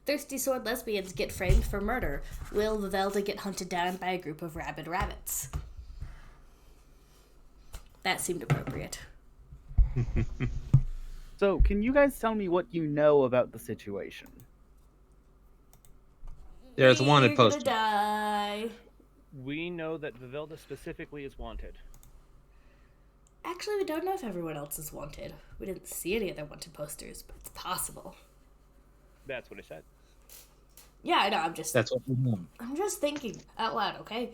Thirsty sword lesbians get framed for murder. Will Vivelda get hunted down by a group of rabid rabbits? That seemed appropriate. So, can you guys tell me what you know about the situation? There's a wanted We're poster. gonna die. We know that Vivelda specifically is wanted. Actually, we don't know if everyone else is wanted. We didn't see any other wanted posters, but it's possible. That's what I said. Yeah, I know. That's what we want. I'm just thinking out loud, okay?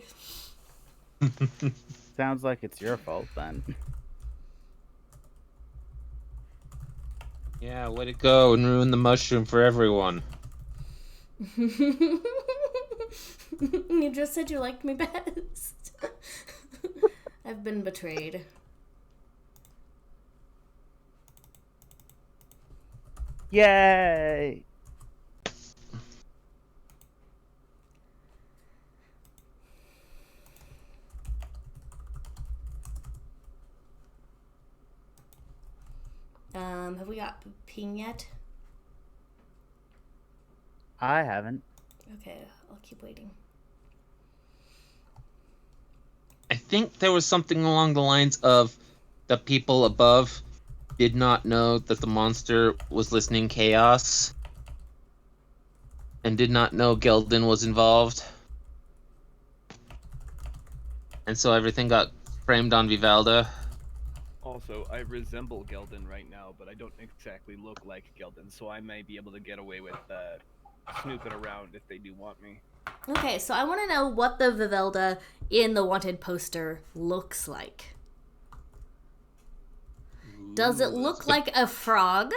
Sounds like it's your fault then. Yeah, way to go and ruin the mushroom for everyone. You just said you liked me best. I've been betrayed. Yay! Have we got ping yet? I haven't. Okay, I'll keep waiting. I think there was something along the lines of the people above did not know that the monster was listening chaos and did not know Gelden was involved. And so everything got framed on Vivalda. Also, I resemble Gelden right now, but I don't exactly look like Gelden, so I may be able to get away with snooping around if they do want me. Okay, so I want to know what the Vivelda in the wanted poster looks like. Does it look like a frog?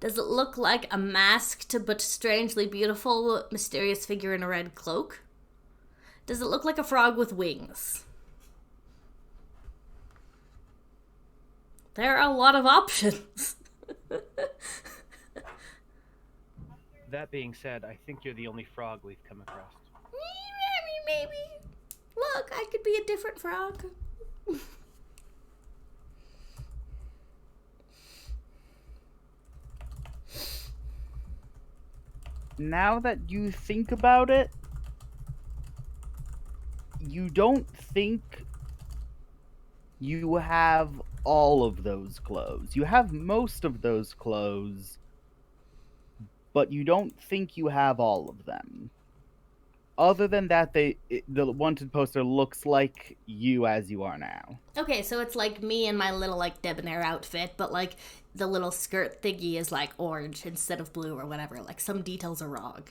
Does it look like a masked but strangely beautiful mysterious figure in a red cloak? Does it look like a frog with wings? There are a lot of options. That being said, I think you're the only frog we've come across. Maybe. Look, I could be a different frog. Now that you think about it, you don't think you have all of those clothes. You have most of those clothes, but you don't think you have all of them. Other than that, the wanted poster looks like you as you are now. Okay, so it's like me in my little, like, debonair outfit, but, like, the little skirt thingy is, like, orange instead of blue or whatever. Like, some details are wrong,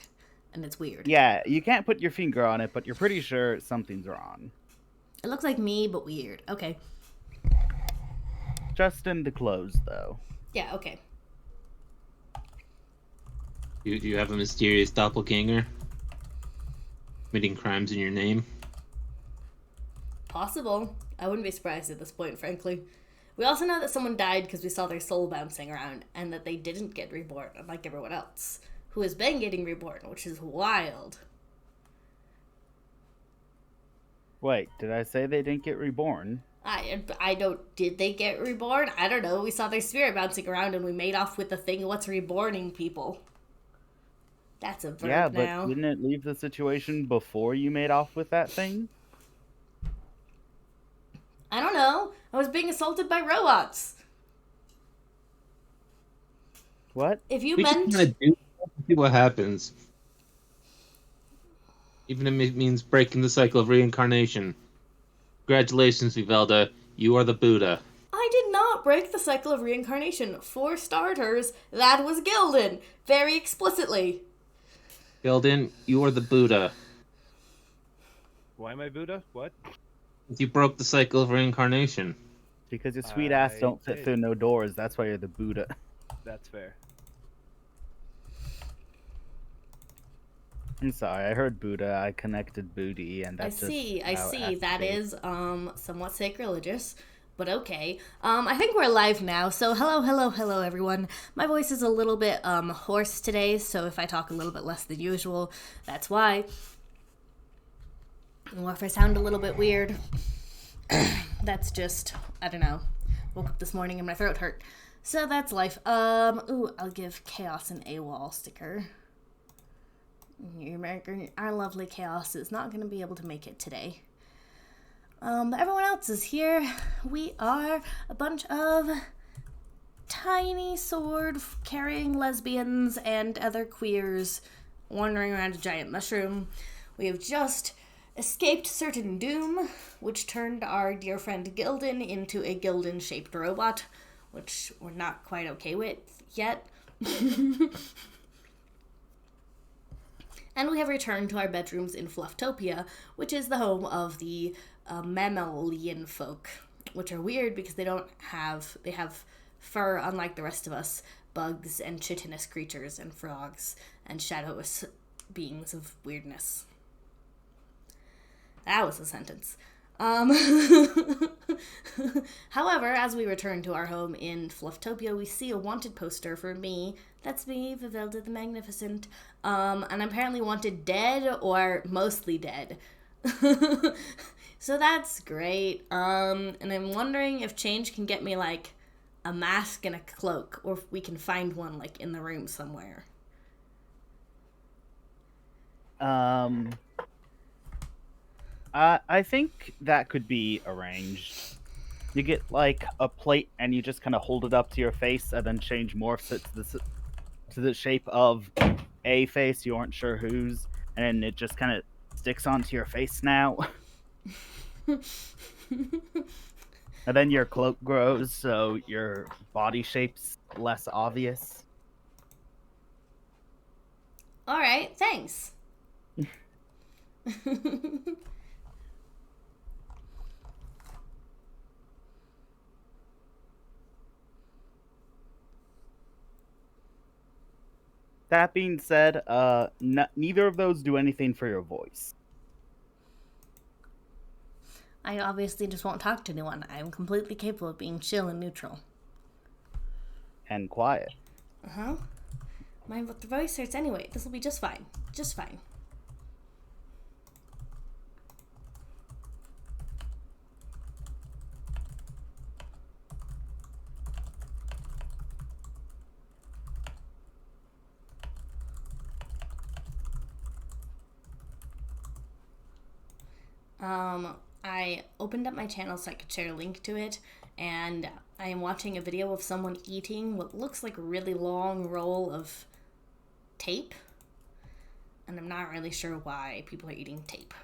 and it's weird. Yeah, you can't put your finger on it, but you're pretty sure something's wrong. It looks like me, but weird. Okay. Just in the clothes, though. Yeah, okay. You have a mysterious doppelganger committing crimes in your name? Possible. I wouldn't be surprised at this point, frankly. We also know that someone died because we saw their soul bouncing around, and that they didn't get reborn, unlike everyone else, who has been getting reborn, which is wild. Wait, did I say they didn't get reborn? I don't... Did they get reborn? I don't know. We saw their spirit bouncing around, and we made off with the thing, what's reborning people? That's a verb Yeah, but now. didn't it leave the situation before you made off with that thing? I don't know. I was being assaulted by robots. What? If you We meant... just want to do see what happens. Even if it means breaking the cycle of reincarnation. Congratulations, Vivalda. You are the Buddha. I did not break the cycle of reincarnation. For starters, that was Gildan. Very explicitly. Gelden, you are the Buddha. Why am I Buddha? What? You broke the cycle of reincarnation. Because your sweet ass I don't fit did. through no doors. That's why you're the Buddha. That's fair. I'm sorry, I heard Buddha. I connected booty, and I that's just see. how it has to That be. is somewhat sacrilegious, but okay. I think we're live now. So hello everyone. My voice is a little bit hoarse today, so if I talk a little bit less than usual, that's why. Or if I sound a little bit weird, that's just, I don't know. Woke up this morning and my throat hurt. So that's life. Ooh, I'll give Chaos an AWOL sticker. Our lovely Chaos is not going to be able to make it today. But everyone else is here. We are a bunch of tiny sword-carrying lesbians and other queers wandering around a giant mushroom. We have just escaped certain doom, which turned our dear friend Gildan into a Gildan-shaped robot, which we're not quite okay with yet. And we have returned to our bedrooms in Flufftopia, which is the home of the mammalian folk, which are weird because they have fur unlike the rest of us, bugs and chitinous creatures and frogs and shadowless beings of weirdness. That was a sentence. However, as we return to our home in Flufftopia, we see a wanted poster for me. That's me, Vivelda the Magnificent. And I'm apparently wanted dead or mostly dead. So that's great. And I'm wondering if change can get me, like, a mask and a cloak, or if we can find one, like, in the room somewhere. I think that could be arranged. You get, like, a plate, and you just kind of hold it up to your face, and then change morphs it to the shape of a face you aren't sure whose, and it just kind of sticks onto your face now. And then your cloak grows, so your body shape's less obvious. Alright, thanks. That being said, neither of those do anything for your voice. I obviously just won't talk to anyone. I am completely capable of being chill and neutral. And quiet. Uh-huh. My voice hurts anyway. This will be just fine. Just fine. I opened up my channel so I could share a link to it, and I am watching a video of someone eating what looks like a really long roll of tape, and I'm not really sure why people are eating tape.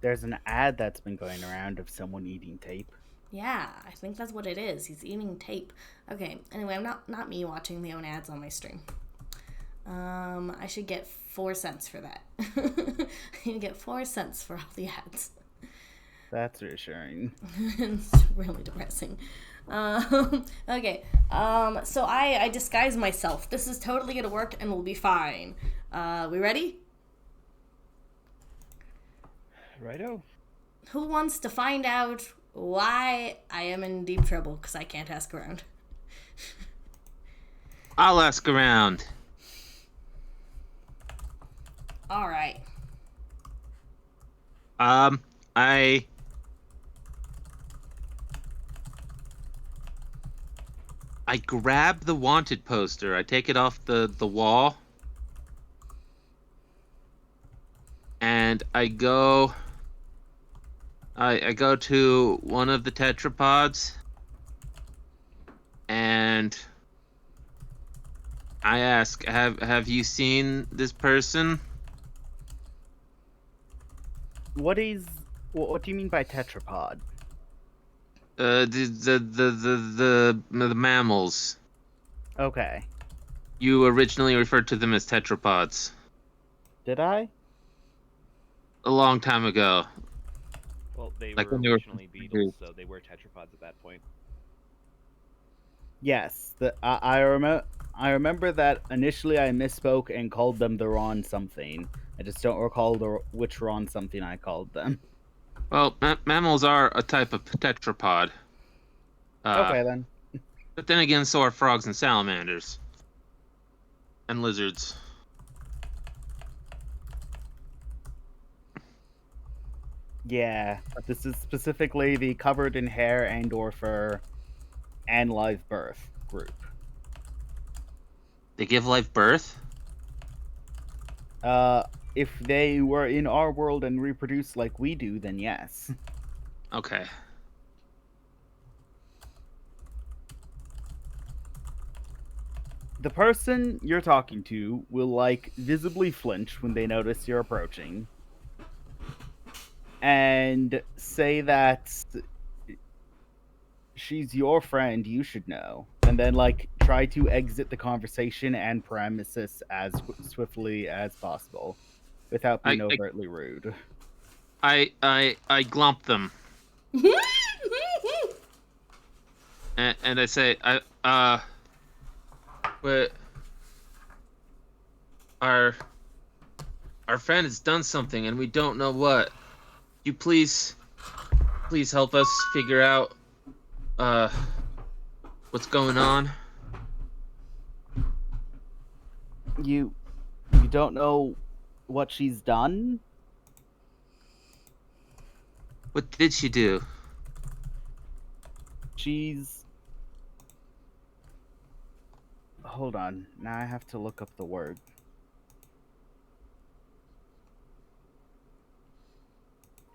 There's an ad that's been going around of someone eating tape. Yeah, I think that's what it is. He's eating tape. Okay, anyway, I'm not me watching my own ads on my stream. I should get 4 cents for that. I need to get 4 cents for all the ads. That's reassuring. It's really depressing. Okay, so I disguise myself. This is totally gonna work and we'll be fine. We ready? Righto. Who wants to find out why I am in deep trouble because I can't ask around? I'll ask around. All right. I grab the wanted poster. I take it off the wall. And I go to one of the tetrapods and I ask, have you seen this person? What do you mean by tetrapod? The mammals. Okay. You originally referred to them as tetrapods. Did I? A long time ago. Well, they Like were when they were originally beetles, so they were tetrapods at that point. Yes. I remember that initially I misspoke and called them the Ron something. I just don't recall which Ron something I called them. Well, mammals are a type of tetrapod. Okay, then. But then again, so are frogs and salamanders. And lizards. Yeah, this is specifically the covered in hair and or fur and live birth group. They give live birth? If they were in our world and reproduced like we do, then yes. Okay. The person you're talking to will, like, visibly flinch when they notice you're approaching. And say that she's your friend, you should know. And then, like, try to exit the conversation and premises as swiftly as possible without being overtly rude. I glump them. And I say, but our friend has done something and we don't know what. You please help us figure out what's going on. You don't know what she's done? What did she do? Hold on. Now I have to look up the word.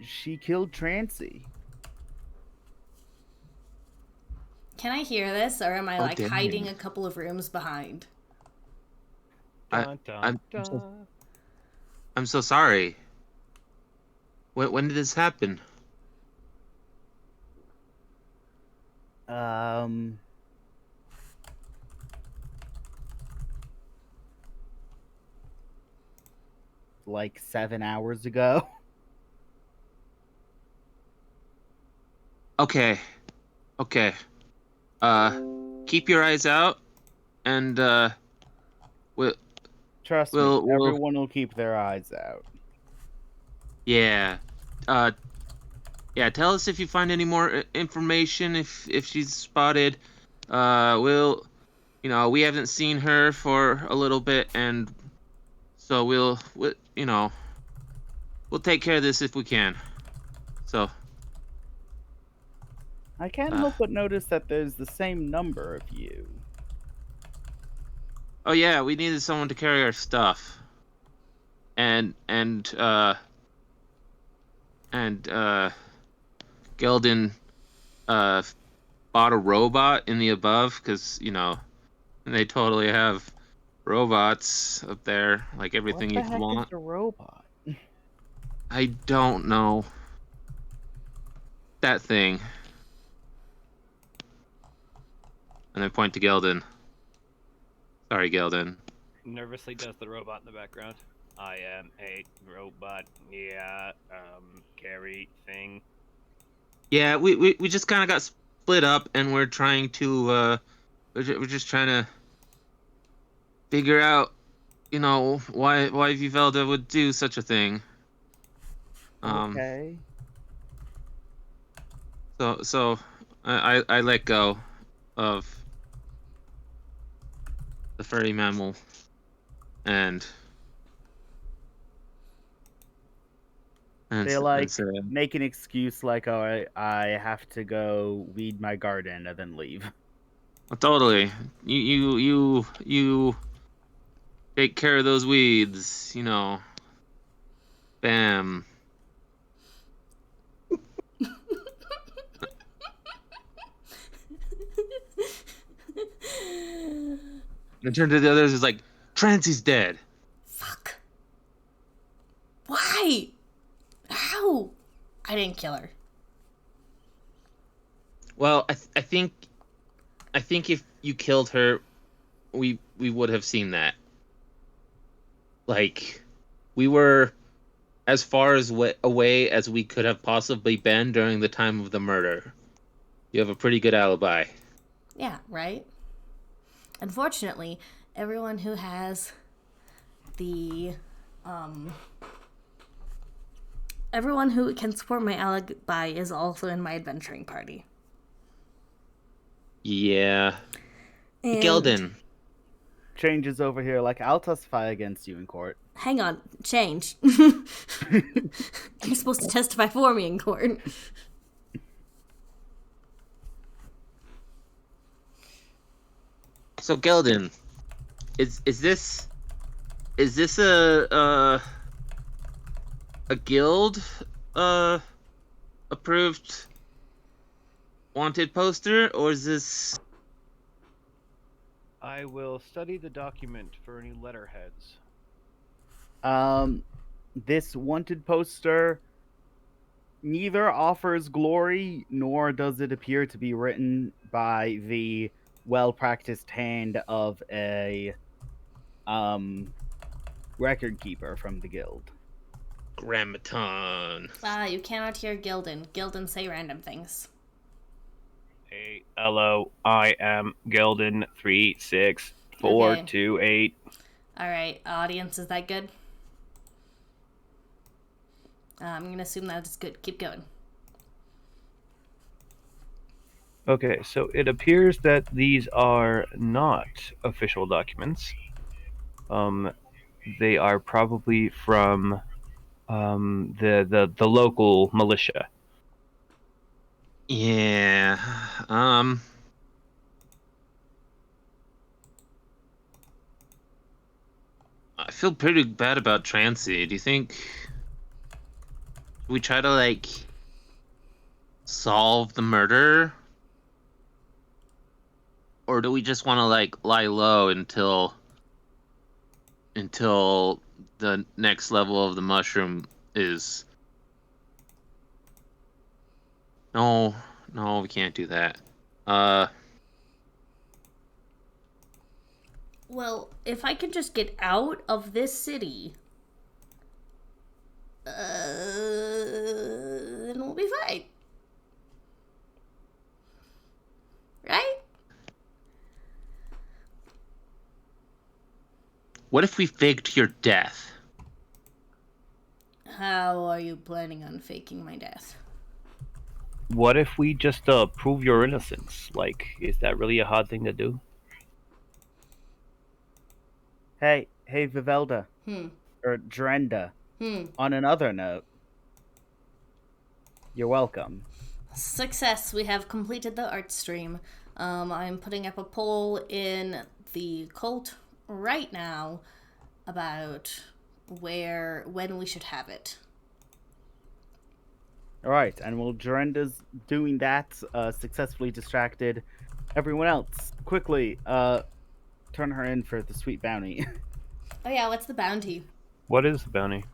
She killed Trancy. Can I hear this, or am I like dang. hiding a couple of rooms behind? Dun, dun, I'm dun. I'm so sorry. When did this happen? Like 7 hours ago. Okay. Keep your eyes out, and Trust me, everyone will keep their eyes out. Yeah. Yeah, tell us if you find any more information, if she's spotted. We haven't seen her for a little bit, and so we'll take care of this if we can. So. I can't help but notice that there's the same number of you. Oh yeah, we needed someone to carry our stuff. And Geldin bought a robot in the above, because they totally have robots up there, like everything you'd want. What the heck is a robot? I don't know. That thing. And I point to Geldin. Sorry, Geldin. Nervously does the robot in the background. I am a robot. Yeah, carry thing. Yeah, we just kind of got split up, and we're trying to we're just trying to figure out, why Vivalda would do such a thing. Okay. So I let go of the furry mammal, and they make an excuse like, "Oh, I have to go weed my garden," and then leave. Totally. You take care of those weeds, Bam. And turn to the others, is like, Trancy's dead. Fuck. Why? How? I didn't kill her. Well, I think if you killed her, we would have seen that. Like, we were as far away as we could have possibly been during the time of the murder. You have a pretty good alibi. Yeah, right? Unfortunately, everyone who has everyone who can support my alibi is also in my adventuring party. Yeah. And Geldin. Changes over here, like, I'll testify against you in court. Hang on, change. You're supposed to testify for me in court. So Geldin, is this Is this a guild approved wanted poster, or is this? I will study the document for any letterheads. This wanted poster neither offers glory nor does it appear to be written by the well-practiced hand of a record keeper from the guild. Grammaton. You cannot hear Gildan. Gildan say random things. Hey, hello, I am Gelden 36428. Alright, audience, is that good? I'm gonna assume that is good. Keep going. Okay, so it appears that these are not official documents. They are probably from the local militia. Yeah. I feel pretty bad about Trancy. Do you think we try to like solve the murder, or do we just want to like lie low until the next level of the mushroom is? No, we can't do that. Well, if I could just get out of this city, then we'll be fine. Right? What if we faked your death? How are you planning on faking my death? What if we just prove your innocence? Like, is that really a hard thing to do? Hey, Vivelda. Hmm. Or Drenda. Hmm. On another note, you're welcome. Success. We have completed the art stream. I'm putting up a poll in the cult right now about when we should have it. Alright, and while Drenda's doing that, successfully distracted everyone else, quickly, turn her in for the sweet bounty. Oh yeah, what's the bounty? What is the bounty?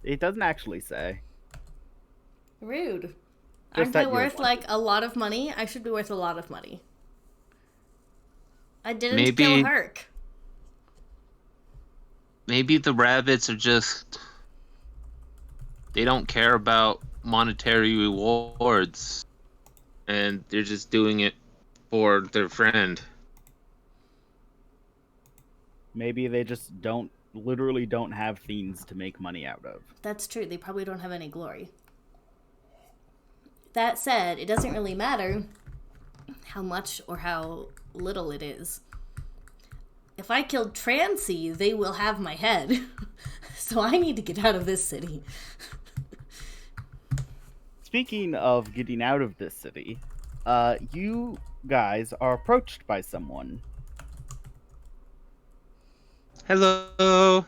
It doesn't actually say. Rude. Just Aren't that I you're worth wanted. like a lot of money? I should be worth a lot of money. I didn't Maybe- kill Herc. Maybe the rabbits are just... They don't care about monetary rewards. And they're just doing it for their friend. Maybe they just literally don't have things to make money out of. That's true. They probably don't have any glory. That said, it doesn't really matter how much or how little it is. If I killed Trancy, they will have my head. So I need to get out of this city. Speaking of getting out of this city, you guys are approached by someone. Hello.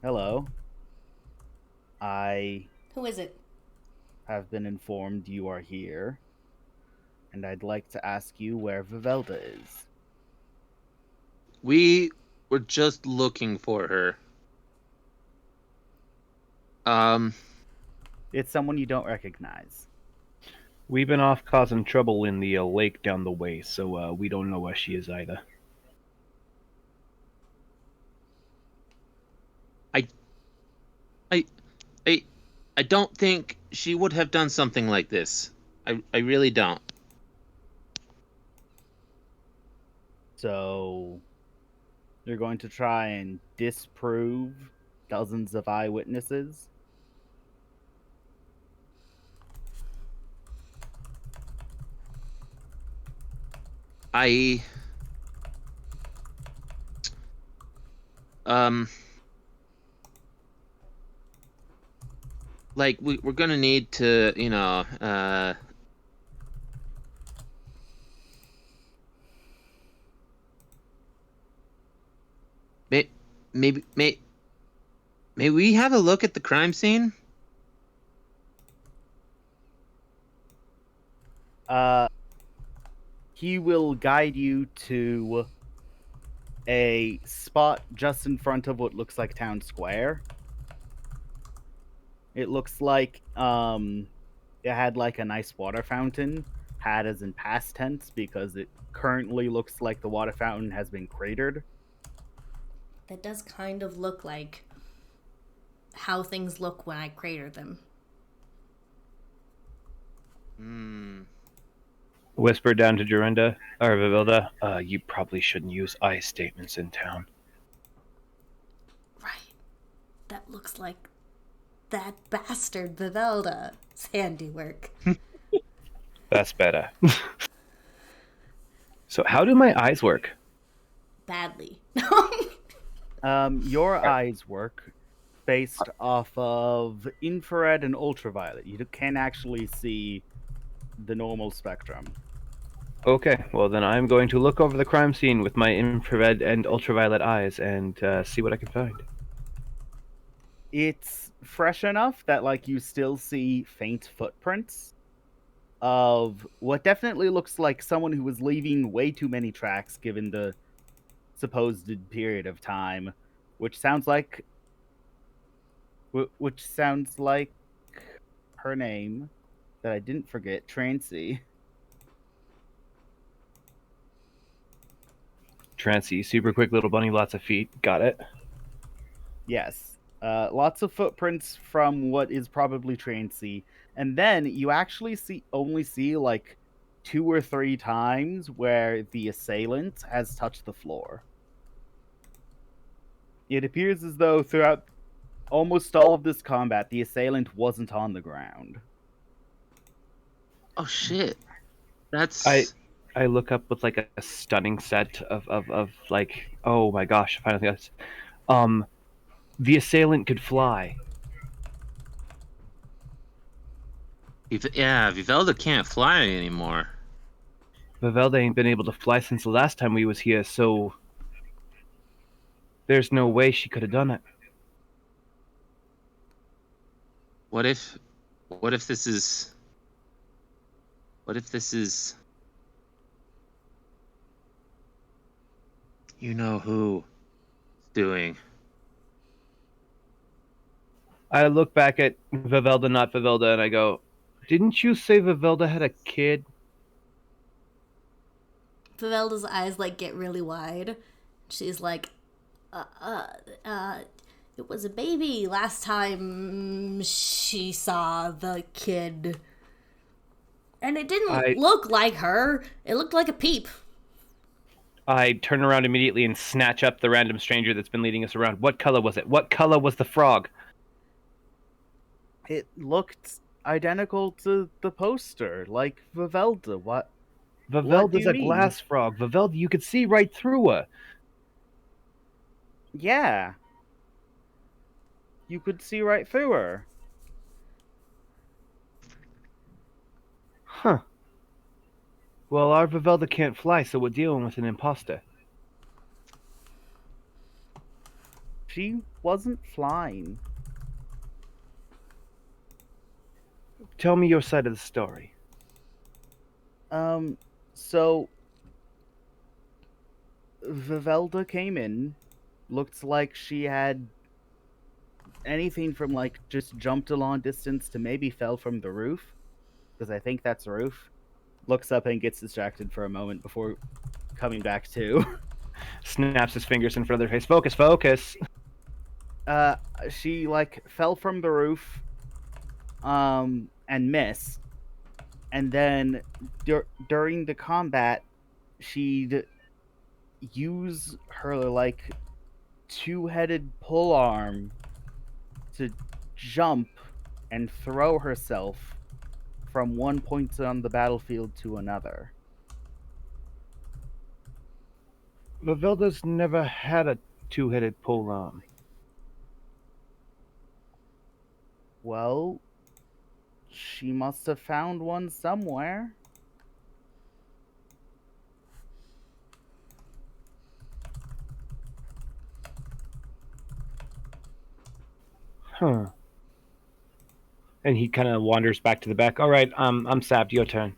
Hello. I Who is it? have been informed you are here, and I'd like to ask you where Vivelda is. We were just looking for her. It's someone you don't recognize. We've been off causing trouble in the lake down the way, so we don't know where she is either. I don't think she would have done something like this. I really don't. So, you're going to try and disprove dozens of eyewitnesses? I like we're gonna need to, may we have a look at the crime scene? He will guide you to a spot just in front of what looks like town square. It looks like it had like a nice water fountain, had as in past tense because it currently looks like the water fountain has been cratered. That does kind of look like how things look when I crater them. Whisper down to Jorinda or Vivilda, you probably shouldn't use I statements in town. Right. That looks like that bastard Vivelda's handiwork. That's better. So how do my eyes work? Badly. Your eyes work based off of infrared and ultraviolet. You can actually see the normal spectrum. Okay, well then I'm going to look over the crime scene with my infrared and ultraviolet eyes and see what I can find. It's fresh enough that like you still see faint footprints of what definitely looks like someone who was leaving way too many tracks given the supposed period of time, which sounds like her name that I didn't forget, Trancy. Trancy, super quick little bunny, lots of feet. Got it. Yes. Lots of footprints from what is probably Trancy. And then you actually only see like 2 or 3 times where the assailant has touched the floor. It appears as though throughout almost all of this combat, the assailant wasn't on the ground. Oh shit. That's I look up with like a stunning set of like, oh my gosh, I finally got this. The assailant could fly. Yeah, Vivelda can't fly anymore. Vivelda ain't been able to fly since the last time we was here, so there's no way she could have done it. What if this is you know who doing? I look back at Vivelda, not Vivelda, and I go, didn't you say Vivelda had a kid? Vivelda's eyes like get really wide. She's like, it was a baby last time she saw the kid. And it didn't look like her. It looked like a peep. I turn around immediately and snatch up the random stranger that's been leading us around. What color was it? What color was the frog? It looked identical to the poster, like Vivelda. What? Vivelda's a glass frog. Vivelda, you could see right through her. Yeah. You could see right through her. Huh. Well, our Vivelda can't fly, so we're dealing with an imposter. She wasn't flying. Tell me your side of the story. So Vivelda came in, looked like she had anything from like just jumped a long distance to maybe fell from the roof, because I think that's a roof. Looks up and gets distracted for a moment before coming back to. Snaps his fingers in front of their face. Focus, focus. She like fell from the roof, and missed. And then during the combat, she'd use her like 2-headed pole arm to jump and throw herself from one point on the battlefield to another. Vivelda's never had a 2-headed pole arm. Well, she must have found one somewhere. Huh. And he kind of wanders back to the back. All right, I'm sapped. Your turn.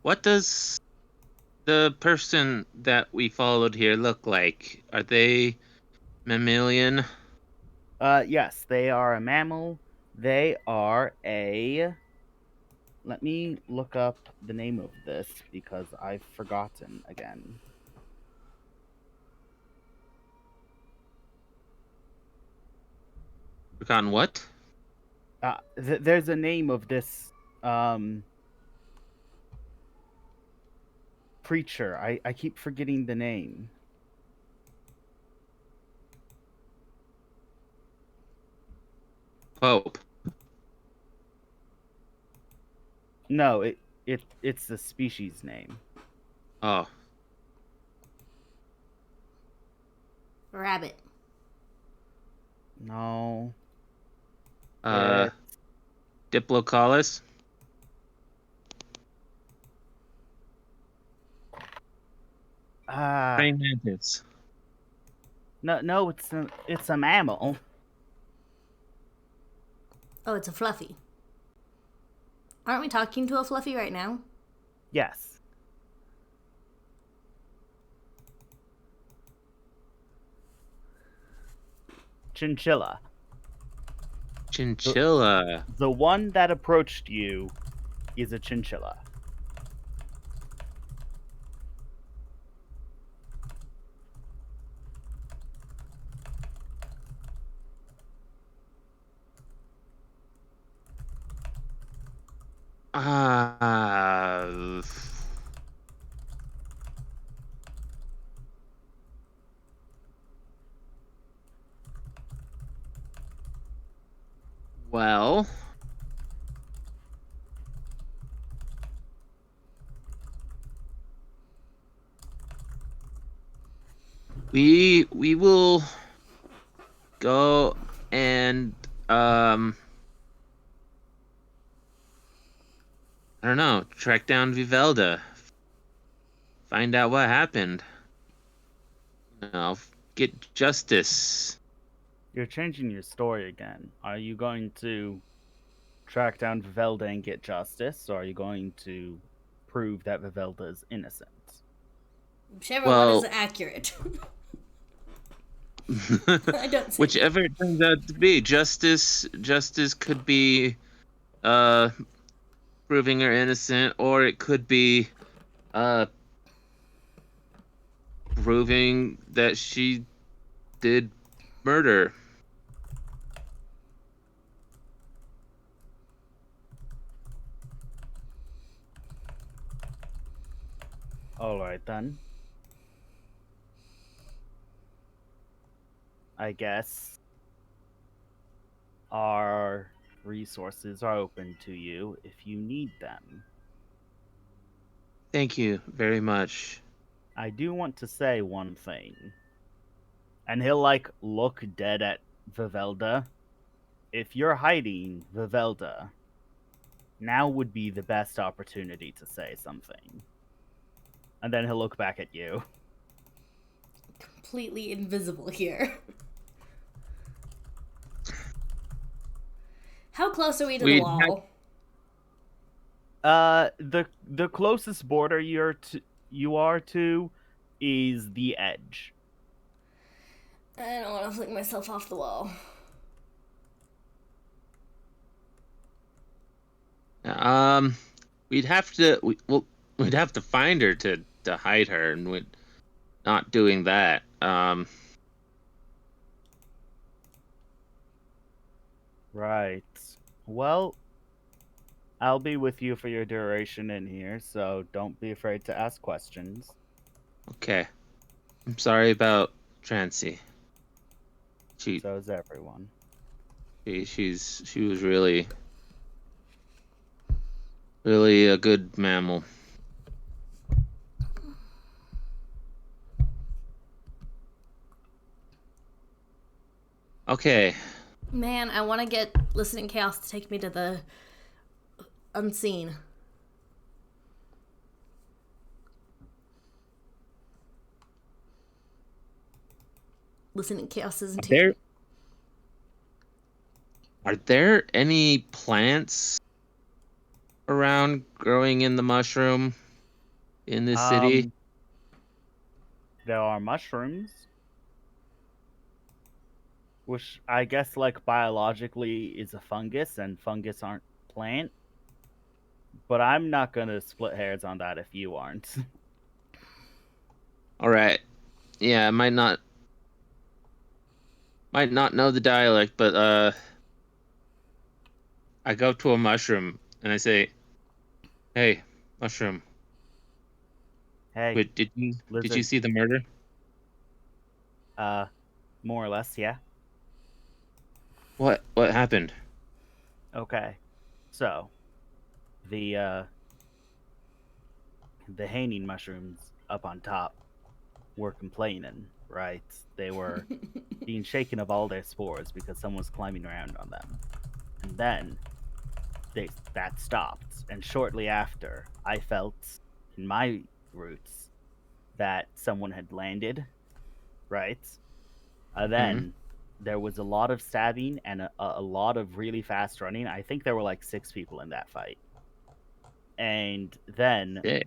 What does the person that we followed here look like? Are they mammalian? Yes, they are a mammal. They are a. Let me look up the name of this because I've forgotten again. Forgotten what? There's a name of this creature. I keep forgetting the name. Pope. No, it's the species name. Oh. Rabbit. No. Uh, Diplocaulus? Praying mantis. No, it's a mammal. Oh, it's a fluffy. Aren't we talking to a fluffy right now? Yes. Chinchilla. Chinchilla. The one that approached you is a chinchilla. Uh, well, we will go and I don't know, track down Vivelda, find out what happened. You know, get justice. You're changing your story again. Are you going to track down Vivelda and get justice, or are you going to prove that Vivelda is innocent? Whichever Well- one is accurate. I don't see. Whichever it turns out to be, justice could be proving her innocent, or it could be proving that she did murder. Alright then. I guess our resources are open to you if you need them. Thank you very much. I do want to say one thing. And he'll look dead at Vivelda. If you're hiding Vivelda, now would be the best opportunity to say something. And then he'll look back at you. Completely invisible here. How close are we to the We'd wall? The closest border you are to is the edge. I don't want to flick myself off the wall. We'd have to find her to hide her, and we're not doing that. Right. Well, I'll be with you for your duration in here, so don't be afraid to ask questions. Okay. I'm sorry about Trancy. She So is everyone. she was really a good mammal. Okay. Man, I want to get Listening Chaos to take me to the unseen. listening to Chaos isn't There here. are there any plants around growing in the mushroom in this city? There are mushrooms, which I guess, like, biologically is a fungus, and fungus aren't plant. But I'm not gonna split hairs on that if you aren't. All right. Yeah, I might not know the dialect, but I go to a mushroom and I say, "Hey, mushroom, Hey, wait, did you lizard. see the murder?" More or less, yeah. What happened? Okay. So, the hanging mushrooms up on top were complaining, right? They were being shaken of all their spores because someone was climbing around on them. And then that stopped. And shortly after, I felt in my roots that someone had landed, right? Then there was a lot of stabbing and a lot of really fast running. I think there were like 6 people in that fight. And then Yeah.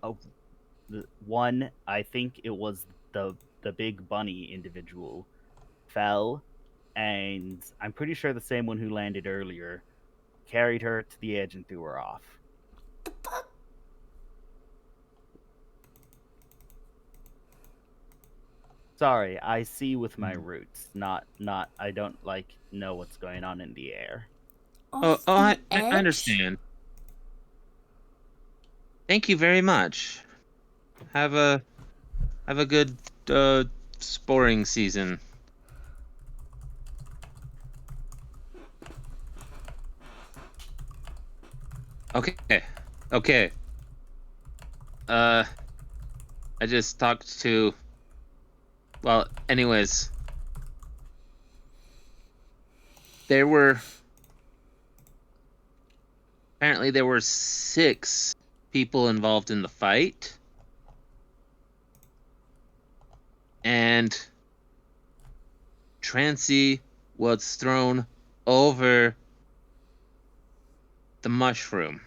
one, I think it was the big bunny individual, fell, and I'm pretty sure the same one who landed earlier carried her to the edge and threw her off. Sorry, I see with my roots, not I don't like know what's going on in the air. Off I the edge? understand. Thank you very much. Have a good sporing season. Okay. I just talked to. Well, anyways, apparently there were 6 people involved in the fight, and Trancy was thrown over the mushroom.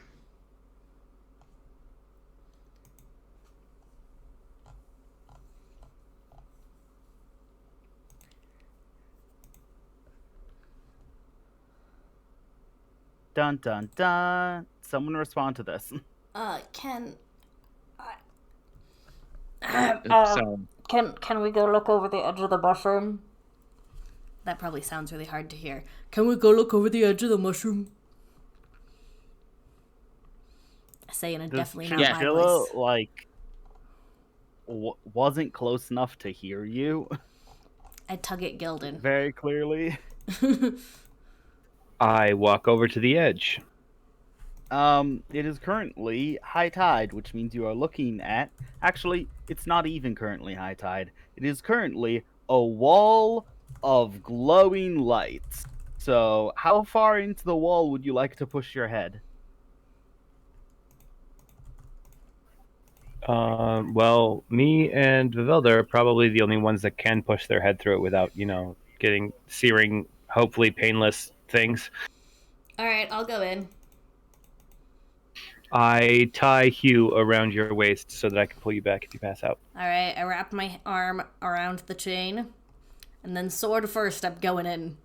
Dun dun dun. Someone respond to this. Can So can we go look over the edge of the mushroom? That probably sounds really hard to hear. Can we go look over the edge of the mushroom? Saying it definitely not my Chilla, voice. like, wasn't close enough to hear you I tug at Gildan. very clearly. I walk over to the edge. It is currently high tide, which means you are looking at. Actually, it's not even currently high tide. It is currently a wall of glowing lights. So, how far into the wall would you like to push your head? Well, me and Vivelda are probably the only ones that can push their head through it without, getting searing, hopefully painless things. Alright, I'll go in. I tie Hugh around your waist so that I can pull you back if you pass out. Alright, I wrap my arm around the chain. And then sword first, I'm going in.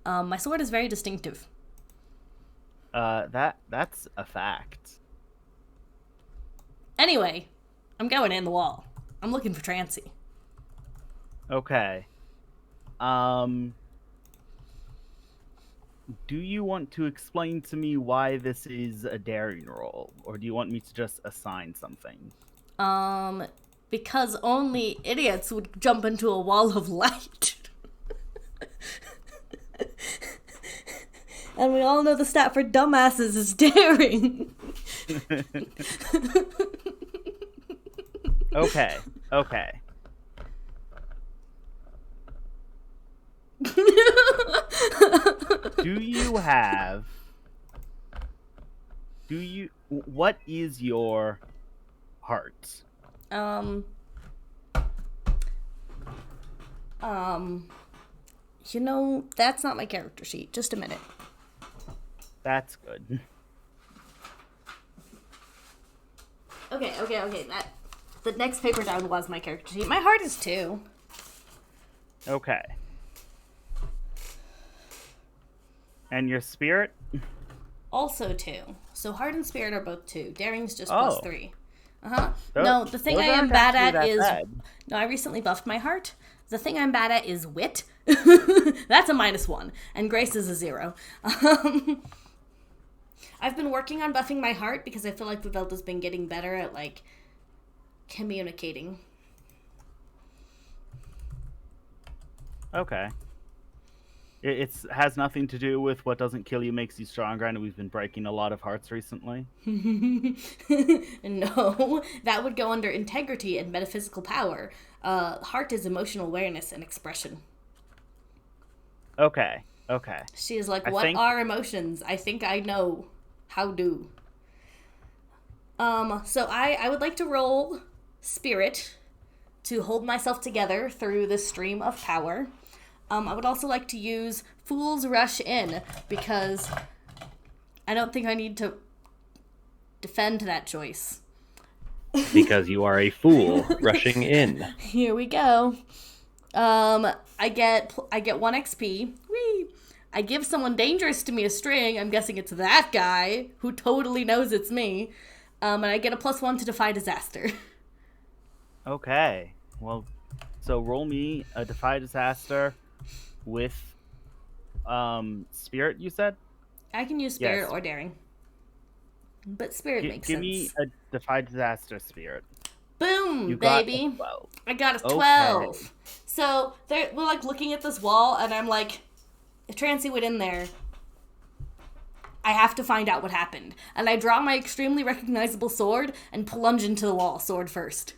My sword is very distinctive. That's a fact. Anyway, I'm going in the wall. I'm looking for Trancy. Okay. Do you want to explain to me why this is a daring roll, or do you want me to just assign something? Because only idiots would jump into a wall of light. And we all know the stat for dumbasses is daring. Okay. What is your heart? You know, that's not my character sheet. Just a minute. That's good. Okay. The next paper down was my character sheet. My heart is 2. Okay. And your spirit? Also 2. So heart and spirit are both 2. Daring's just Oh. +3. Uh-huh. Those- No, the thing I those am aren't bad actually at that is... bad. No, I recently buffed my heart. The thing I'm bad at is wit. That's a -1. And grace is a 0. I've been working on buffing my heart because I feel like Vivelda's been getting better at, like, communicating. Okay. It has nothing to do with what doesn't kill you makes you stronger, and we've been breaking a lot of hearts recently. No, that would go under integrity and metaphysical power. Heart is emotional awareness and expression. Okay. She is like, I what think- are emotions? I think I know. How do? So I would like to roll spirit to hold myself together through this stream of power. I would also like to use Fool's Rush In because I don't think I need to defend that choice. Because you are a fool rushing in. Here we go. I get 1 XP. Whee! I give someone dangerous to me a string. I'm guessing it's that guy who totally knows it's me. And I get a +1 to defy disaster. Okay. Well, so roll me a defy disaster with spirit, you said? I can use spirit Yes. or daring. But spirit makes Give sense. me a defy disaster spirit. Boom, You got baby. a 12. I got a Okay. 12. So we're like looking at this wall, and I'm like, if Trancy went in there, I have to find out what happened. And I draw my extremely recognizable sword and plunge into the wall, sword first.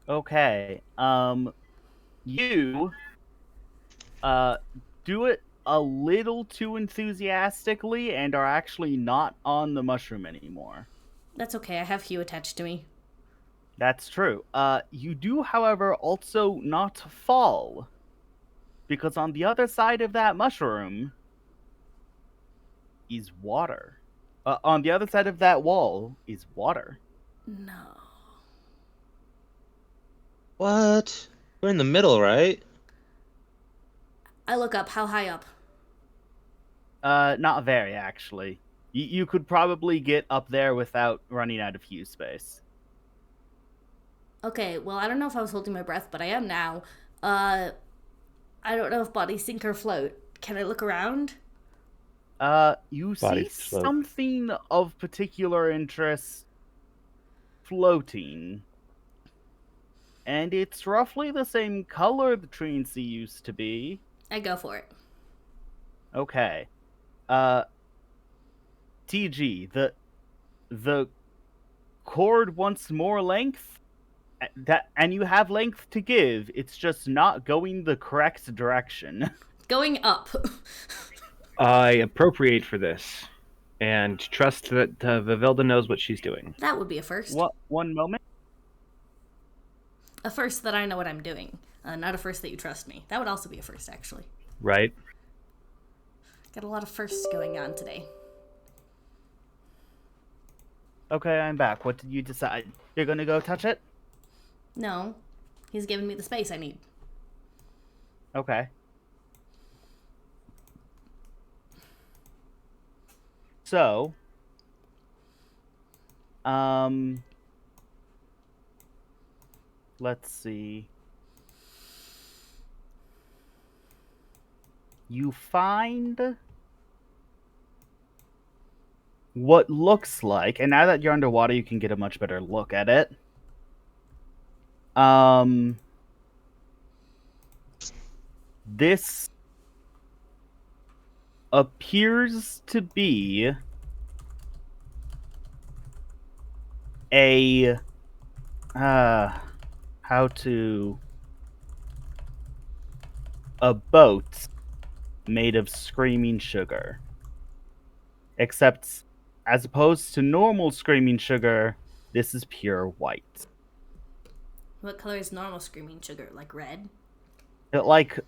Okay. You do it a little too enthusiastically and are actually not on the mushroom anymore. That's okay, I have Hugh attached to me. That's true. You do, however, also not fall. Because on the other side of that mushroom is water. On the other side of that wall is water. No. What? We're in the middle, right? I look up. How high up? Not very, actually. You could probably get up there without running out of fuse space. Okay, well, I don't know if I was holding my breath, but I am now. I don't know if body sink or float. Can I look around? You Body see float. something of particular interest floating. And it's roughly the same color the Trinity used to be. I go for it. Okay. TG, the cord wants more length. And you have length to give. It's just not going the correct direction. Going up. I appropriate for this and trust that Vivelda knows what she's doing. That would be a first. What? One moment. A first that I know what I'm doing. Not a first that you trust me. That would also be a first, actually. Right? Got a lot of firsts going on today. Okay, I'm back. What did you decide? You're gonna go touch it? No. He's giving me the space I need. Okay. So, let's see. You find what looks like, and now that you're underwater, you can get a much better look at it. This appears to be a a boat made of screaming sugar. Except as opposed to normal screaming sugar, this is pure white. What color is normal screaming sugar? Like red? Like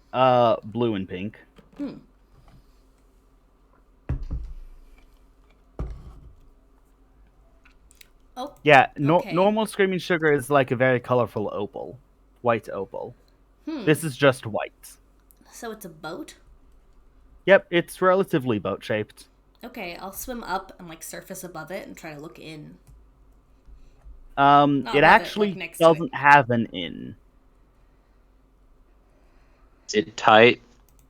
blue and pink. Oh, Yeah, okay. normal screaming sugar is like a very colorful opal, white opal. This is just white. So it's a boat? Yep, it's relatively boat shaped. Okay, I'll swim up and like surface above it and try to look in. It above it, actually like, next to it. doesn't have an inn. Is it tight,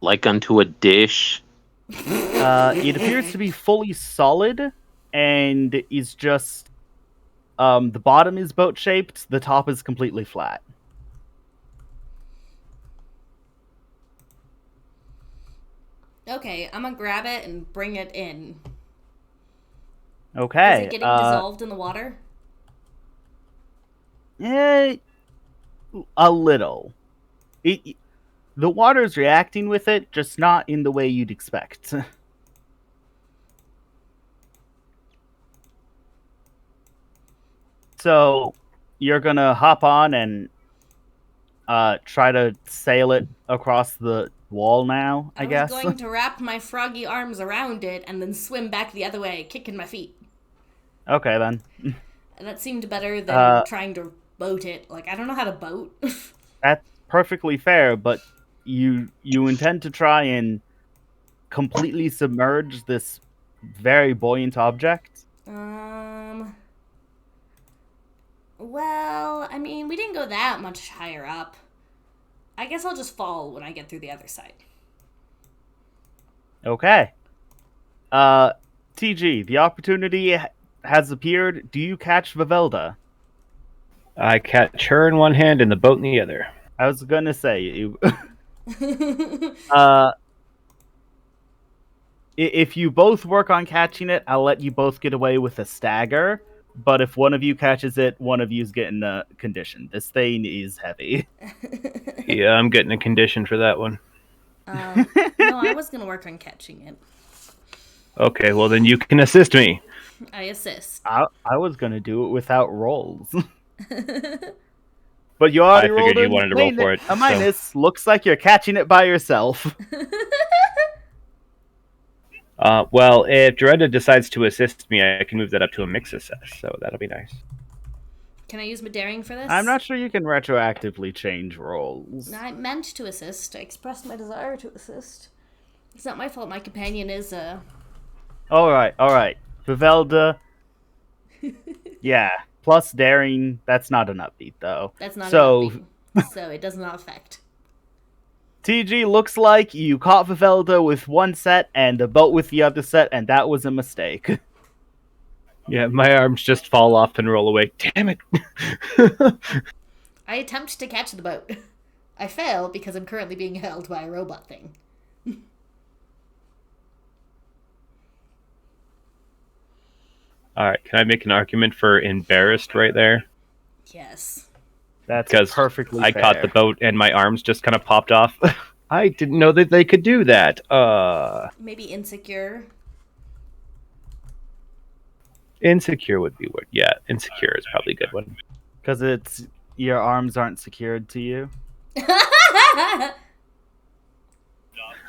like unto a dish? It appears to be fully solid and is just the bottom is boat shaped, the top is completely flat. Okay, I'm gonna grab it and bring it in. Okay. Is it getting dissolved in the water? Eh, a little. The water's reacting with it, just not in the way you'd expect. So, you're gonna hop on and try to sail it across the wall now, I guess. was going to wrap my froggy arms around it and then swim back the other way, kicking my feet. Okay, then. And that seemed better than trying to boat it. Like, I don't know how to boat. That's perfectly fair, but you intend to try and completely submerge this very buoyant object? Well, I mean, we didn't go that much higher up. I guess I'll just fall when I get through the other side. Okay. TG, the opportunity has appeared. Do you catch Vivelda? I catch her in one hand and the boat in the other. I was gonna say, if you both work on catching it, I'll let you both get away with a stagger. But if one of you catches it, one of you's getting a condition. This thing is heavy. Yeah, I'm getting a condition for that one. No, I was gonna work on catching it. Okay, well then you can assist me. I assist. I was gonna do it without rolls. But you already I rolled figured you wanted to roll for it, a minus. Looks like you're catching it by yourself. Well, if Doretta decides to assist me, I can move that up to a mix success, so that'll be nice. Can I use my daring for this? I'm not sure you can retroactively change rolls. I meant to assist. I expressed my desire to assist. It's not my fault my companion is, Alright. Vivelda. Yeah. Plus daring, that's not an upbeat, though. That's not so, an upbeat, so it does not affect. TG, looks like you caught Vivelda with one set and the boat with the other set, and that was a mistake. Yeah, my arms just fall off and roll away. Damn it! I attempt to catch the boat. I fail because I'm currently being held by a robot thing. Alright, can I make an argument for embarrassed right there? Yes. That's perfectly I fair. caught the boat and my arms just kind of popped off. I didn't know that they could do that. Maybe insecure. Insecure would be weird. Yeah, insecure is probably a good one. Because it's your arms aren't secured to you.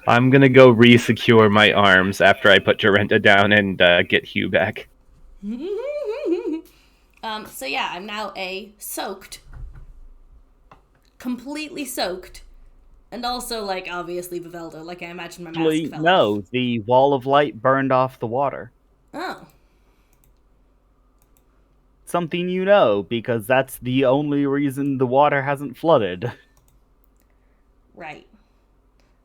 I'm gonna go re-secure my arms after I put Jorenta down and get Hugh back. So yeah, I'm now soaked. Completely soaked. And also, like, obviously Vivelda. Like, I imagine my mask fell No, off. the wall of light burned off the water. Oh. Something you know, because that's the only reason the water hasn't flooded. Right.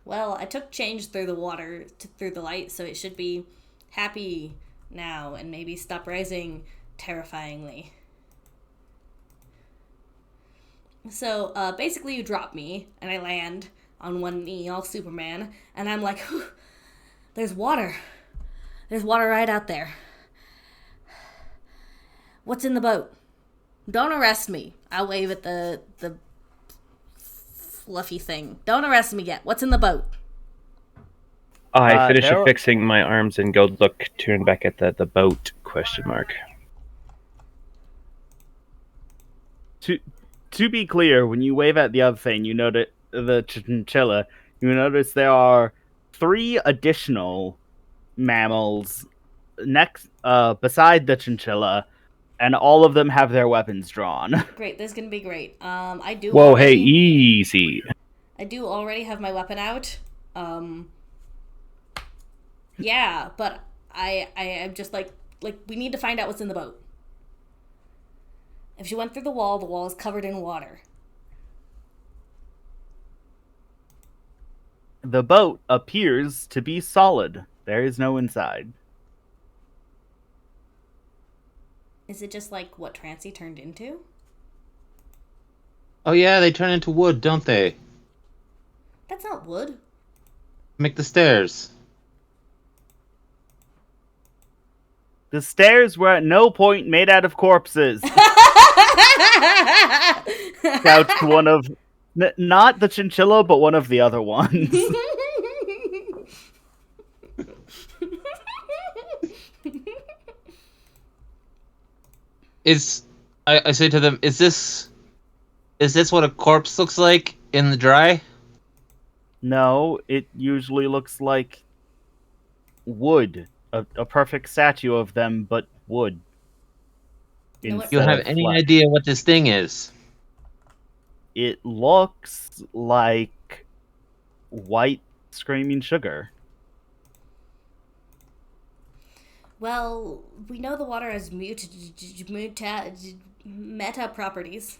Well, I took change through the water, through the light, so it should be happy now and maybe stop rising terrifyingly. So, basically you drop me, and I land on one knee, all Superman, and I'm like, there's water. There's water right out there. What's in the boat? Don't arrest me. I'll wave at the fluffy thing. Don't arrest me yet. What's in the boat? I finish fixing my arms and go turn back at the boat, question mark. To be clear, when you wave at the other thing, you the chinchilla, you notice there are 3 additional mammals next, beside the chinchilla, and all of them have their weapons drawn. Great, this is gonna be great. I do Whoa, hey, already. easy. I do already have my weapon out. Yeah, but I am just like we need to find out what's in the boat. If she went through the wall is covered in water. The boat appears to be solid. There is no inside. Is it just like what Trancy turned into? Oh yeah, they turn into wood, don't they? That's not wood. Make the stairs. The stairs were at no point made out of corpses. Shouts one of, not the chinchilla, but one of the other ones. I say to them, is this what a corpse looks like in the dry? No, it usually looks like wood. A perfect statue of them, but wood. You know what- You instead have of any flesh. idea what this thing is? It looks like white screaming sugar. Well, we know the water has meta properties.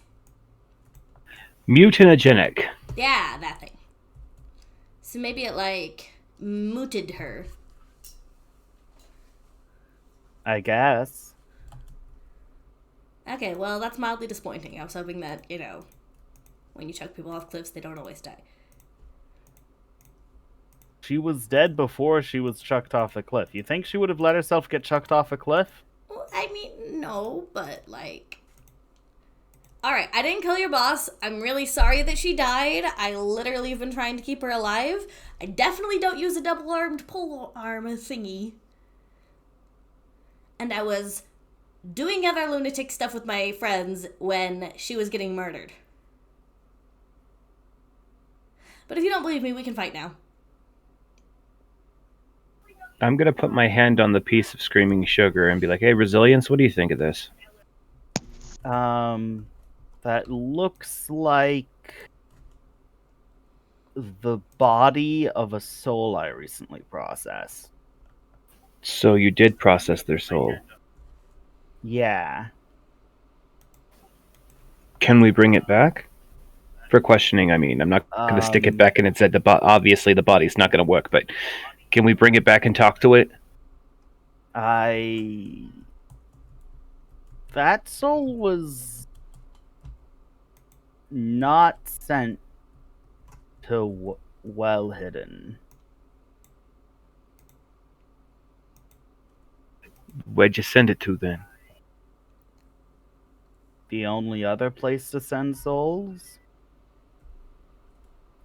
Mutagenic. Yeah, that thing. So maybe it like muted her. I guess. Okay, well that's mildly disappointing. I was hoping that, when you chuck people off cliffs, they don't always die. She was dead before she was chucked off the cliff. You think she would have let herself get chucked off a cliff? Well, I mean, no, but like... Alright, I didn't kill your boss. I'm really sorry that she died. I literally have been trying to keep her alive. I definitely don't use a double-armed pole arm thingy. And I was doing other lunatic stuff with my friends when she was getting murdered. But if you don't believe me, we can fight now. I'm going to put my hand on the piece of screaming sugar and be like, hey, Resilience, what do you think of this? That looks like the body of a soul I recently processed. So you did process their soul. Yeah. Can we bring it back? For questioning, I mean. I'm not going to stick it back in its head. Obviously, the body's not going to work, but can we bring it back and talk to it? That soul was not sent to Well Hidden. Where'd you send it to, then? The only other place to send souls?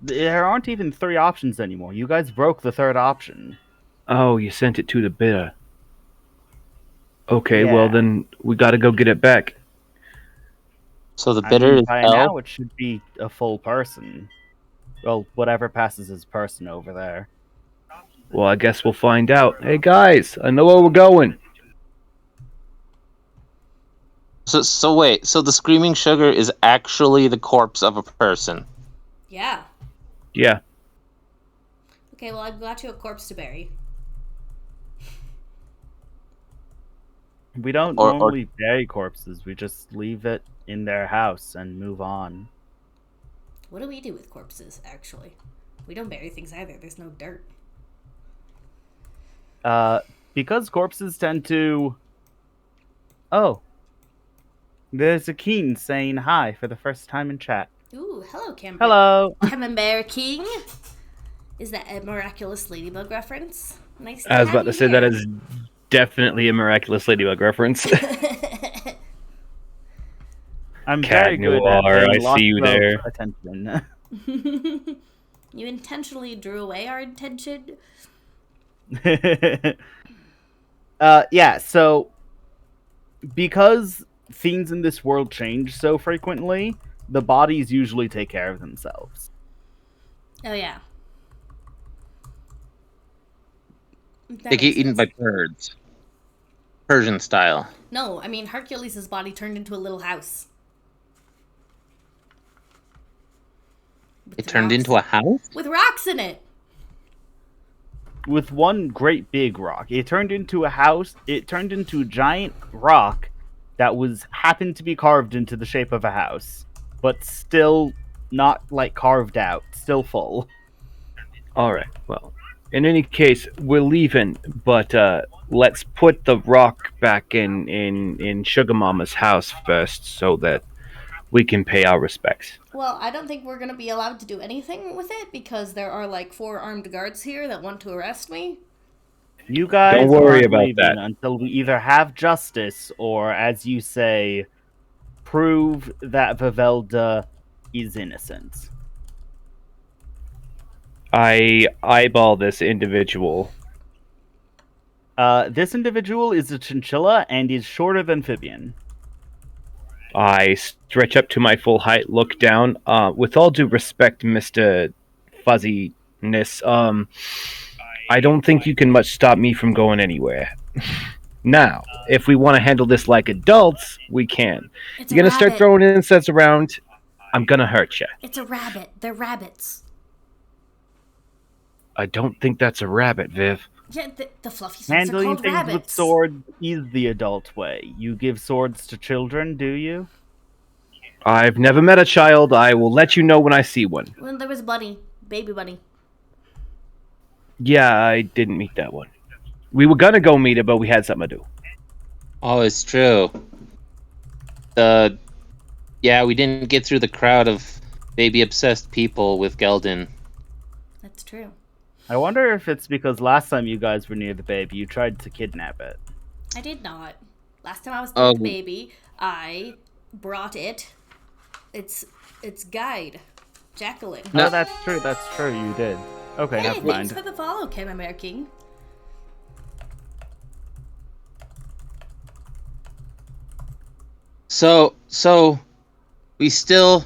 There aren't even 3 options anymore. You guys broke the 3rd option. Oh, you sent it to the bitter. Okay, Yeah. well then we gotta go get it back. So the bitter is by hell? now it should be a full person. Well, whatever passes as person over there. Well, I guess we'll find out. Hey guys, I know where we're going. So wait, so the screaming sugar is actually the corpse of a person. Yeah. Yeah. Okay, well, I've got you a corpse to bury. We don't Or- normally bury corpses. We just leave it in their house and move on. What do we do with corpses, actually? We don't bury things either. There's no dirt. Because corpses tend to... Oh. There's a king saying hi for the first time in chat. Ooh, hello, Camber. Hello. Camembert King. Is that a miraculous ladybug reference? Nice to I was have about to you say here. that is definitely a miraculous ladybug reference. I'm Cat very good Noir, at paying I lots see you of there. attention. You intentionally drew away our attention. Yeah, so because things in this world change so frequently, the bodies usually take care of themselves. Oh, yeah. They That get makes eaten sense. by birds. Persian style. No, I mean, Hercules' body turned into a little house. It With turned rocks into a house? with rocks in it. With one great big rock. It turned into a house. It turned into a giant rock that was happened to be carved into the shape of a house, but still not like carved out, still full. All right. Well, in any case, we're leaving, but let's put the rock back in Sugar Mama's house first, so that we can pay our respects. Well, I don't think we're gonna be allowed to do anything with it because there are like 4 armed guards here that want to arrest me. You guys Don't worry aren't about leaving that. until we either have justice or, as you say, prove that Vivelda is innocent. I eyeball this individual. This individual is a chinchilla and is shorter than Fibian. I stretch up to my full height, look down. With all due respect, Mr. Fuzziness, I don't think you can much stop me from going anywhere. Now, if we want to handle this like adults, we can. It's You're a gonna start rabbit. throwing insults around, I'm gonna hurt you. It's a rabbit. They're rabbits. I don't think that's a rabbit, Viv. Yeah, the fluffy things are Handling called things rabbits. with swords is the adult way. You give swords to children, do you? I've never met a child. I will let you know when I see one. Well, there was Bunny, baby Bunny. Yeah, I didn't meet that one. We were gonna go meet it, but we had something to do. Oh, it's true. Yeah, we didn't get through the crowd of baby-obsessed people with Geldin. That's true. I wonder if it's because last time you guys were near the baby, you tried to kidnap it. I did not. Last time I was with Oh. the baby, I brought its guide, Jacqueline. No. Oh, that's true, you did. Okay, Hey, never thanks mind. for the follow, Ken King. So we still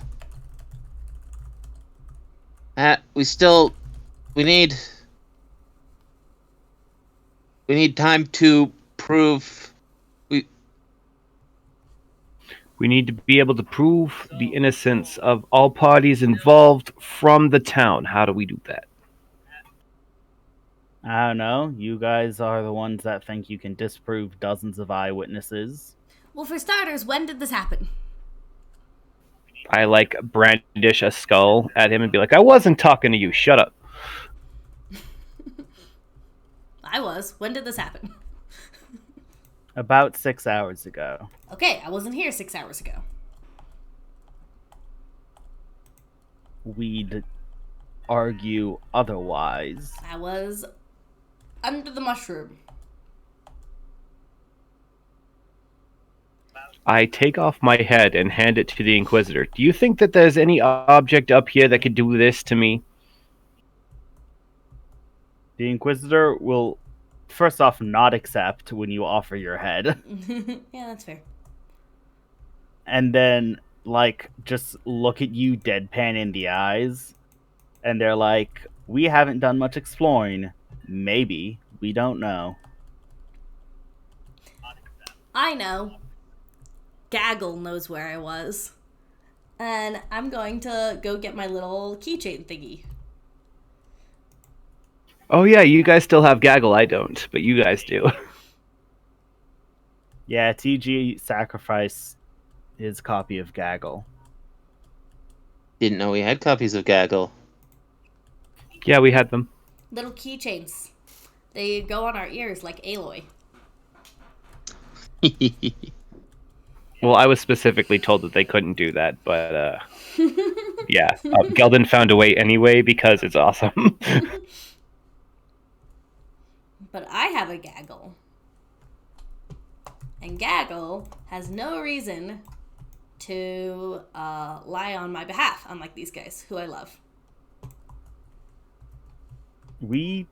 we need time to prove We need to be able to prove the innocence of all parties involved from the town. How do we do that? I don't know. You guys are the ones that think you can disprove dozens of eyewitnesses. Well, for starters, when did this happen? I brandish a skull at him and be like, I wasn't talking to you. Shut up. I was. When did this happen? About 6 hours ago. Okay, I wasn't here 6 hours ago. We'd argue otherwise. I was under the mushroom. I take off my head and hand it to the Inquisitor. Do you think that there's any object up here that could do this to me? The Inquisitor will, first off, not accept when you offer your head. Yeah, that's fair. And then, just look at you deadpan in the eyes. And they're like, we haven't done much exploring. Maybe. We don't know. I know. Gaggle knows where I was. And I'm going to go get my little keychain thingy. Oh yeah, you guys still have Gaggle. I don't, but you guys do. Yeah, TG sacrificed his copy of Gaggle. didn't know we had copies of Gaggle. Yeah, we had them. Little keychains. They go on our ears like Aloy. Well, I was specifically told that they couldn't do that, but yeah, Geldin found a way anyway because it's awesome. But I have a Gaggle. And Gaggle has no reason to lie on my behalf, unlike these guys, who I love. We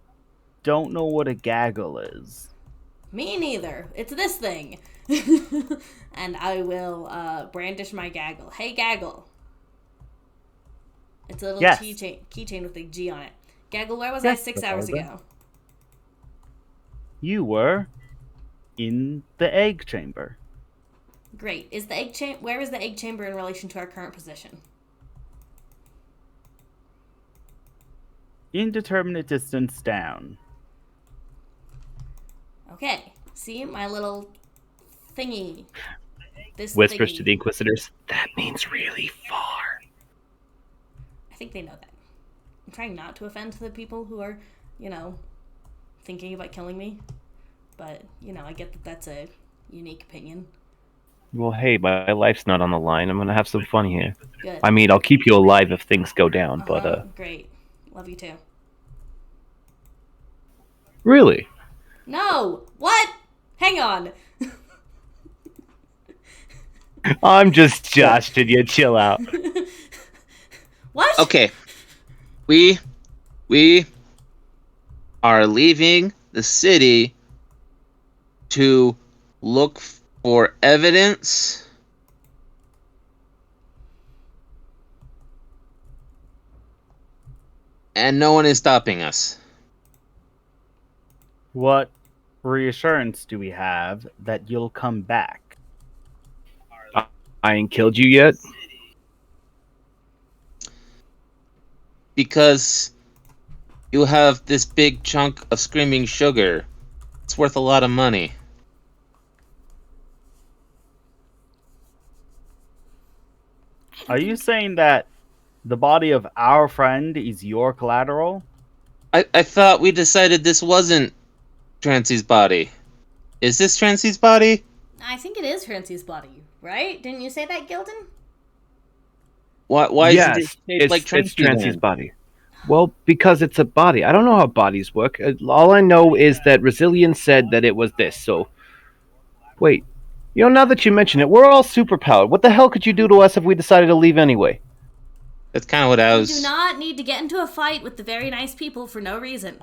don't know what a Gaggle is. Me neither. It's this thing. And I will brandish my Gaggle. Hey, Gaggle. It's a little Yes. keychain with a G on it. Gaggle, where was I Yes, 6 hours Matilda. ago? You were in the egg chamber. Great. Is the egg where is the egg chamber in relation to our current position? Indeterminate distance down. Okay. See my little thingy. This Whispers thingy. to the Inquisitors. That means really far. I think they know that. I'm trying not to offend the people who are, thinking about killing me. But, I get that that's a unique opinion. Well, hey, my life's not on the line. I'm gonna have some fun here. Good. I mean, I'll keep you alive if things go down, but Great. Love you too. really? No! What? Hang on. I'm just joshing you. Chill out. What? Okay. We are leaving the city to look for evidence. And no one is stopping us. What reassurance do we have that you'll come back? I ain't killed you yet. Because you have this big chunk of screaming sugar. It's worth a lot of money. Are you saying that the body of our friend is your collateral? I thought we decided this wasn't Trancy's body. Is this Trancy's body? I think it is Francie's body, right? Didn't you say that, Gildan? Why yes, is it shaped like Trancy it's Trancy's then? body. Well, because it's a body. I don't know how bodies work. All I know is that Resilient said that it was this. So, wait. Now that you mention it, we're all superpowered. What the hell could you do to us if we decided to leave anyway? That's kind of what I You was. do not need to get into a fight with the very nice people for no reason.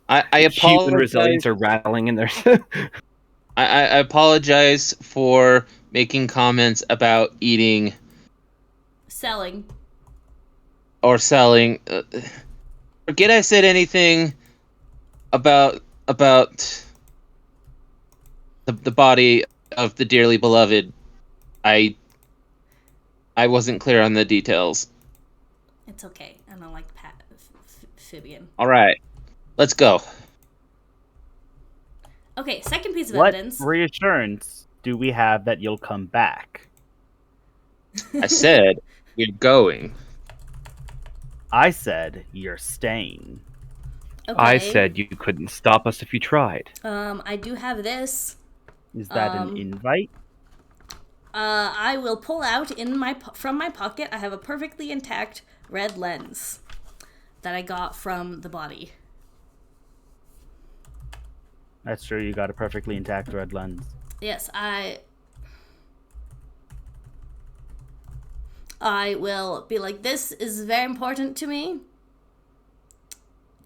I Sheep and apologize. Resilience are rattling in their... I apologize for making comments about eating Selling. or selling. Forget I said anything about the body of the dearly beloved. I wasn't clear on the details. It's okay. I don't like Fibian. All right, let's go. Okay, second piece of What evidence. reassurance do we have that you'll come back? I said we're going. I said you're staying. Okay. I said you couldn't stop us if you tried. I do have this. Is that an invite? I will pull out from my pocket. I have a perfectly intact red lens that I got from the body. That's true, you got a perfectly intact red lens. Yes, I will be like, this is very important to me,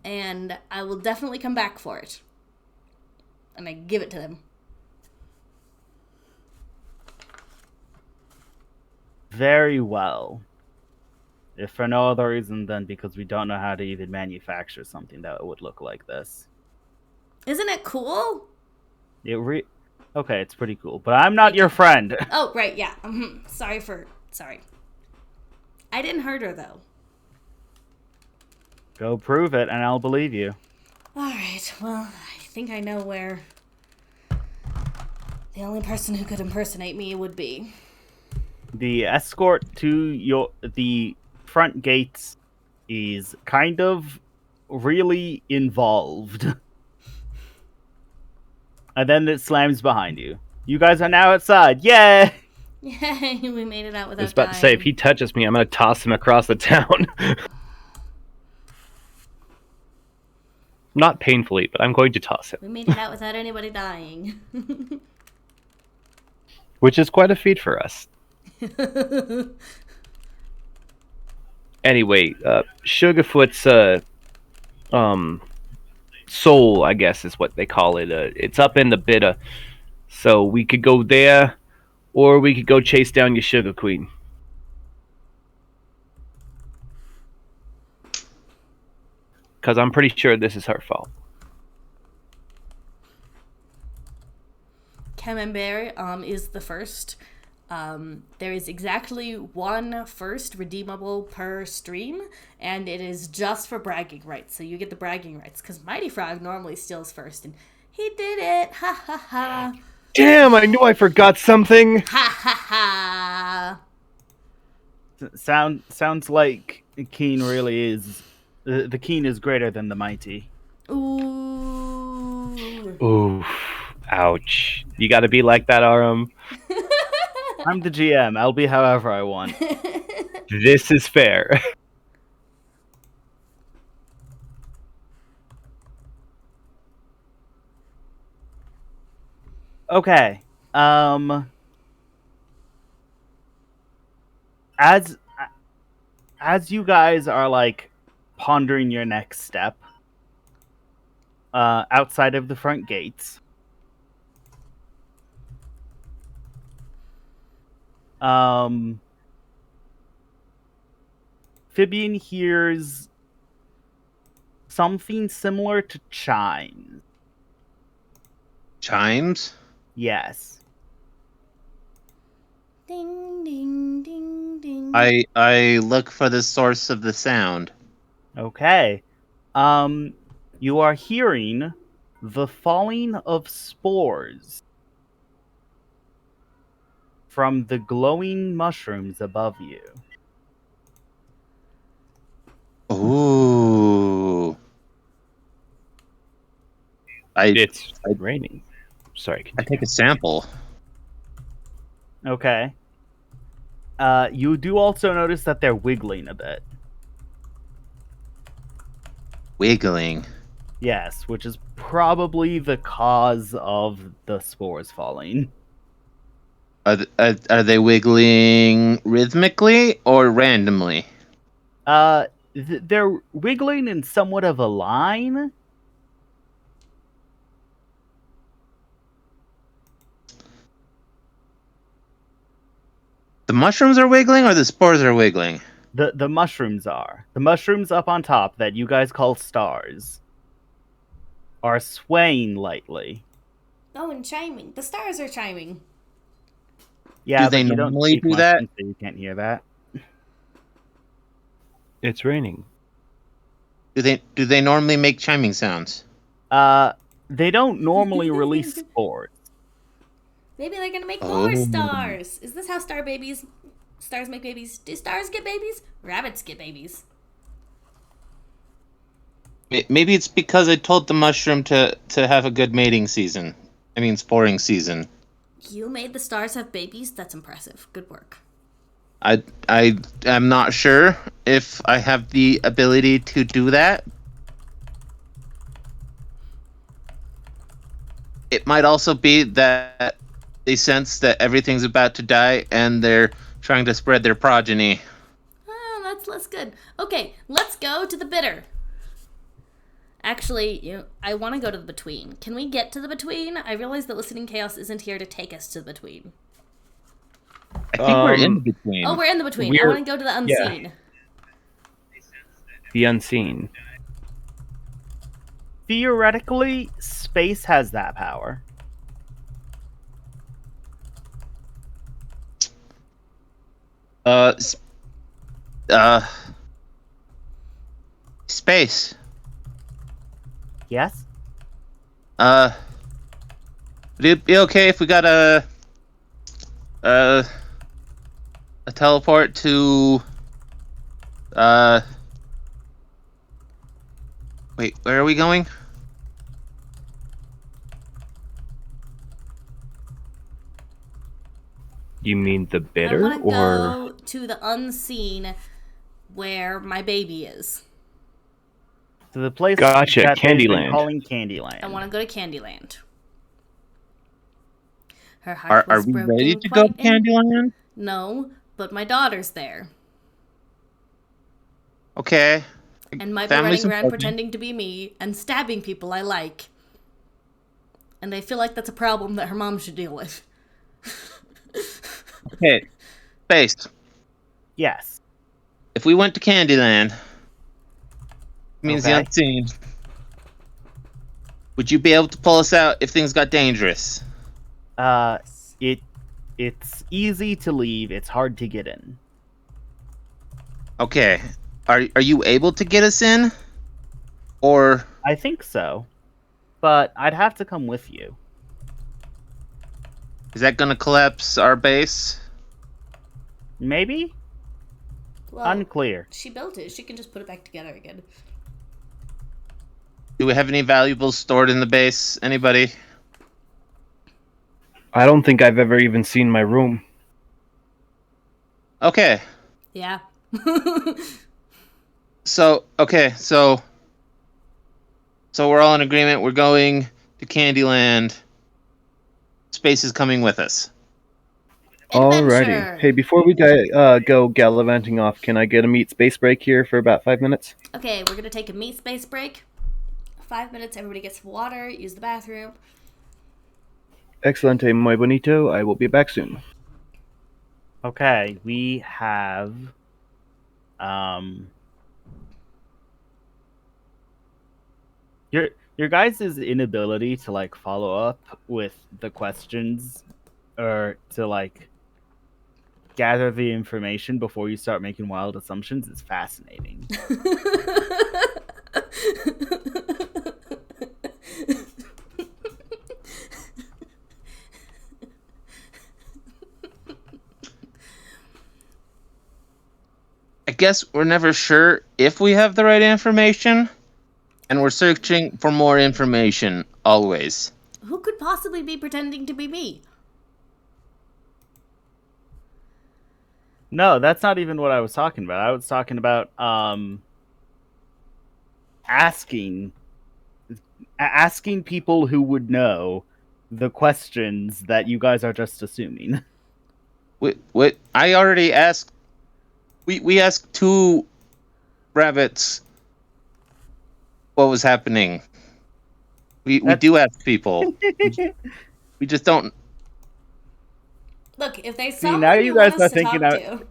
and I will definitely come back for it. And I give it to them. Very well. If for no other reason than because we don't know how to even manufacture something that would look like this. Isn't it cool? Okay, it's pretty cool, but I'm not your friend. Oh, right, yeah. Sorry. I didn't hurt her, though. Go prove it, and I'll believe you. Alright, well, I think I know where the only person who could impersonate me would be. The escort to the front gates is kind of really involved. And then it slams behind you. You guys are now outside. Yay! Yay, we made it out without I was about to say, if he touches me, I'm going to toss him across the town. Not painfully, but I'm going to toss him. We made it out without anybody dying. Which is quite a feat for us. Anyway, Sugarfoot's soul, I guess is what they call it. It's up in the bitter. So we could go there, or we could go chase down your Sugar Queen. because I'm pretty sure this is her fault. Camembert is the first. There is exactly one first redeemable per stream, and it is just for bragging rights. So you get the bragging rights, because Mighty Frog normally steals first, and he did it. Ha ha ha. Damn, I knew I forgot something. Ha ha ha. Sounds like Keen really is. The Keen is greater than the mighty. Ooh. Ooh, ouch. You gotta be like that, Aram. I'm the GM. I'll be however I want. This is fair. Okay. As you guys are like pondering your next step, outside of the front gates, Fibian hears something similar to chimes. Chimes? Yes. Ding ding ding ding. I look for the source of the sound. Okay. You are hearing the falling of spores from the glowing mushrooms above you. Ooh. It's raining. Sorry. I take a sample. Okay. You do also notice that they're wiggling a bit. Wiggling. Yes, which is probably the cause of the spores falling. Are they wiggling rhythmically or randomly? They're wiggling in somewhat of a line. The mushrooms are wiggling or the spores are wiggling? The mushrooms are. The mushrooms up on top that you guys call stars are swaying lightly. Oh, and chiming. The stars are chiming. Yeah, Do they but you don't normally speak do that? mushroom, so you can't hear that. It's raining. Do they normally make chiming sounds? They don't normally release spores. Maybe they're gonna make more Oh. stars. Is this how stars make babies? Do stars get babies? Rabbits get babies. Maybe it's because I told the mushroom to have a good mating season. I mean, sporing season. You made the stars have babies? That's impressive. Good work. I am not sure if I have the ability to do that. It might also be that they sense that everything's about to die and they're trying to spread their progeny. Oh, that's less good. Okay, let's go to the bitter. Actually, I want to go to the between. Can we get to the between? I realize that Listening Chaos isn't here to take us to the between. I think we're in between. Oh, we're in the between. I want to go to the unseen. The unseen. Theoretically, space has that power. Space. Yes? Would it be okay if we got a teleport to wait, where are we going? You mean the I bitter want to or go to the unseen where my baby is. To the place Gotcha, that they've been Candyland. calling Candyland. I want to go to Candyland. Her heart Are was we broken ready to go to quite in- Candyland? No, but my daughter's there. Okay. And might be Family's running around important. pretending to be me and stabbing people I like. And I feel like that's a problem that her mom should deal with. Okay. Space. Yes. If we went to Candyland, Means Okay. the unseen. Would you be able to pull us out if things got dangerous? It's easy to leave. It's hard to get in. Okay. Are you able to get us in? Or I think so, but I'd have to come with you. is that gonna collapse our base? Maybe? Well, Unclear. she built it. She can just put it back together again. Do we have any valuables stored in the base? Anybody? I don't think I've ever even seen my room. Okay. Yeah. So so we're all in agreement. We're going to Candyland. Space is coming with us. Adventure. Alrighty. Hey, before we go gallivanting off, can I get a meat space break here for about 5 minutes? Okay, we're gonna take a meat space break. 5 minutes, everybody gets water, use the bathroom. Excelente, muy bonito. I will be back soon. Okay, we have your guys' inability to like follow up with the questions or to like gather the information before you start making wild assumptions is fascinating. I guess we're never sure if we have the right information, and we're searching for more information always. Who could possibly be pretending to be me? No, that's not even what I was talking about. I was talking about asking people who would know the questions that you guys are just assuming. What I already asked. We asked 2 rabbits what was happening. We do ask people. We just don't. Look, if they See, saw now who you want guys us are to thinking talk out- to.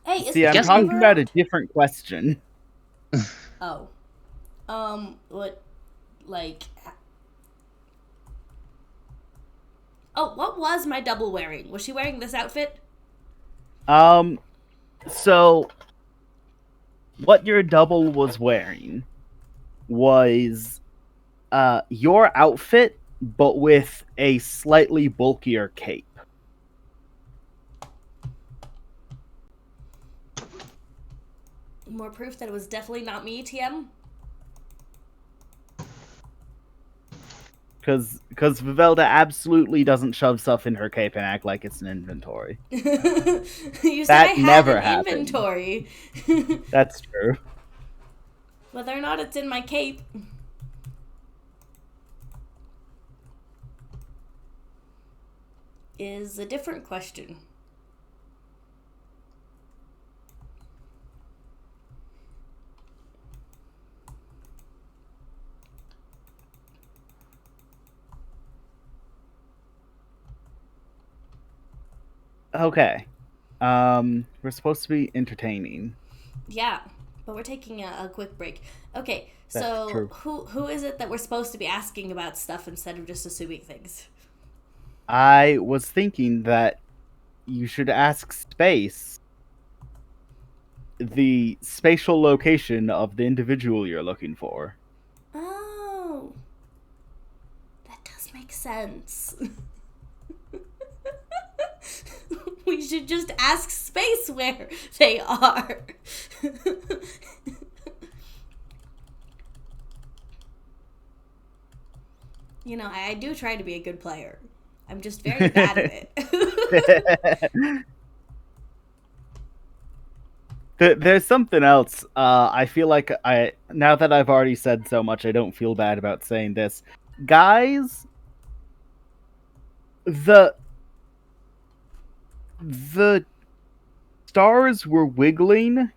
Hey, is See, I'm Steve talking about a around? different question. Oh. What, like... Oh, what was my double wearing? Was she wearing this outfit? So what your double was wearing was your outfit, but with a slightly bulkier cape. More proof that it was definitely not me, TM? Because Vivelda absolutely doesn't shove stuff in her cape and act like it's an inventory. You said That I had never an happened. inventory. That's true. Whether or not it's in my cape. Is a different question. Okay. We're supposed to be entertaining. Yeah, but we're taking a quick break. Okay, That's so true. who is it that we're supposed to be asking about stuff instead of just assuming things? I was thinking that you should ask Space the spatial location of the individual you're looking for. Oh, that does make sense. We should just ask Space where they are. You know, I do try to be a good player. I'm just very bad at it. There's something else. I feel like now that I've already said so much, I don't feel bad about saying this. Guys, the stars were wiggling,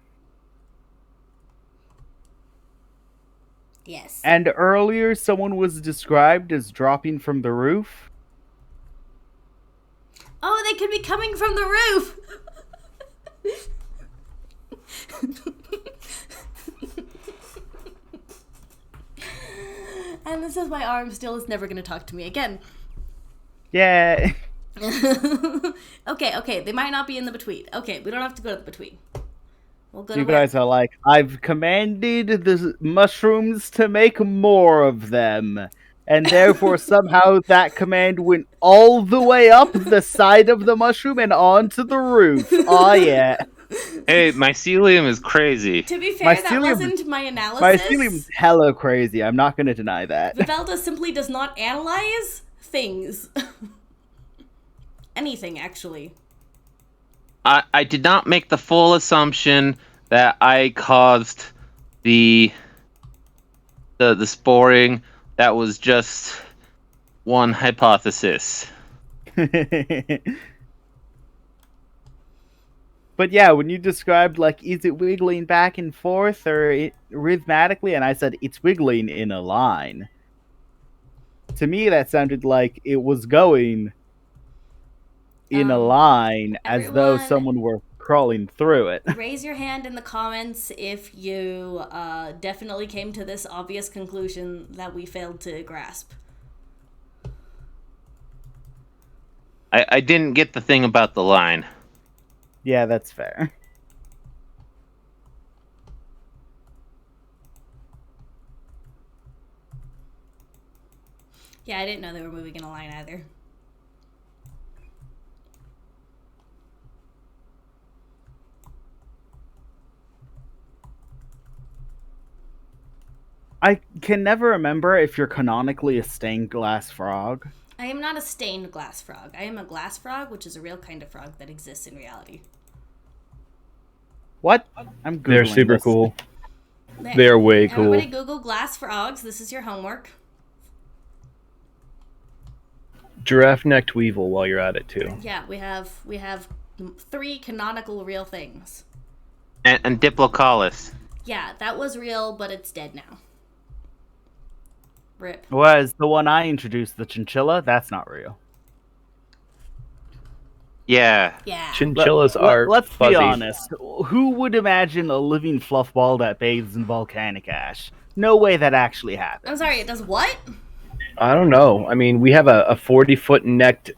Yes. and earlier someone was described as dropping from the roof. Oh, they could be coming from the roof. This is my arm still is never gonna talk to me again. Yeah. Okay, they might not be in the between. Okay, we don't have to go to the between. We'll go to You guys are like, I've commanded the mushrooms to make more of them. And therefore, somehow that command went all the way up the side of the mushroom and onto the roof. Oh, yeah. Hey, mycelium is crazy. To be fair, that Mycelium- wasn't my analysis. Mycelium's hella crazy. I'm not going to deny that. Vivalda simply does not analyze things. Anything, actually. I did not make the full assumption that I caused the sporing. That was just one hypothesis. But yeah, when you described, like, is it wiggling back and forth or rhythmically, and I said it's wiggling in a line. To me, that sounded like it was going in a line as though everyone- someone were crawling through it. Raise your hand in the comments if you definitely came to this obvious conclusion that we failed to grasp. I didn't get the thing about the line. Yeah, that's fair. Yeah, I didn't know they were moving in a line either. I can never remember if you're canonically a stained glass frog. I am not a stained glass frog. I am a glass frog, which is a real kind of frog that exists in reality. What? I'm Googling They're super this. cool. There. They're way cool. Everybody Google glass frogs. This is your homework. Giraffe-necked weevil while you're at it too. Yeah, we have 3 canonical real things. And Diplocaulus. Yeah, that was real, but it's dead now. Rip. Was the one I introduced, the chinchilla? That's not real. Yeah. Yeah. Chinchillas are Let's fuzzy. be honest. Who would imagine a living fluff ball that bathes in volcanic ash? No way that actually happened. I'm sorry, it does what? I don't know. I mean, we have a 40-foot necked,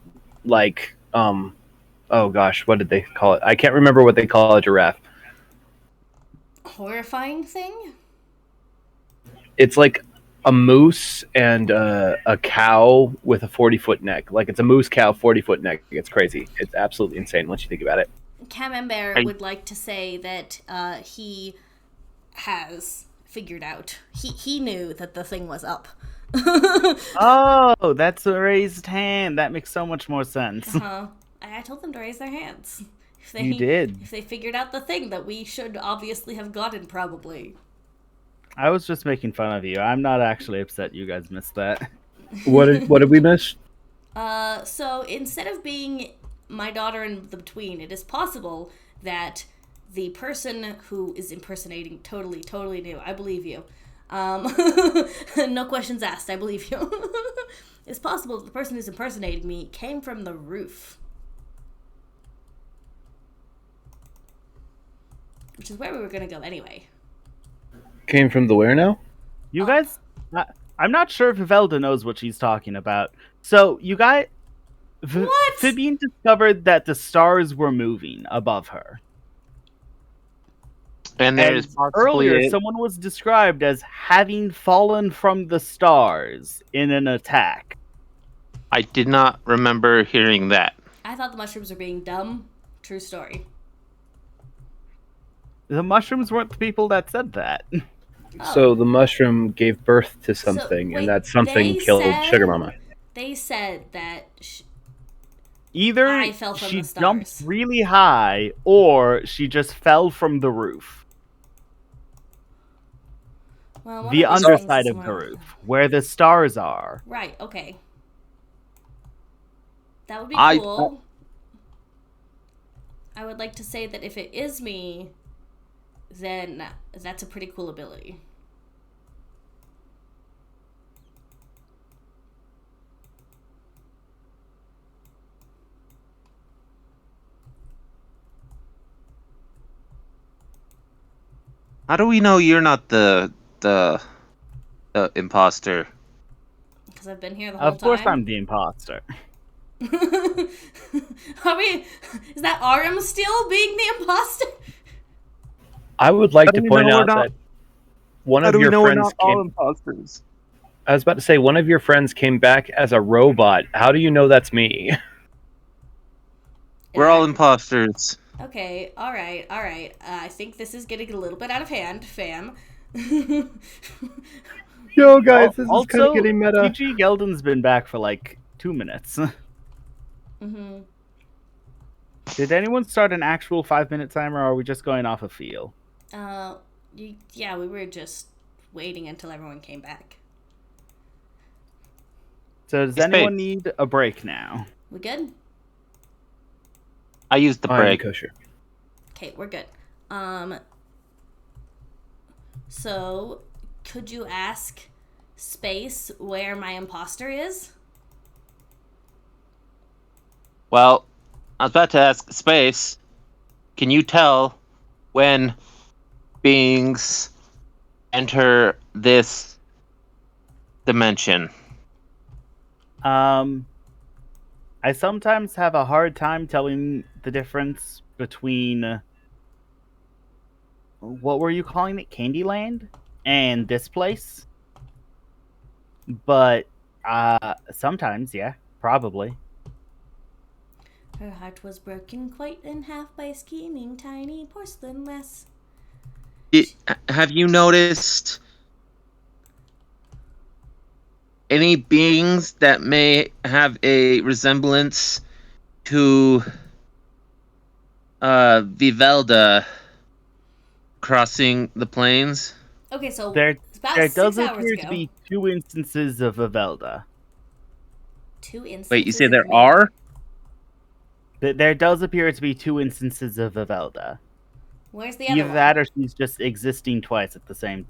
like, oh gosh, what did they call it? I can't remember what they call a giraffe. Horrifying thing? It's like a moose and a cow with a 40-foot neck. Like, it's a moose cow 40-foot neck. It's crazy. It's absolutely insane once you think about it. Camembert would like to say that he has figured out. He knew that the thing was up. Oh, that's a raised hand. That makes so much more sense. I told them to raise their hands. If You did. If they figured out the thing that we should obviously have gotten, probably. I was just making fun of you. I'm not actually upset you guys missed that. What did we miss? So instead of being my daughter in the between, it is possible that the person who is impersonating totally new. I believe you. No questions asked. I believe you. It's possible that the person who's impersonating me came from the roof. Which is where we were going to go anyway. Came from the where now? You guys, I'm not sure if Ivelda knows what she's talking about. So, you guys, What? Fabian discovered that the stars were moving above her. And there's And possibly earlier, someone was described as having fallen from the stars in an attack. I did not remember hearing that. I thought the mushrooms were being dumb. True story. The mushrooms weren't the people that said that. So the mushroom gave birth to something, wait, and that something they killed said- Sugar Mama. They said that Either I fell from she the jumped stars. really high, or she just fell from the roof. well, one The of these underside things of is the one- roof, where the stars are. Right, okay. That would be I- cool. I would like to say that if it is me, then that's a pretty cool ability. How do we know you're not the imposter? because I've been here the whole time. Of course I'm the imposter. Are we? Is that Aram still being the imposter? I would like How do to we point know we're out not- that one How of do we your know we're friends not all came. imposters? I was about to say one of your friends came back as a robot. How do you know that's me? We're all imposters. Okay, all right. I think this is getting a little bit out of hand, fam. Yo, guys, this is kind Also, of getting meta. PG Geldon's been back for like 2 minutes. Mm-hmm. Did anyone start an actual 5-minute timer, or are we just going off a feel? Yeah, we were just waiting until everyone came back. So does anyone need a break now? We good? I used the I am break. kosher. Okay, we're good. So could you ask Space where my imposter is? Well, I was about to ask Space, can you tell when beings enter this dimension? I sometimes have a hard time telling the difference between what were you calling it, Candyland, and this place. But sometimes, yeah, probably. Her heart was broken quite in half by a scheming tiny porcelain lass. Have you noticed any beings that may have a resemblance to Vivelda crossing the plains? Okay, so There about does 6 hours appear ago. to be 2 instances of Avelda. 2 instances. Wait, you say of there me. are? There does appear to be 2 instances of Avelda. Where's the other Either one? that or she's just existing twice at the same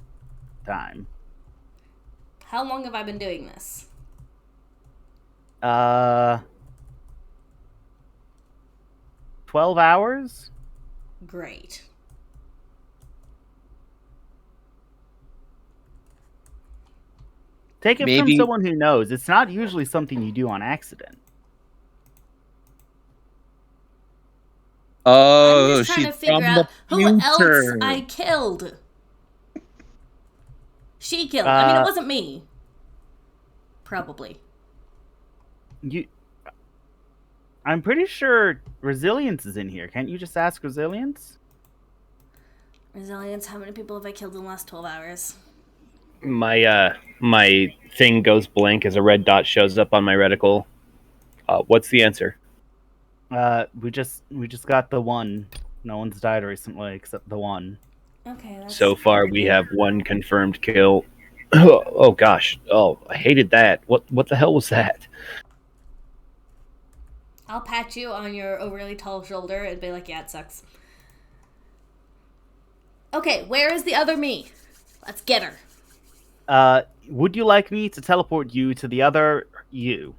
time. How long have I been doing this? 12 hours? Great. Take it Maybe- from someone who knows. It's not usually something you do on accident. Oh, I'm just trying she's to figure from out the who else future. I killed. She killed. I mean, it wasn't me. Probably. I'm pretty sure Resilience is in here. Can't you just ask Resilience? Resilience, how many people have I killed in the last 12 hours? My thing goes blank as a red dot shows up on my reticle. What's the answer? We just got the one. No one's died recently except the one. Okay. That's So far, we have one confirmed kill. Oh gosh! Oh, I hated that. What the hell was that? I'll pat you on your overly tall shoulder and be like, yeah, it sucks. Okay, where is the other me? Let's get her. Would you like me to teleport you to the other you?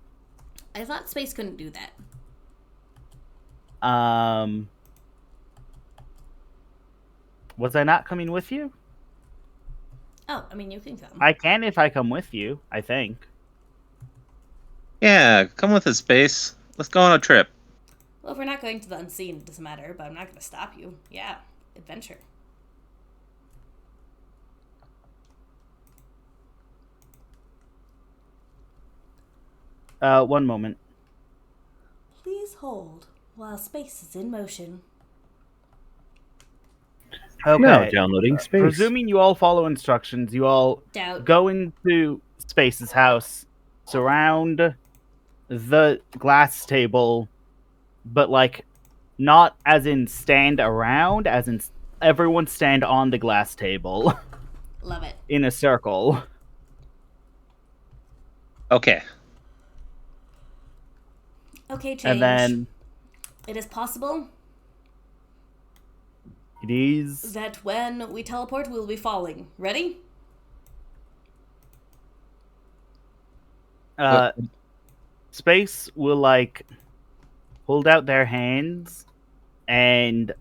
I thought Space couldn't do that. Was I not coming with you? Oh, I mean, you can come. I can if I come with you, I think. Yeah, come with us, Space. Let's go on a trip. Well, if we're not going to the unseen, it doesn't matter, but I'm not going to stop you. Yeah, adventure. One moment. Please hold while Space is in motion. Okay. Now downloading space. Presuming you all follow instructions, you all Doubt. go into Space's house, surround the glass table, but like not as in stand around, as in everyone stand on the glass table Love it. in a circle. Okay. Okay, change. And then It is possible it is that when we teleport, we'll be falling. Ready? Space will like hold out their hands and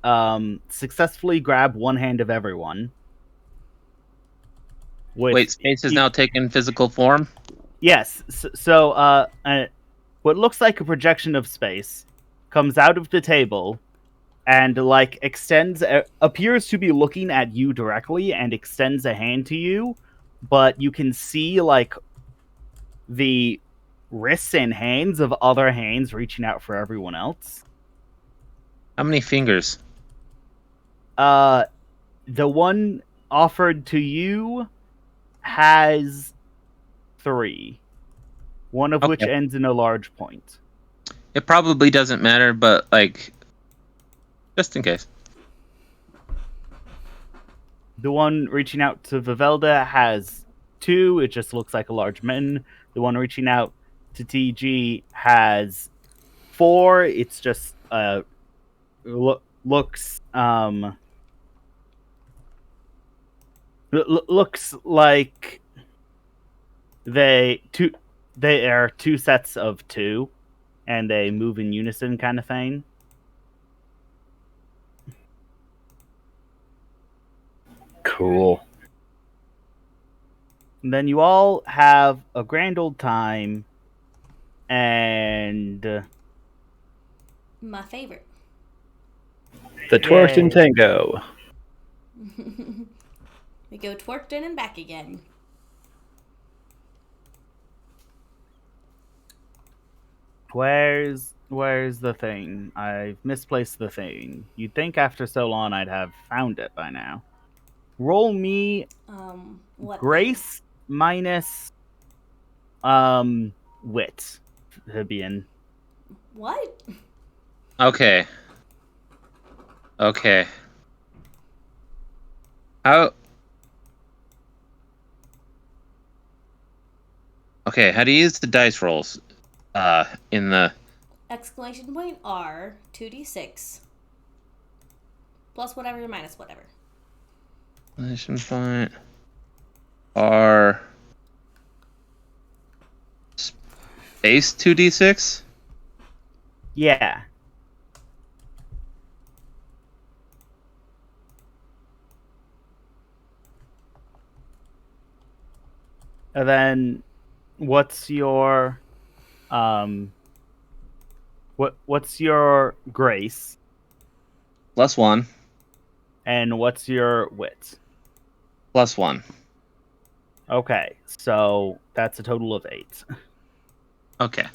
successfully grab one hand of everyone. Wait, Space has now taken physical form? Yes. What looks like a projection of space comes out of the table and like appears to be looking at you directly and extends a hand to you, but you can see like the wrists and hands of other hands reaching out for everyone else. How many fingers? The one offered to you has 3, one of which Okay. ends in a large point. It probably doesn't matter, but like, just in case. The one reaching out to Vivelda has 2. It just looks like a large mitten. The one reaching out to TG has 4. It's just looks looks like they are 2 sets of 2, and they move in unison, kind of thing. Cool. And then you all have a grand old time, and My favorite. The twerk and Yay. tango. We go twerked in and back again. where's the thing? I've misplaced the thing. You'd think after so long I'd have found it by now. Roll me What? Grace minus wit, Hibian. What? Okay. How? Okay, how do you use the dice rolls? In the Exclamation point R 2d6 plus whatever minus whatever. exclamation point R space 2d6. Yeah. And then what's your what's your grace +1. and what's your wit? +1. Okay, so that's a total of 8. Okay.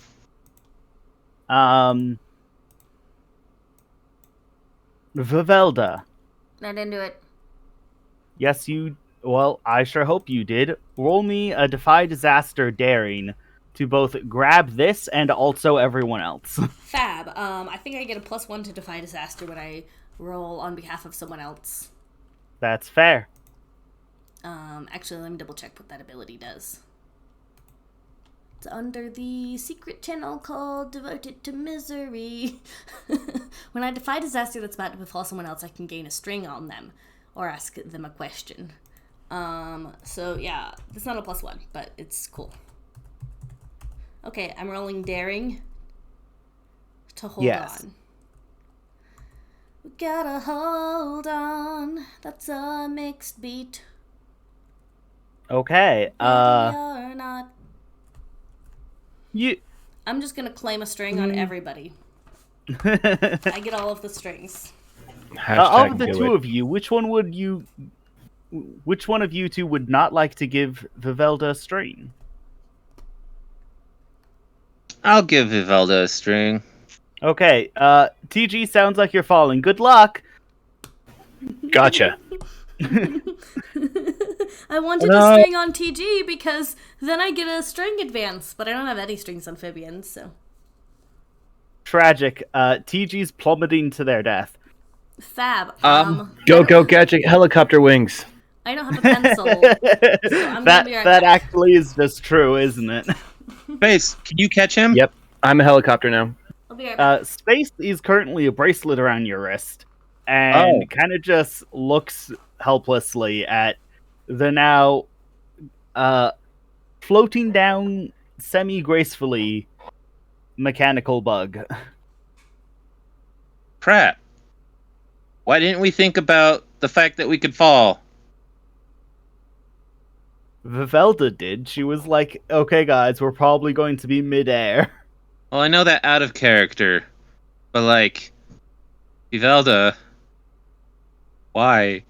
Vivelda. I didn't do it. Yes, you. Well, I sure hope you did. Roll me a Defy Disaster daring to both grab this and also everyone else. Fab. I think I get a +1 to defy disaster when I roll on behalf of someone else. That's fair. Actually, let me double check what that ability does. It's under the secret channel called Devoted to Misery. When I defy disaster that's about to befall someone else, I can gain a string on them or ask them a question. So yeah, it's not a +1, but it's cool. Okay, I'm rolling daring to hold on. We gotta hold on. That's a mixed beat. Okay. Ready or not. You. I'm just gonna claim a string on everybody. I get all of the strings. Hashtag Of the do two it. of you, which one of you two would not like to give Vivelda a string? I'll give Vivelda a string. Okay, TG, sounds like you're falling. Good luck! Gotcha. I wanted a string on TG because then I get a string advance, but I don't have any strings on Amphibians, so. Tragic. TG's plummeting to their death. Fab. Go, gadget helicopter wings. I don't have a pencil. So I'm gonna be right that back. actually is just true, isn't it? Space, can you catch him? Yep, I'm a helicopter now. I'll be right back. Space is currently a bracelet around your wrist, and kind of just looks helplessly at the now floating down semi-gracefully mechanical bug. Crap. Why didn't we think about the fact that we could fall? Vivelda did. She was like, okay, guys, we're probably going to be midair. Well, I know that out of character, but like, Vivelda, why?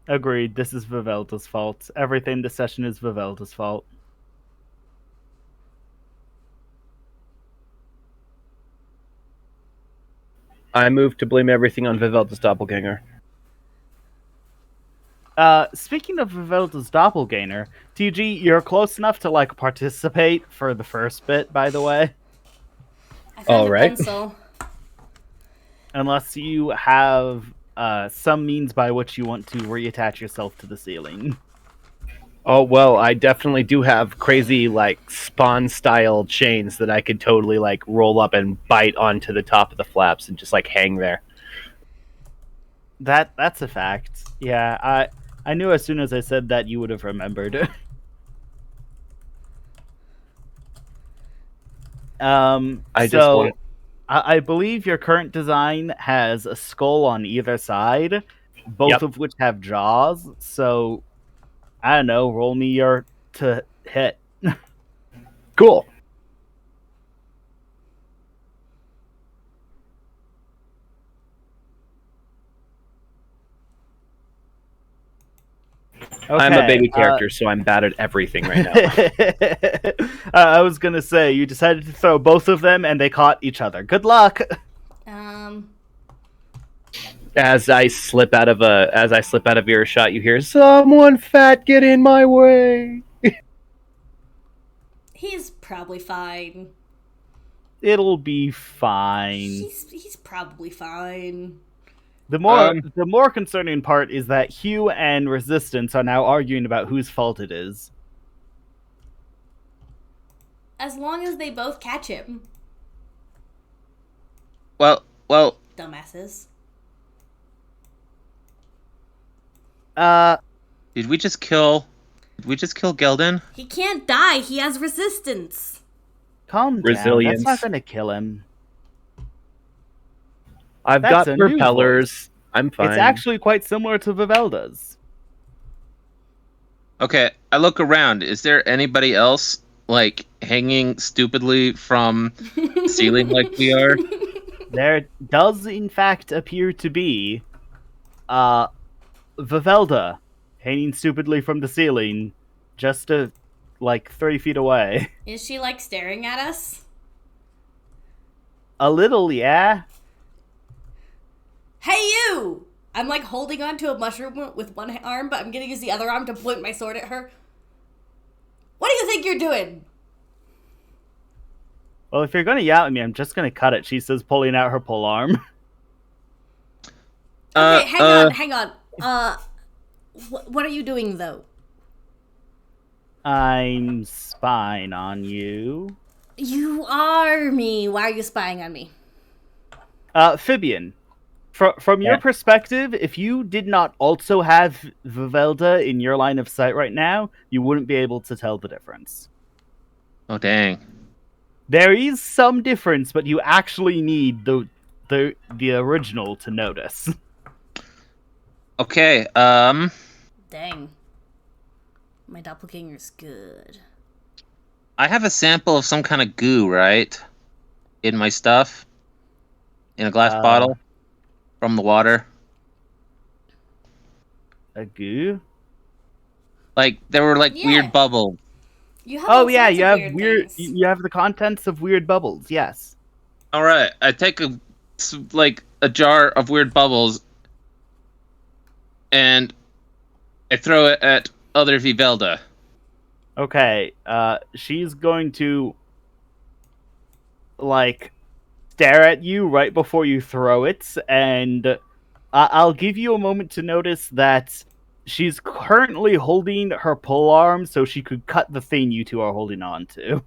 Agreed, this is Vivelda's fault. Everything this session is Vivelda's fault. I move to blame everything on Vivelda's doppelganger. Speaking of Vivelda's doppelganger, TG, you're close enough to, like, participate for the first bit, by the way. I found a Alright. pencil. Unless you have, some means by which you want to reattach yourself to the ceiling. Oh, well, I definitely do have crazy, like, Spawn-style chains that I could totally, like, roll up and bite onto the top of the flaps and just, like, hang there. That's a fact. Yeah, I knew as soon as I said that you would have remembered. I believe your current design has a skull on either side, both Yep. of which have jaws. So, I don't know. Roll me your to hit. Cool. I'm a baby character, so I'm bad at everything right now. I was gonna say you decided to throw both of them, and they caught each other. Good luck. As I slip out of earshot, you hear someone fat get in my way. He's probably fine. It'll be fine. He's probably fine. The more concerning part is that Hugh and Resistance are now arguing about whose fault it is. As long as they both catch him. Well, Dumbasses. did we just kill Gelden? He can't die. He has resistance. Calm down. Resilience. That's not gonna kill him. I've That's got a new propellers. I'm fine. It's actually quite similar to Vivelda's. Okay, I look around. Is there anybody else like hanging stupidly from the ceiling like we are? There does, in fact, appear to be Vivelda hanging stupidly from the ceiling, just 3 feet away. Is she like staring at us? A little, yeah. Hey you! I'm like holding onto a mushroom with one arm, but I'm gonna use the other arm to point my sword at her. What do you think you're doing? Well, if you're gonna yell at me, I'm just gonna cut it. She says, pulling out her pole arm. Okay, hang on. What are you doing though? I'm spying on you. You are me. Why are you spying on me? Fibian, from your perspective, if you did not also have Vivelda in your line of sight right now, you wouldn't be able to tell the difference. Oh dang. There is some difference, but you actually need the original to notice. Okay, Dang. My doppelganger's good. I have a sample of some kind of goo, right? In my stuff? In a glass bottle? From the water? A goo? Like, there were weird bubbles. You have all sorts you of have weird things. you have the contents of weird bubbles, yes. Alright, I take a jar of weird bubbles and I throw it at other Vivelda. Okay, she's going to, stare at you right before you throw it, and I'll give you a moment to notice that she's currently holding her pole arm so she could cut the thing you two are holding on to.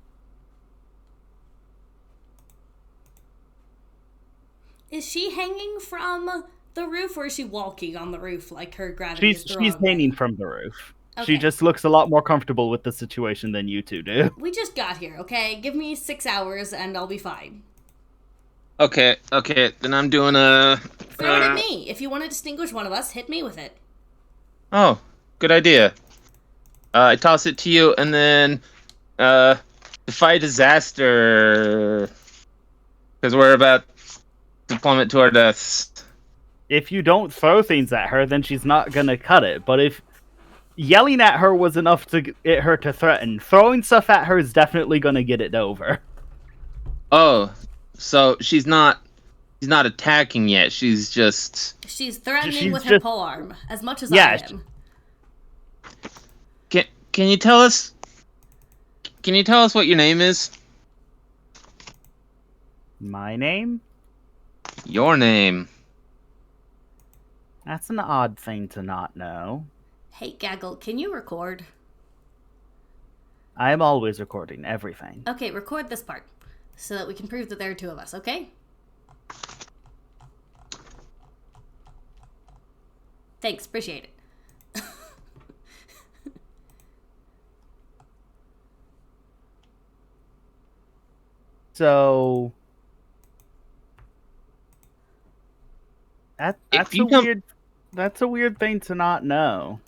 Is she hanging from the roof, or is she walking on the roof like her gravity is the She's wrong way? hanging from the roof. Okay. She just looks a lot more comfortable with the situation than you two do. We just got here, okay? Give me 6 hours and I'll be fine. Okay, then I'm doing a... Throw it at me. If you want to distinguish one of us, hit me with it. Oh, good idea. I toss it to you, and then defy disaster, because we're about to plummet to our deaths. If you don't throw things at her, then she's not gonna cut it. But if yelling at her was enough to get her to threaten, throwing stuff at her is definitely gonna get it over. Oh, so she's not attacking yet. She's threatening She's with her just- polearm as much as Yeah, I am. Can you tell us? Can you tell us what your name is? My name? Your name. That's an odd thing to not know. Hey, Gaggle, can you record? I am always recording everything. Okay, record this part so that we can prove that there are two of us, okay? Thanks, appreciate it. So If you come- that's a weird thing to not know.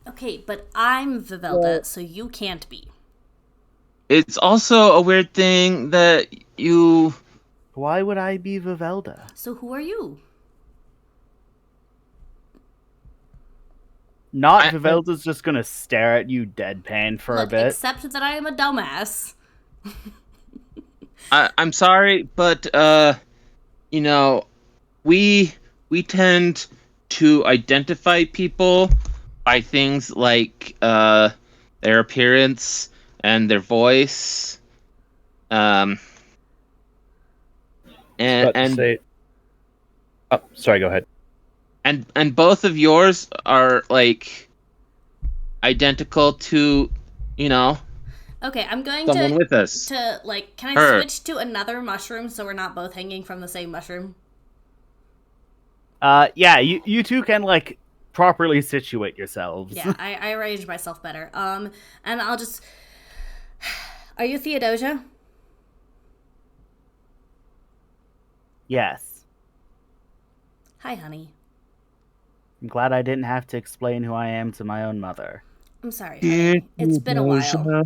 Okay, but I'm Vivelda, so you can't be. It's also a weird thing that you. Why would I be Vivelda? So who are you? Not Vivelda's just gonna stare at you deadpan for Look, a bit. except that I am a dumbass. I'm sorry, but you know, we tend to identify people by things like their appearance and their voice. And Oh, sorry. Go ahead. and both of yours are like identical to, you know, Okay, I'm going someone to with us. can I Her. switch to another mushroom so we're not both hanging from the same mushroom? Yeah, you two can like properly situate yourselves. Yeah, I arranged myself better. And I'll just. Are you Theodosia? Yes. Hi, honey. I'm glad I didn't have to explain who I am to my own mother. I'm sorry, honey. It's been a while.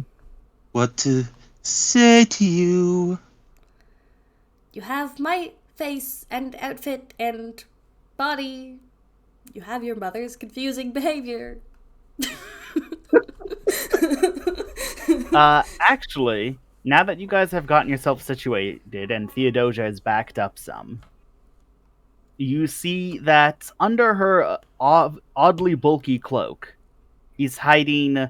What to say to you? You have my face and outfit and body. You have your mother's confusing behavior. Actually, now that you guys have gotten yourself situated and Theodosia has backed up some, you see that under her oddly bulky cloak is hiding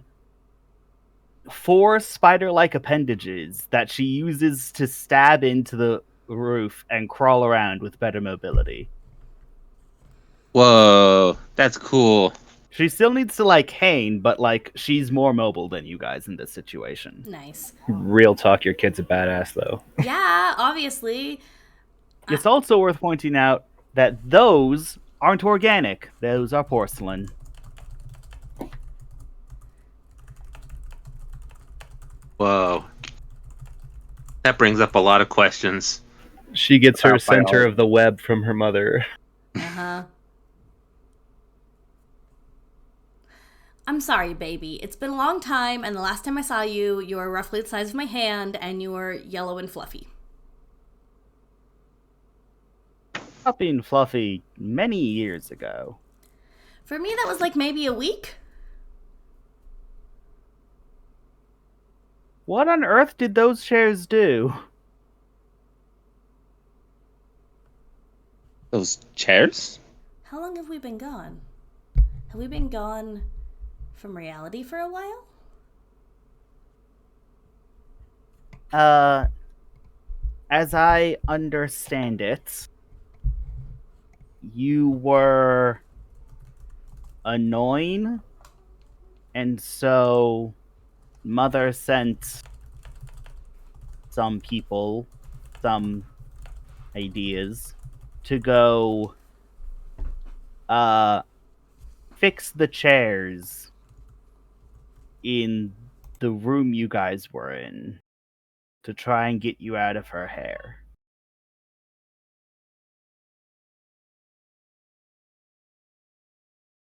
4 spider-like appendages that she uses to stab into the roof and crawl around with better mobility. Whoa, that's cool. She still needs to like hang, but like she's more mobile than you guys in this situation. Nice. Real talk, your kid's a badass, though. Yeah, obviously. It's also worth pointing out that those aren't organic. Those are porcelain. Whoa. That brings up a lot of questions. She gets her About center biology. of the web from her mother. Uh-huh. I'm sorry, baby. It's been a long time, and the last time I saw you, you were roughly the size of my hand, and you were yellow and fluffy. Stop being fluffy many years ago. For me, that was like maybe a week. What on earth did those chairs do? Those chairs? How long have we been gone? Have we been gone from reality for a while? As I understand it, you were annoying, and so Mother sent some people, some ideas, to go fix the chairs in the room you guys were in to try and get you out of her hair.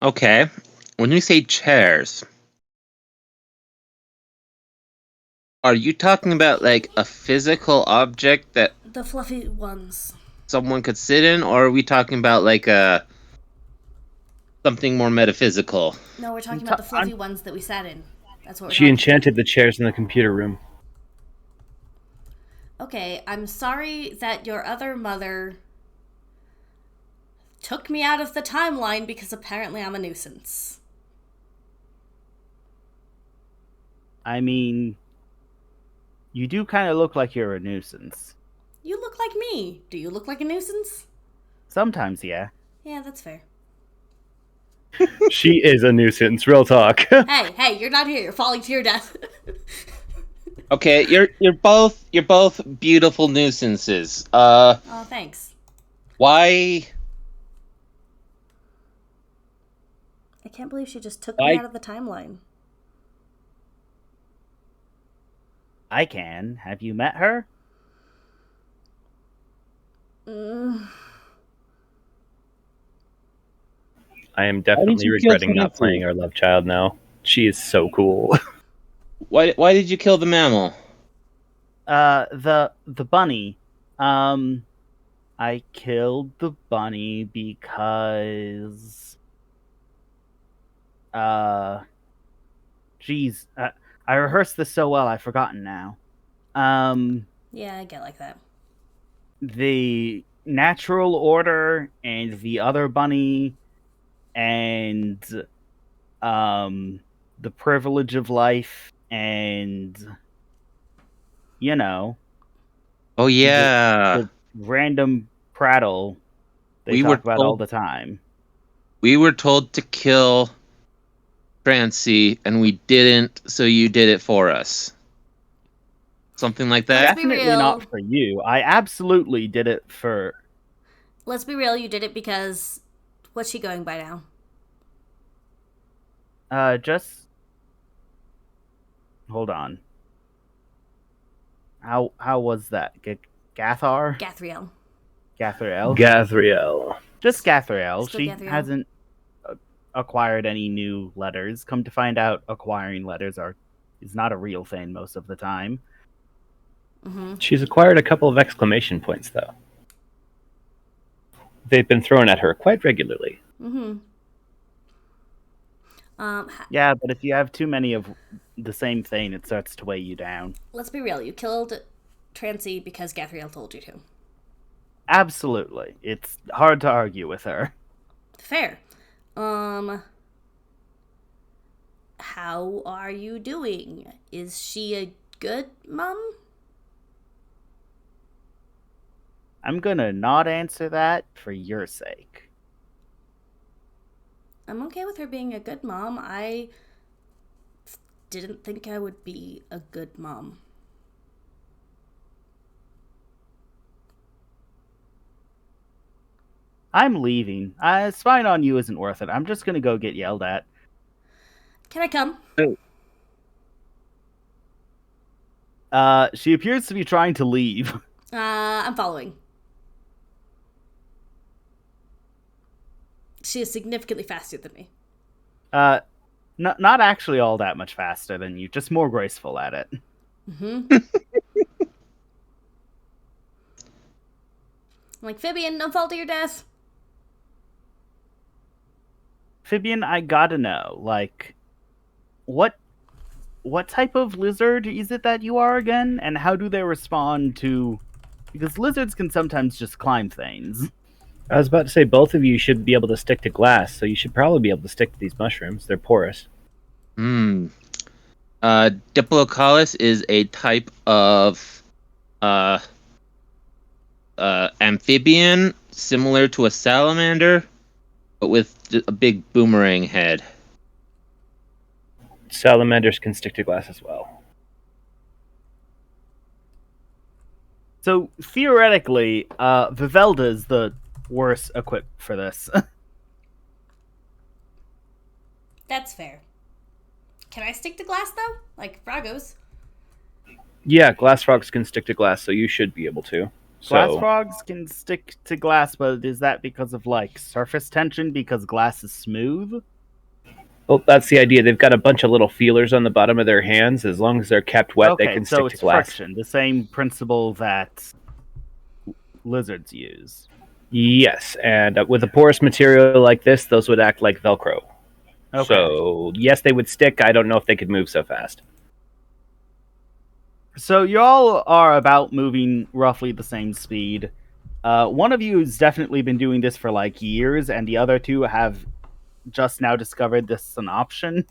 Okay. when you say chairs, are you talking about like a physical object that The fluffy ones. someone could sit in, or are we talking about like a something more metaphysical? No, we're talking about the fluffy ones that we sat in. That's what we're She talking enchanted the chairs in the computer room. about. Okay, I'm sorry that your other mother took me out of the timeline because apparently I'm a nuisance. I mean, you do kind of look like you're a nuisance. You look like me. Do you look like a nuisance? Sometimes, yeah. Yeah, that's fair. She is a nuisance, real talk. Hey, you're not here. You're falling to your death. Okay, you're both beautiful nuisances. Oh, thanks. Why? I can't believe she just took Why- me out of the timeline. I can. Have you met her? I am did definitely you kill regretting not Clancy? playing our love child now. She is so cool. Why did you kill the mammal? The bunny. I killed the bunny because geez, I rehearsed this so well I've forgotten now. Yeah, I get like that. The natural order and the other bunny and the privilege of life and you know Oh yeah, the random prattle they We talk were about all told- the time. we were told to kill Francie, and we didn't, so you did it for us. Something like that. Let's be Definitely real. not for you. I absolutely did it for Let's be real, you did it because... What's she going by now? just hold on. How was that? Gathar? Gathriel. Gathriel? Gathriel. Just Gathriel. Still She Gathriel. hasn't acquired any new letters. Come to find out, acquiring letters is not a real thing most of the time. Mm-hmm. She's acquired a couple of exclamation points, though. They've been thrown at her quite regularly. Mm-hmm. Yeah, but if you have too many of the same thing, it starts to weigh you down. Let's be real. You killed Trancy because Gathriel told you to. Absolutely. It's hard to argue with her. Fair. How are you doing? Is she a good mom? I'm gonna not answer that for your sake. I'm okay with her being a good mom. I didn't think I would be a good mom. I'm leaving. Spying on you isn't worth it. I'm just gonna go get yelled at. Can I come? She appears to be trying to leave. I'm following. She is significantly faster than me. Not actually all that much faster than you, just more graceful at it. Mm-hmm. I'm like, Fibian, don't fall to your death. Fibian, I gotta know, like, what type of lizard is it that you are again, and how do they respond to... Because lizards can sometimes just climb things. I was about to say, both of you should be able to stick to glass, so you should probably be able to stick to these mushrooms. They're porous. Diplocaulus is a type of amphibian similar to a salamander, but with a big boomerang head. Salamanders can stick to glass as well. So, theoretically, Vivelda's the worst equipped for this. That's fair. Can I stick to glass, though? Like Fragos? Yeah, glass frogs can stick to glass, so you should be able to. Glass So, frogs can stick to glass, but is that because of, like, surface tension because glass is smooth? Well, that's the idea. They've got a bunch of little feelers on the bottom of their hands. As long as they're kept wet, they Okay, can so stick it's to glass. friction, the same principle that lizards use. Yes, and with a porous material like this, those would act like Velcro. Okay. So, yes, they would stick. I don't know if they could move so fast. So y'all are about moving roughly the same speed. One of you has definitely been doing this for like years, and the other two have just now discovered this is an option.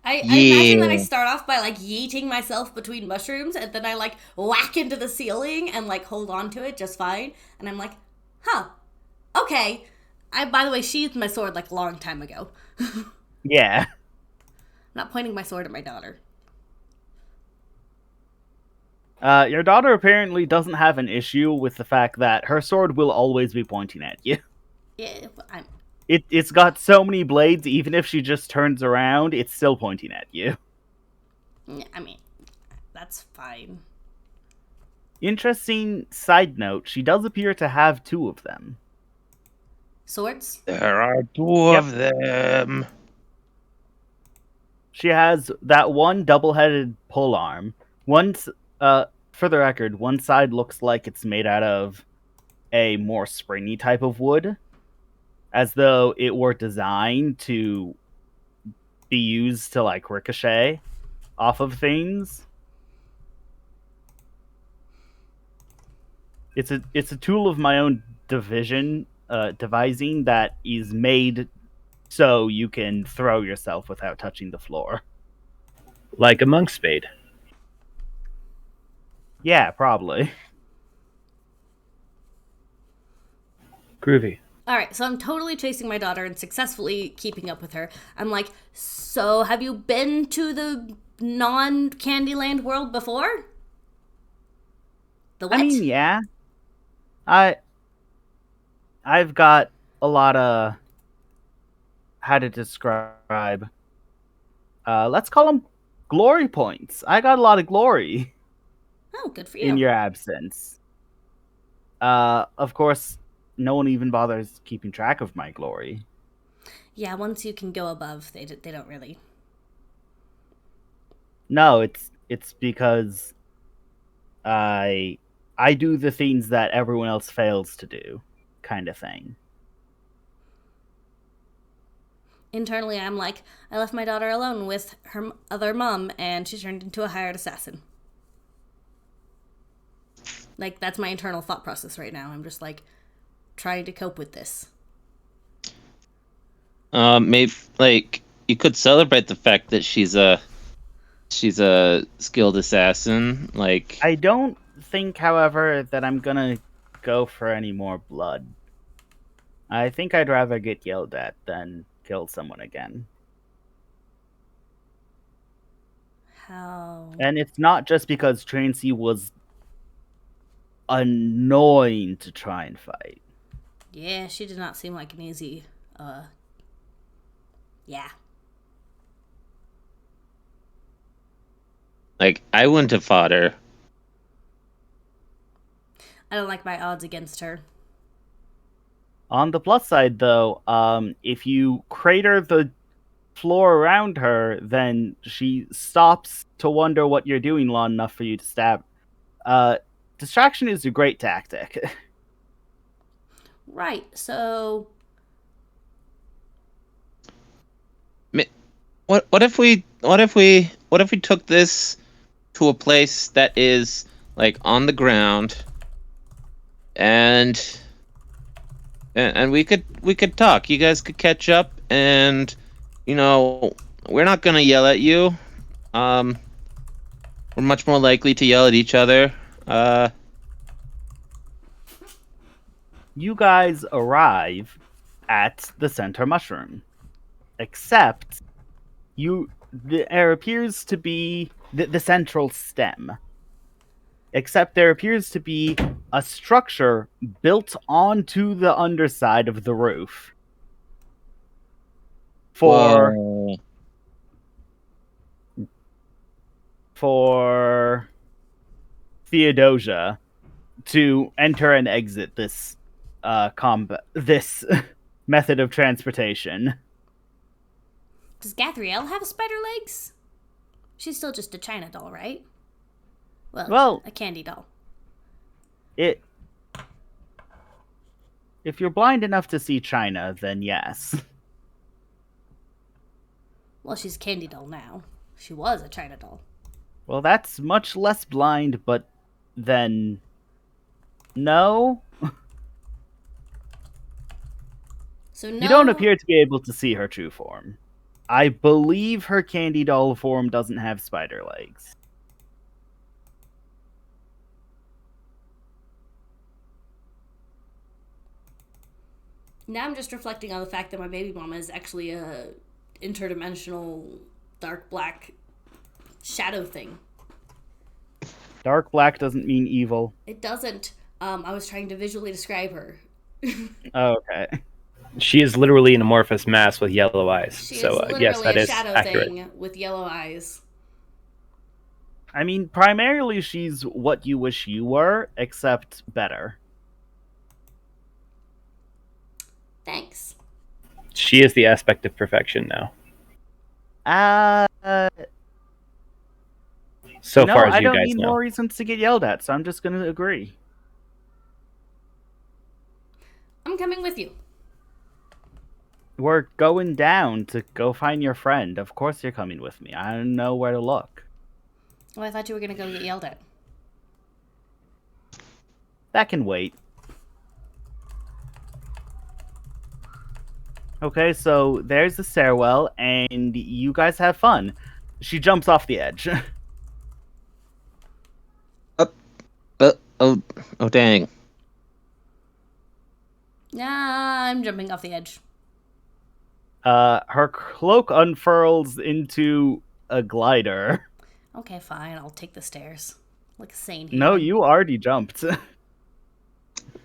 I imagine that I Yeah. start off by like yeeting myself between mushrooms, and then I like whack into the ceiling and like hold on to it just fine. And I'm like, huh, okay. By the way, sheathed my sword like a long time ago. Yeah. I'm not pointing my sword at my daughter. Your daughter apparently doesn't have an issue with the fact that her sword will always be pointing at you. Yeah, but It's got so many blades, even if she just turns around, it's still pointing at you. I mean, that's fine. Interesting side note, she does appear to have two of them. Swords? There are two Yep. of them. She has that one double-headed pole arm. For the record, one side looks like it's made out of a more springy type of wood, as though it were designed to be used to like ricochet off of things. It's a tool of my own devising that is made so you can throw yourself without touching the floor. Like a monk spade. Yeah, probably. Groovy. All right, so I'm totally chasing my daughter and successfully keeping up with her. I'm like, so have you been to the non-Candyland world before? The what? I mean, yeah. I've got a lot of how to describe. Let's call them glory points. I got a lot of glory Oh, good for you. in your absence. Of course, no one even bothers keeping track of my glory. Yeah, once you can go above, they don't really. No, it's because I do the things that everyone else fails to do, kind of thing. Internally, I'm like, I left my daughter alone with her other mom, and she turned into a hired assassin. Like, that's my internal thought process right now. I'm just like trying to cope with this. Maybe like you could celebrate the fact that she's a skilled assassin. Like I don't think, however, that I'm gonna go for any more blood. I think I'd rather get yelled at than kill someone again. How? And it's not just because Tracy was annoying to try and fight. Yeah, she did not seem like an easy, yeah. like I wouldn't have fought her. I don't like my odds against her. On the plus side, though, if you crater the floor around her, then she stops to wonder what you're doing long enough for you to stab. Distraction is a great tactic. Right, so What if we took this to a place that is like on the ground, and we could talk. You guys could catch up, and we're not gonna yell at you. We're much more likely to yell at each other. You guys arrive at the center mushroom, except there appears to be the central stem. Except there appears to be a structure built onto the underside of the roof Whoa. for Theodosia to enter and exit this method of transportation. Does Gathriel have spider legs? She's still just a China doll, right? Well, a candy doll. If you're blind enough to see China, then yes. Well, she's a candy doll now. She was a China doll. Well, that's much less blind, but then no. So no. You don't appear to be able to see her true form. I believe her candy doll form doesn't have spider legs. Now I'm just reflecting on the fact that my baby mama is actually a interdimensional dark black shadow thing. Dark black doesn't mean evil. It doesn't. I was trying to visually describe her. Okay. She is literally an amorphous mass with yellow eyes. She So, is literally yes, that a is shadow accurate. thing with yellow eyes. I mean, primarily she's what you wish you were, except better. Thanks. She is the aspect of perfection now. So no, far as I you don't guys need know. more reasons to get yelled at, so I'm just going to agree. I'm coming with you. We're going down to go find your friend. Of course you're coming with me. I don't know where to look. Oh, I thought you were going to go get yelled at. That can wait. Okay, so there's the stairwell, and you guys have fun. She jumps off the edge. Oh, dang. I'm jumping off the edge. Her cloak unfurls into a glider. Okay, fine. I'll take the stairs. Like a sane human. No, you already jumped.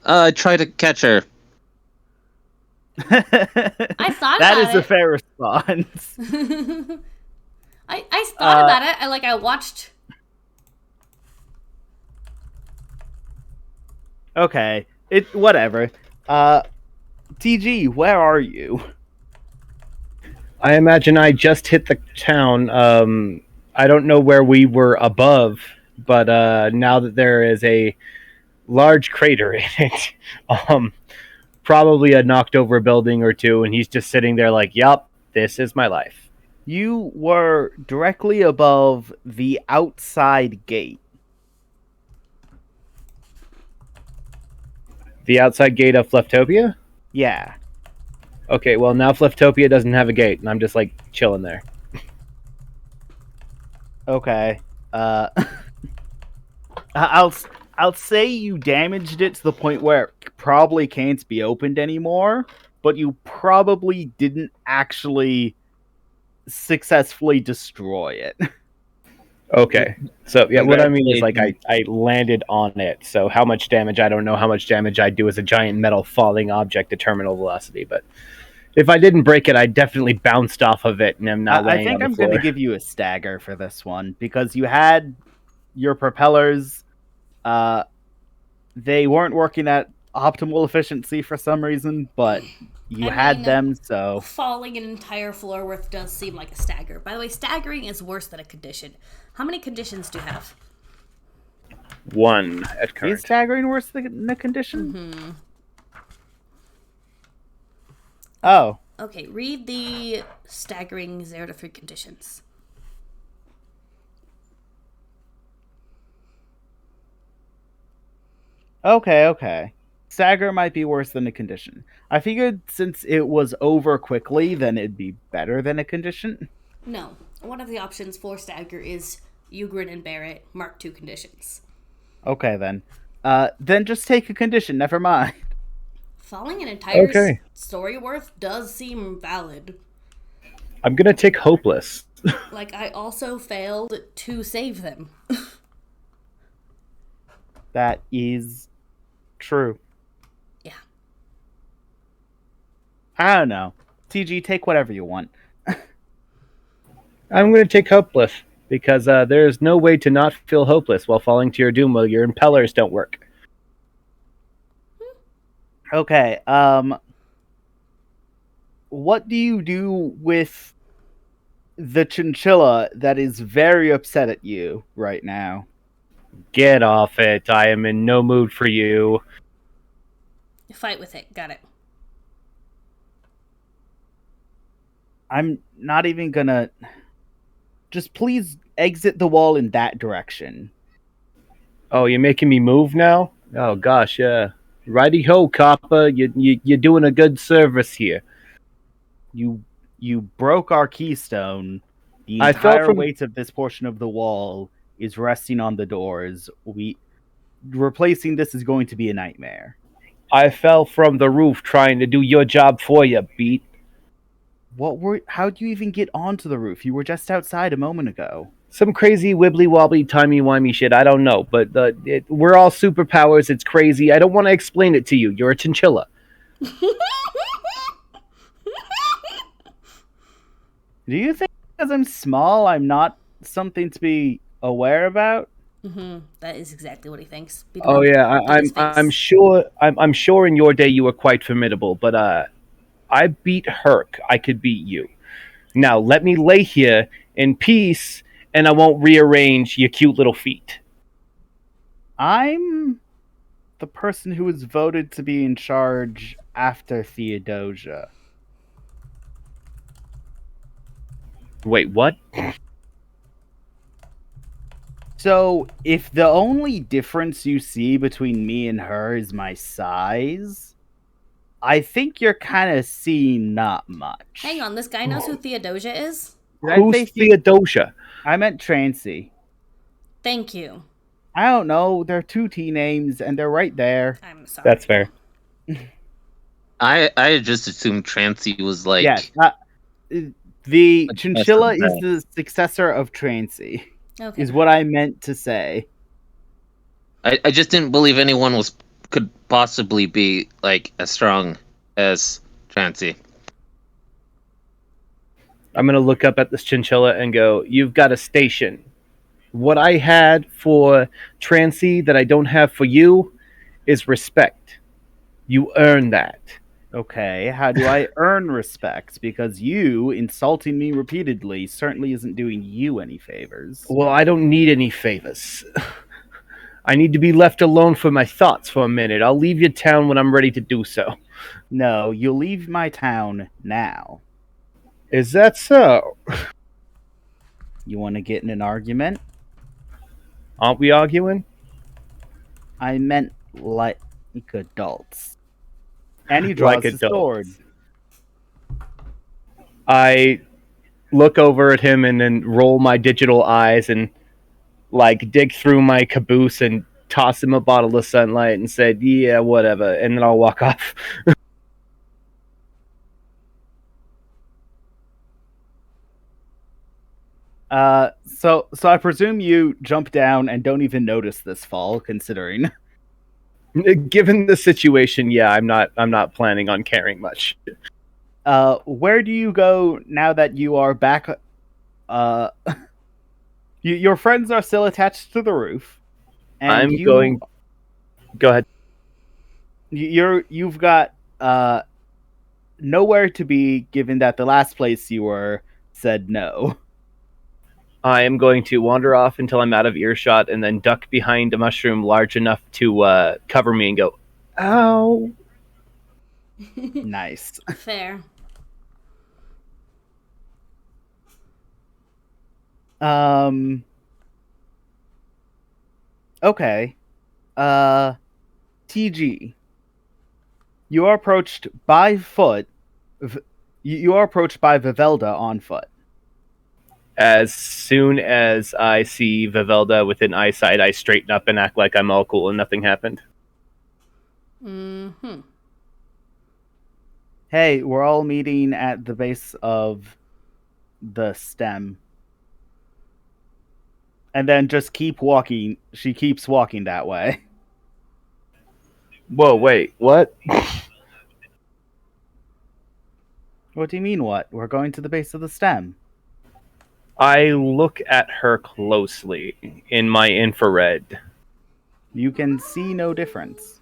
Try to catch her. I thought that about is it. a fair response. I thought about it. I watched. Okay, whatever. TG, where are you? I imagine I just hit the town. I don't know where we were above, but now that there is a large crater in it, probably a knocked over building or two, and he's just sitting there like, yup, this is my life. You were directly above the outside gate. The outside gate of Fleftopia? Yeah. Okay, well now Fleftopia doesn't have a gate, and I'm just like chilling there. Okay. I'll say you damaged it to the point where it probably can't be opened anymore, but you probably didn't actually successfully destroy it. Okay, so yeah, what I mean is like Congratulations. I landed on it, so how much damage, I don't know how much damage I'd do as a giant metal falling object at terminal velocity, but if I didn't break it, I definitely bounced off of it and am now I laying think on the I'm floor. going to give you a stagger for this one, because you had your propellers, they weren't working at optimal efficiency for some reason, but you I had mean, them, so... Falling an entire floor worth does seem like a stagger. By the way, staggering is worse than a condition. How many conditions do you have? One at Is current. staggering worse than the condition? Mm-hmm. Oh. Okay, read the staggering 0 to 3 conditions. Okay. Stagger might be worse than a condition. I figured since it was over quickly, then it'd be better than a condition. No. One of the options for stagger is Ugrin and Barrett, Mark II conditions. Okay, then. Then just take a condition, never mind. Falling an entire Okay. story worth does seem valid. I'm gonna take hopeless. Like, I also failed to save them. That is true. Yeah. I don't know. TG, take whatever you want. I'm gonna take hopeless because there's no way to not feel hopeless while falling to your doom while your impellers don't work. Okay, what do you do with the chinchilla that is very upset at you right now? Get off it. I am in no mood for you. Fight with it. Got it. I'm not even gonna. Just please exit the wall in that direction. Oh, you're making me move now? Oh, gosh, yeah. Righty ho, copper. You're doing a good service here. You broke our keystone. The I fell entire from- weight of this portion of the wall is resting on the doors. Replacing this is going to be a nightmare. I fell from the roof trying to do your job for you, Beat. How'd you even get onto the roof? You were just outside a moment ago. Some crazy wibbly wobbly timey wimey shit. I don't know, but we're all superpowers. It's crazy. I don't want to explain it to you. You're a chinchilla. Do you think because I'm small, I'm not something to be aware about? That is exactly what he thinks. Beat him Oh up. yeah, Beat his face. I'm sure. I'm sure in your day you were quite formidable, but I beat Herc. I could beat you. Now let me lay here in peace, and I won't rearrange your cute little feet. I'm the person who was voted to be in charge after Theodosia. Wait, what? So, if the only difference you see between me and her is my size, I think you're kind of seeing not much. Hang on, this guy knows who Theodosia is? Who's Theodosia? I meant Trancy. Thank you. I don't know. They're two T names, and they're right there. I'm sorry. That's fair. I just assumed Trancy was like. Yes. The A chinchilla different is the successor of Trancy, Okay. is what I meant to say. I just didn't believe anyone could possibly be like as strong as Trancy. I'm gonna look up at this chinchilla and go, "You've got a station. What I had for Trancy that I don't have for you is respect. You earn that." Okay, how do I earn respect? Because you insulting me repeatedly certainly isn't doing you any favors. Well, I don't need any favors. I need to be left alone for my thoughts for a minute. I'll leave your town when I'm ready to do so. No, you'll leave my town now. Is that so? You want to get in an argument? Aren't we arguing? I meant like adults. And he draws Like his adults. sword. I look over at him and then roll my digital eyes and like dig through my caboose and toss him a bottle of sunlight and said, "Yeah, whatever," and then I'll walk off. So I presume you jump down and don't even notice this fall, considering. Given the situation, yeah, I'm not planning on caring much. Where do you go now that you are back? Your friends are still attached to the roof. And Go ahead. You've got nowhere to be, given that the last place you were said no. I am going to wander off until I'm out of earshot and then duck behind a mushroom large enough to cover me and go, "Ow." Nice. Fair. Okay. TG. You are approached by foot. You are approached by Vivelda on foot. As soon as I see Vivelda within eyesight, I straighten up and act like I'm all cool and nothing happened. Mm-hmm. Hey, we're all meeting at the base of the stem. And then just keep walking. She keeps walking that way. Whoa, wait, what? What do you mean, what? We're going to the base of the stem. I look at her closely in my infrared. You can see no difference.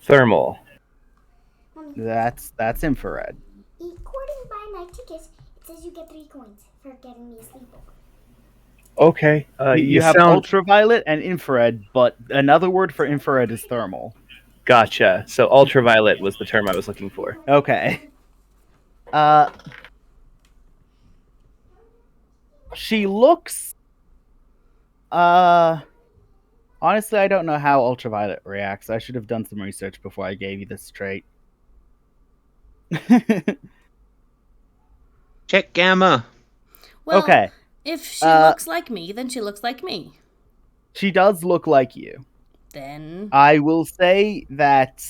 Thermal. That's infrared. like to kiss, it says you get 3 coins for getting me a sleepover. Okay. You have sound ultraviolet and infrared, but another word for infrared is thermal. Gotcha. So ultraviolet was the term I was looking for. Okay. She looks. Honestly, I don't know how ultraviolet reacts. I should have done some research before I gave you this trait. Check gamma. Well, Okay. if she looks like me, then she looks like me. She does look like you. Then I will say that.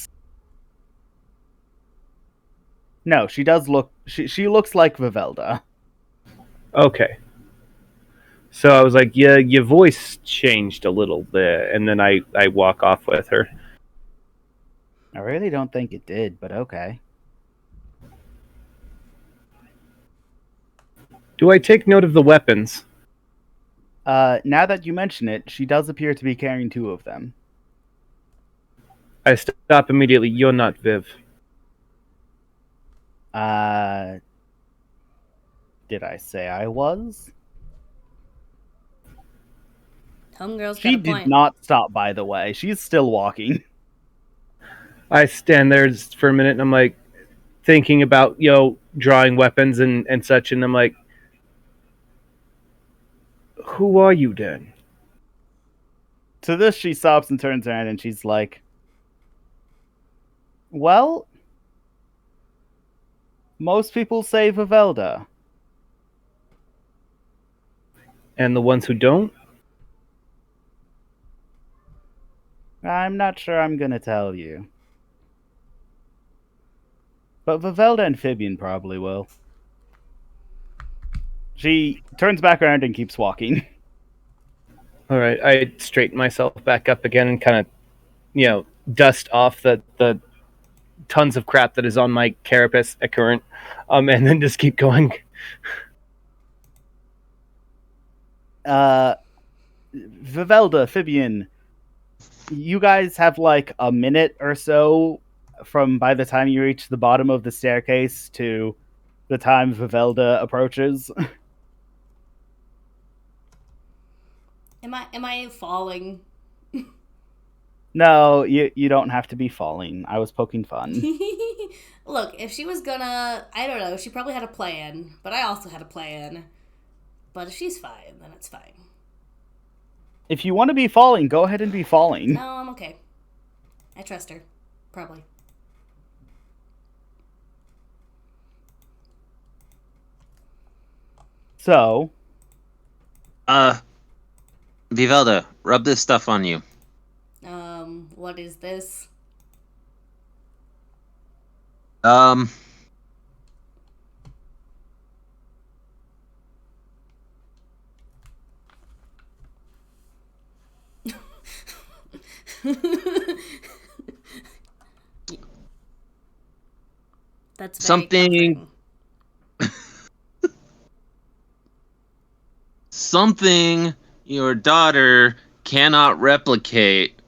No, she does look. She looks like Vivelda. Okay. So I was like, yeah, your voice changed a little bit, and then I walk off with her. I really don't think it did, but okay. Do I take note of the weapons? Now that you mention it, she does appear to be carrying 2 of them. I stop immediately. You're not Viv. Did I say I was? homegirl's got She a did point. not stop, by the way. She's still walking. I stand there just for a minute, and I'm like thinking about drawing weapons and such, and I'm like, who are you then? To this, she stops and turns around, and she's like, well, most people say Vivelda. And the ones who don't? I'm not sure I'm gonna tell you. But Vivelda and Fibian probably will. She turns back around and keeps walking. All right, I straighten myself back up again and kind of, dust off the tons of crap that is on my carapace at current, and then just keep going. Vivelda, Fibian, you guys have like a minute or so from by the time you reach the bottom of the staircase to the time Vivelda approaches. Am I falling? No, you don't have to be falling. I was poking fun. Look, if she was gonna, I don't know, she probably had a plan, but I also had a plan. But if she's fine, then it's fine. If you want to be falling, go ahead and be falling. No, I'm okay. I trust her. Probably. So, Vivelda, rub this stuff on you. What is this? That's very Something- comforting. Something your daughter cannot replicate.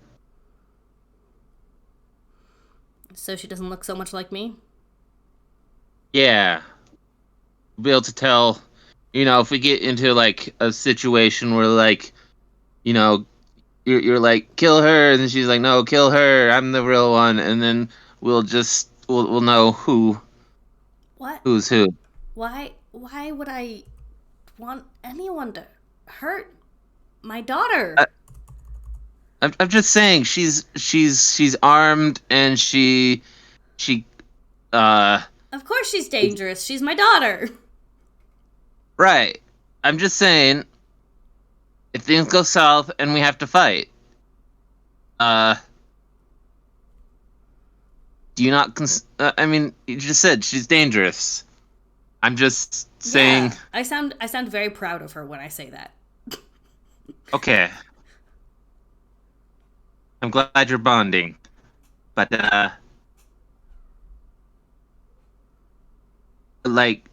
So she doesn't look so much like me? Yeah. Be able to tell, if we get into like a situation where like, you're like, kill her, and then she's like, no, kill her, I'm the real one, and then we'll know What? who's who. Why would I want anyone to hurt my daughter? I'm just saying she's armed and she Of course she's dangerous. She's my daughter. right. I'm just saying if things go south and we have to fight, do you not I mean, you just said she's dangerous. I'm just saying. Yeah, I sound very proud of her when I say that. Okay. I'm glad you're bonding. But like,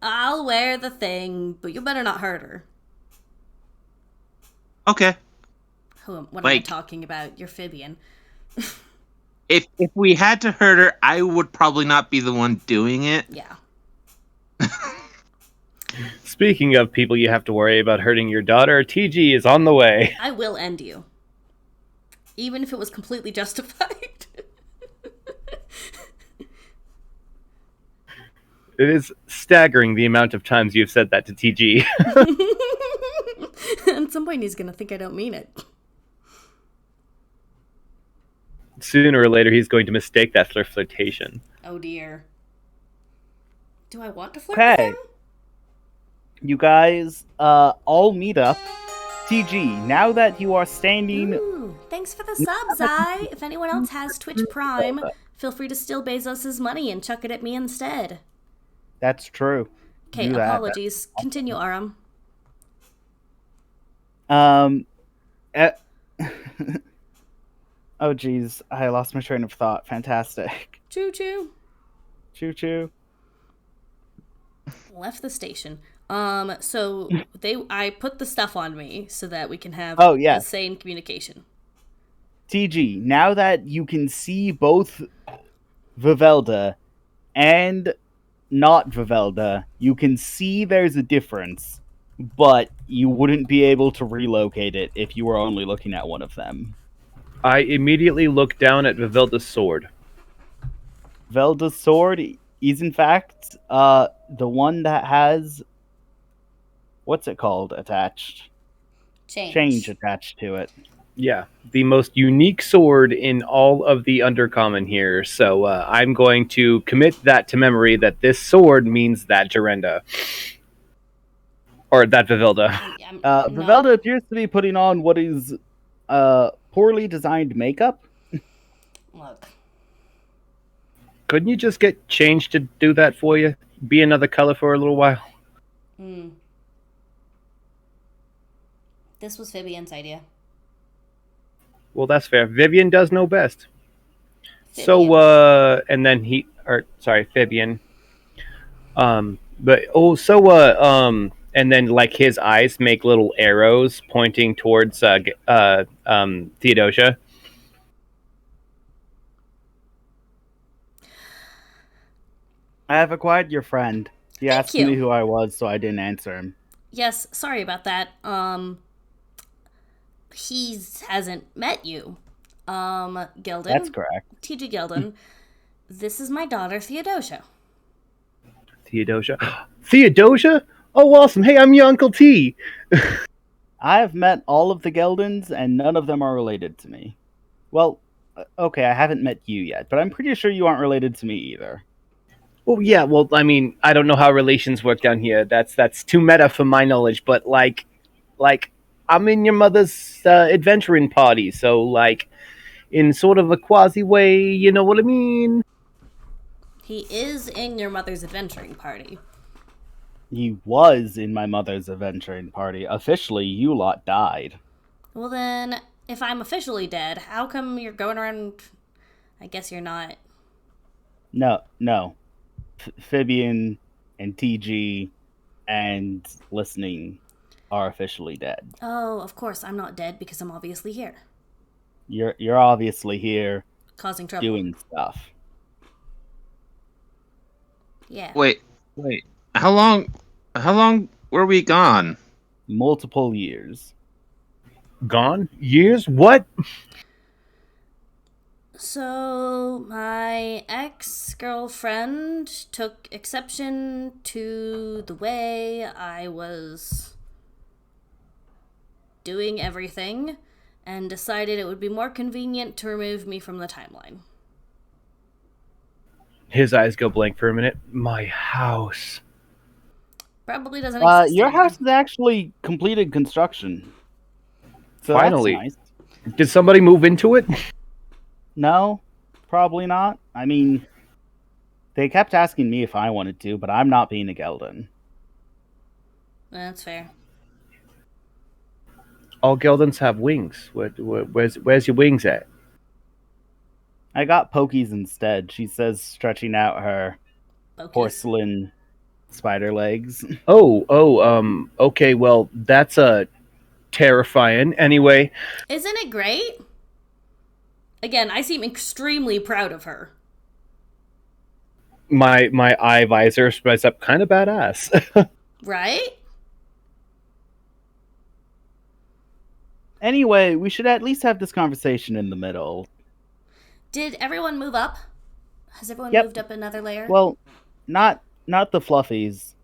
I'll wear the thing, but you better not hurt her. okay. What am I Like- talking about? You're Fibian. If we had to hurt her, I would probably not be the one doing it. Yeah. Speaking of people you have to worry about hurting your daughter, TG is on the way. I will end you. Even if it was completely justified. It is staggering the amount of times you've said that to TG. At some point he's gonna think I don't mean it. Sooner or later, he's going to mistake that for flirtation. Oh dear. Do I want to flirt with Okay. him? You guys, all meet up. TG, now that you are standing... Ooh, thanks for the sub, Zai. If anyone else has Twitch Prime, feel free to steal Bezos' money and chuck it at me instead. That's true. Okay, Do that. apologies. Continue, Aram. eh, oh geez, I lost my train of thought. Fantastic. Choo choo. Choo choo. Left the station. So I put the stuff on me so that we can have Oh, yes. sane communication. TG, now that you can see both Vivelda and not Vivelda, you can see there's a difference, but you wouldn't be able to relocate it if you were only looking at one of them. I immediately look down at Vivelda's sword. Velda's sword is in fact the one that has what's it called attached? Change attached to it. Yeah, the most unique sword in all of the Undercommon here. So I'm going to commit that to memory that this sword means that Jarenda. Or that Vivelda. Vivelda appears to be putting on what is poorly designed makeup. Look. Couldn't you just get changed to do that for you? Be another color for a little while? This was Vivian's idea. Well, that's fair. Vivian does know best. Vivian. So, and then Fabian. And then like his eyes make little arrows pointing towards Theodosia. I have acquired your friend. He Thank asked you. me who I was, so I didn't answer him. Yes, sorry about that. He hasn't met you. Gildan. That's correct. TG Gildan. This is my daughter, Theodosia. Theodosia? Oh, awesome. Hey, I'm your Uncle T. I have met all of the Geldons, and none of them are related to me. Well, okay, I haven't met you yet, but I'm pretty sure you aren't related to me either. Oh, yeah, well, I mean, I don't know how relations work down here. That's too meta for my knowledge, but, like, I'm in your mother's adventuring party, so, like, in sort of a quasi way, you know what I mean? He is in your mother's adventuring party. He was in my mother's adventuring party. Officially, you lot died. Well then, if I'm officially dead, how come you're going around... I guess you're not... No. Fabian and TG and listening are officially dead. Oh, of course, I'm not dead because I'm obviously here. You're obviously here Causing trouble. doing stuff. Yeah. Wait. How long were we gone? Multiple years. Gone? Years? What? So, my ex-girlfriend took exception to the way I was doing everything and decided it would be more convenient to remove me from the timeline. His eyes go blank for a minute. My house. Probably doesn't exist Your anymore. house is actually completed construction. So Finally. That's nice. Did somebody move into it? No, probably not. I mean, they kept asking me if I wanted to, but I'm not being a Geldon. That's fair. All Geldons have wings. Where's your wings at? I got Pokies instead, she says, stretching out her Okay. porcelain spider legs. Okay, well, that's terrifying. Anyway, Isn't it great? Again, I seem extremely proud of her. My eye visor spreads up, kind of badass. Right? Anyway, we should at least have this conversation in the middle. Did everyone move up? Has everyone Yep. moved up another layer? Well, not the fluffies.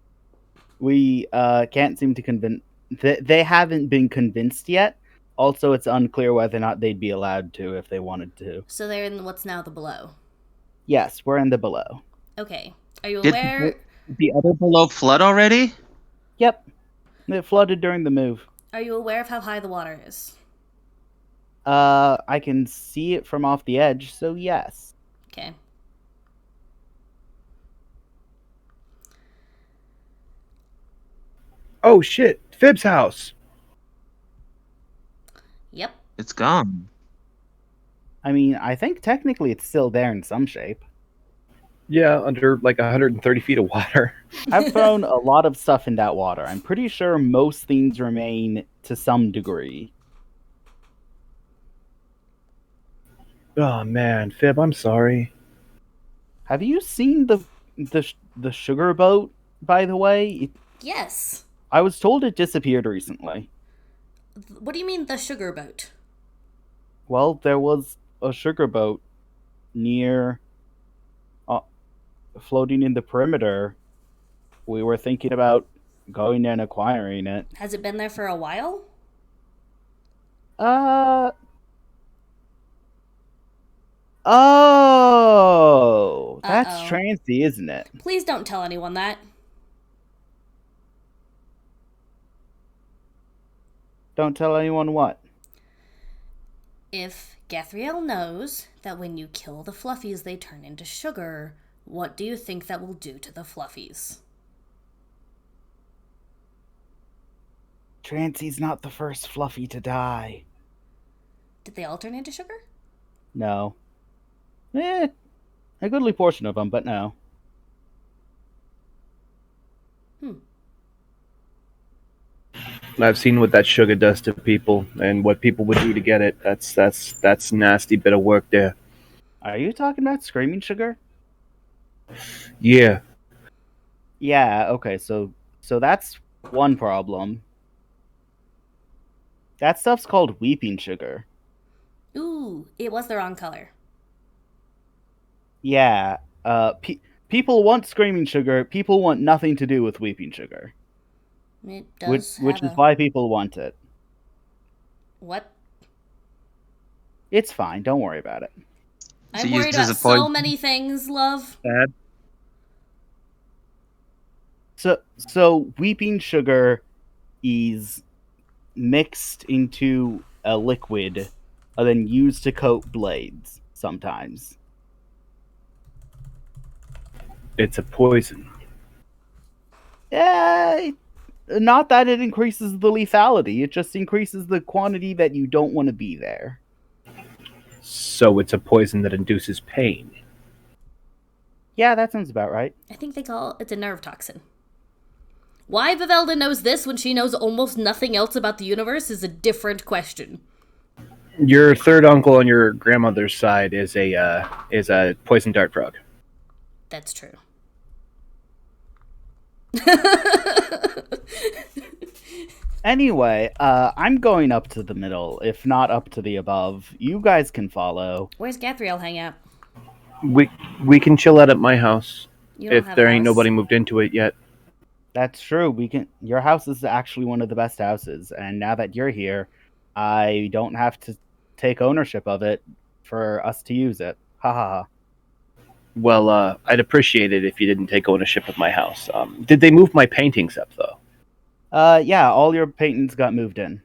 We can't seem to convince. They haven't been convinced yet. Also, it's unclear whether or not they'd be allowed to if they wanted to. So they're in what's now the below. Yes, we're in the below. Okay. Are you Did aware? the other below flood already? Yep. It flooded during the move. Are you aware of how high the water is? I can see it from off the edge, so yes. Okay. Oh shit! Fib's house. Yep. It's gone. I mean, I think technically it's still there in some shape. Yeah, under like 130 feet of water. I've thrown a lot of stuff in that water. I'm pretty sure most things remain to some degree. Oh man, Fib, I'm sorry. Have you seen the sugar boat, by the way? Yes. I was told it disappeared recently. What do you mean the sugar boat? Well, there was a sugar boat near floating in the perimeter. We were thinking about going and acquiring it. Has it been there for a while? Oh, that's Uh-oh. Trancy, isn't it? Please don't tell anyone that. Don't tell anyone what. If Gathriel knows that when you kill the fluffies they turn into sugar, what do you think that will do to the fluffies? Trancy's not the first fluffy to die. Did they all turn into sugar? No. A goodly portion of them, but no. I've seen what that sugar does to people, and what people would do to get it. That's nasty bit of work there. Are you talking about screaming sugar? Yeah. Yeah, okay, so that's one problem. That stuff's called weeping sugar. Ooh, it was the wrong color. Yeah, people want screaming sugar. People want nothing to do with weeping sugar. It does Which is why people want it. What? It's fine. Don't worry about it. So I'm you worried about so disappoint- many things, love. Bad. So weeping sugar is mixed into a liquid and then used to coat blades sometimes. It's a poison. Not that it increases the lethality. It just increases the quantity that you don't want to be there. So it's a poison that induces pain. Yeah, that sounds about right. I think they call it's a nerve toxin. Why Vivelda knows this when she knows almost nothing else about the universe is a different question. Your third uncle on your grandmother's side is a poison dart frog. That's true. Anyway, I'm going up to the middle, if not up to the above. You guys can follow. Where's Gathriel hang out? We can chill out at my house You don't if have there a ain't house. nobody moved into it yet. That's true. Your house is actually one of the best houses, and now that you're here, I don't have to take ownership of it for us to use it. Ha ha ha. Well, I'd appreciate it if you didn't take ownership of my house. Did they move my paintings up, though? Yeah, all your paintings got moved in.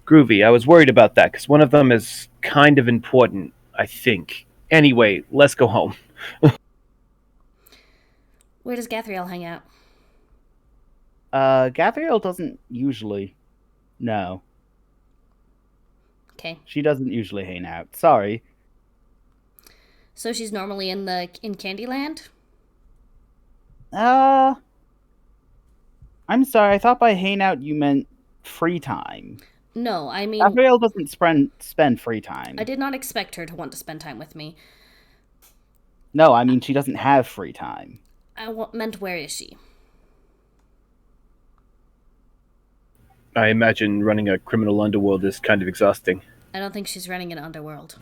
Groovy. I was worried about that, because one of them is kind of important, I think. Anyway, let's go home. Where does Gathriel hang out? Gathriel doesn't usually. No, Okay. she doesn't usually hang out. Sorry. So she's normally in Candyland? I'm sorry, I thought by hang out you meant free time. No, I mean Gathriel doesn't spend free time. I did not expect her to want to spend time with me. No, I mean she doesn't have free time. Meant where is she? I imagine running a criminal underworld is kind of exhausting. I don't think she's running an underworld.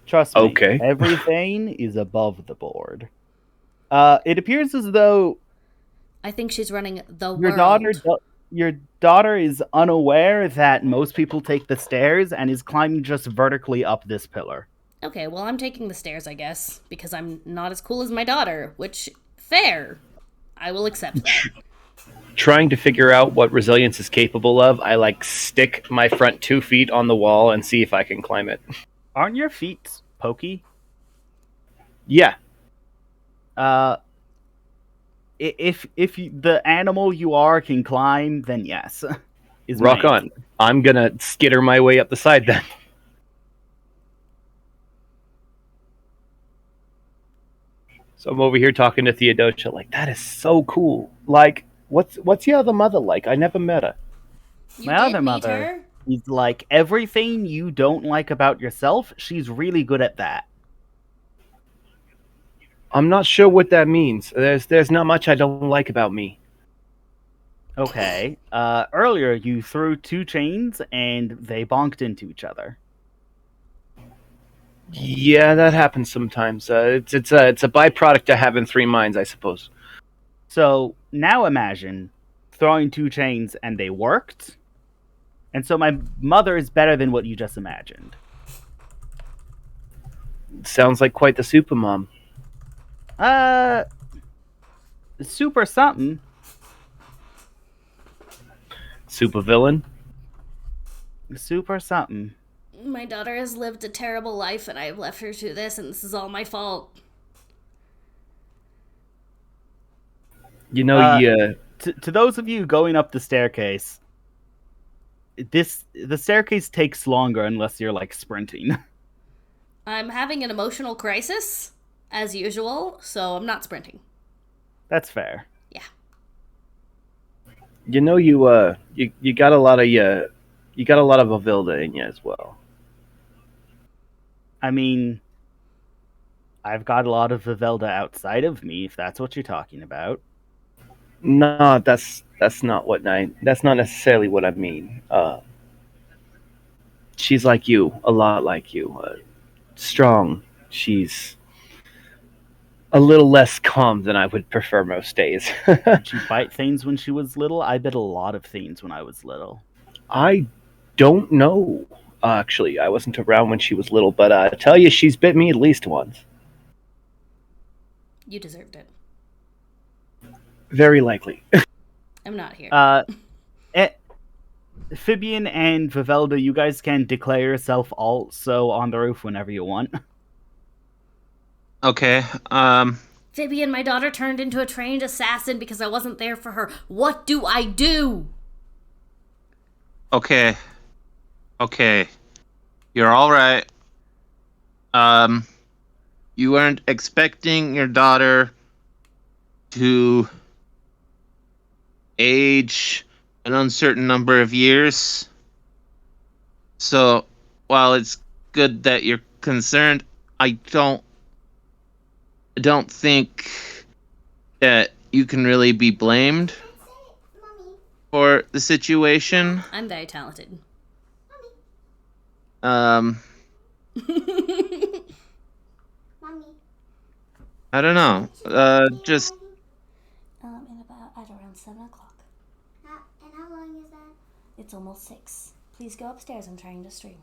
Trust me, Okay. everything is above the board. It appears as though I think she's running the your world. your daughter is unaware that most people take the stairs and is climbing just vertically up this pillar. Okay, well, I'm taking the stairs, I guess, because I'm not as cool as my daughter, which, fair. I will accept that. Trying to figure out what resilience is capable of, I stick my front 2 feet on the wall and see if I can climb it. Aren't your feet pokey? Yeah. If the animal you are can climb, then yes. Is Rock my on. answer. I'm gonna skitter my way up the side then. So I'm over here talking to Theodosia, that is so cool. What's your other mother like? I never met her. You My did other meet mother her? is like everything you don't like about yourself. She's really good at that. I'm not sure what that means. There's not much I don't like about me. Okay. Earlier you threw 2 chains and they bonked into each other. Yeah, that happens sometimes. It's a byproduct of having 3 minds, I suppose. So now imagine throwing 2 chains and they worked. And so my mother is better than what you just imagined. Sounds like quite the super mom. Super something. Super villain. Super something. My daughter has lived a terrible life, and I have left her to this, and this is all my fault. You know, To those of you going up the staircase, the staircase takes longer unless you're sprinting. I'm having an emotional crisis, as usual, so I'm not sprinting. That's fair. Yeah. you know, you got a lot of you got a lot of Avilda in you as well. I mean, I've got a lot of Vivelda outside of me, if that's what you're talking about. No, that's not that's not necessarily what I mean. She's like you, a lot like you. Strong. She's a little less calm than I would prefer most days. Did she bite things when she was little? I bit a lot of things when I was little. I don't know. Actually, I wasn't around when she was little, but I tell you, she's bit me at least once. You deserved it. Very likely. I'm not here. Fibian and Vivelda, you guys can declare yourself also on the roof whenever you want. Okay. Vivian, my daughter turned into a trained assassin because I wasn't there for her. What do I do? Okay. You're all right. You weren't expecting your daughter to age an uncertain number of years. So, while it's good that you're concerned, I don't think that you can really be blamed for the situation. I'm very talented. Mommy. I don't know. Just At around 7 o'clock. And how long is that? It's almost 6. Please go upstairs. I'm trying to stream.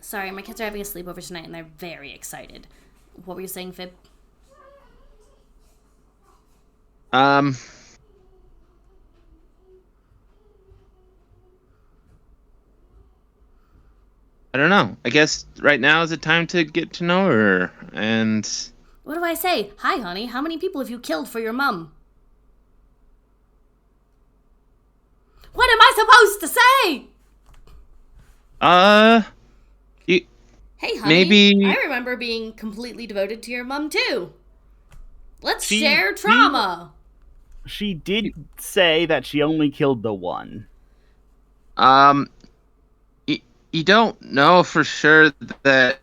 Sorry, my kids are having a sleepover tonight and they're very excited. What were you saying, Fib? I don't know. I guess right now is the time to get to know her. And What do I say? Hi, honey. How many people have you killed for your mum? What am I supposed to say? Hey, honey. Maybe- I remember being completely devoted to your mum, too. Let's She- share trauma. She did say that she only killed the one. you don't know for sure that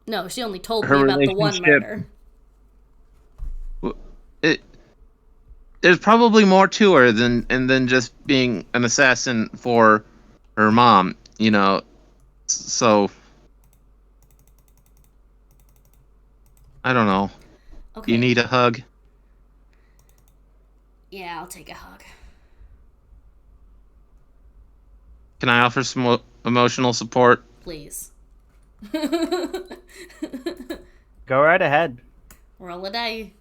No, she only told her me about the one relationship. murder. It there's probably more to her than just being an assassin for her mom. So I don't know. Okay. You need a hug. Yeah, I'll take a hug. Can I offer some emotional support? Please. Go right ahead. Roll a die.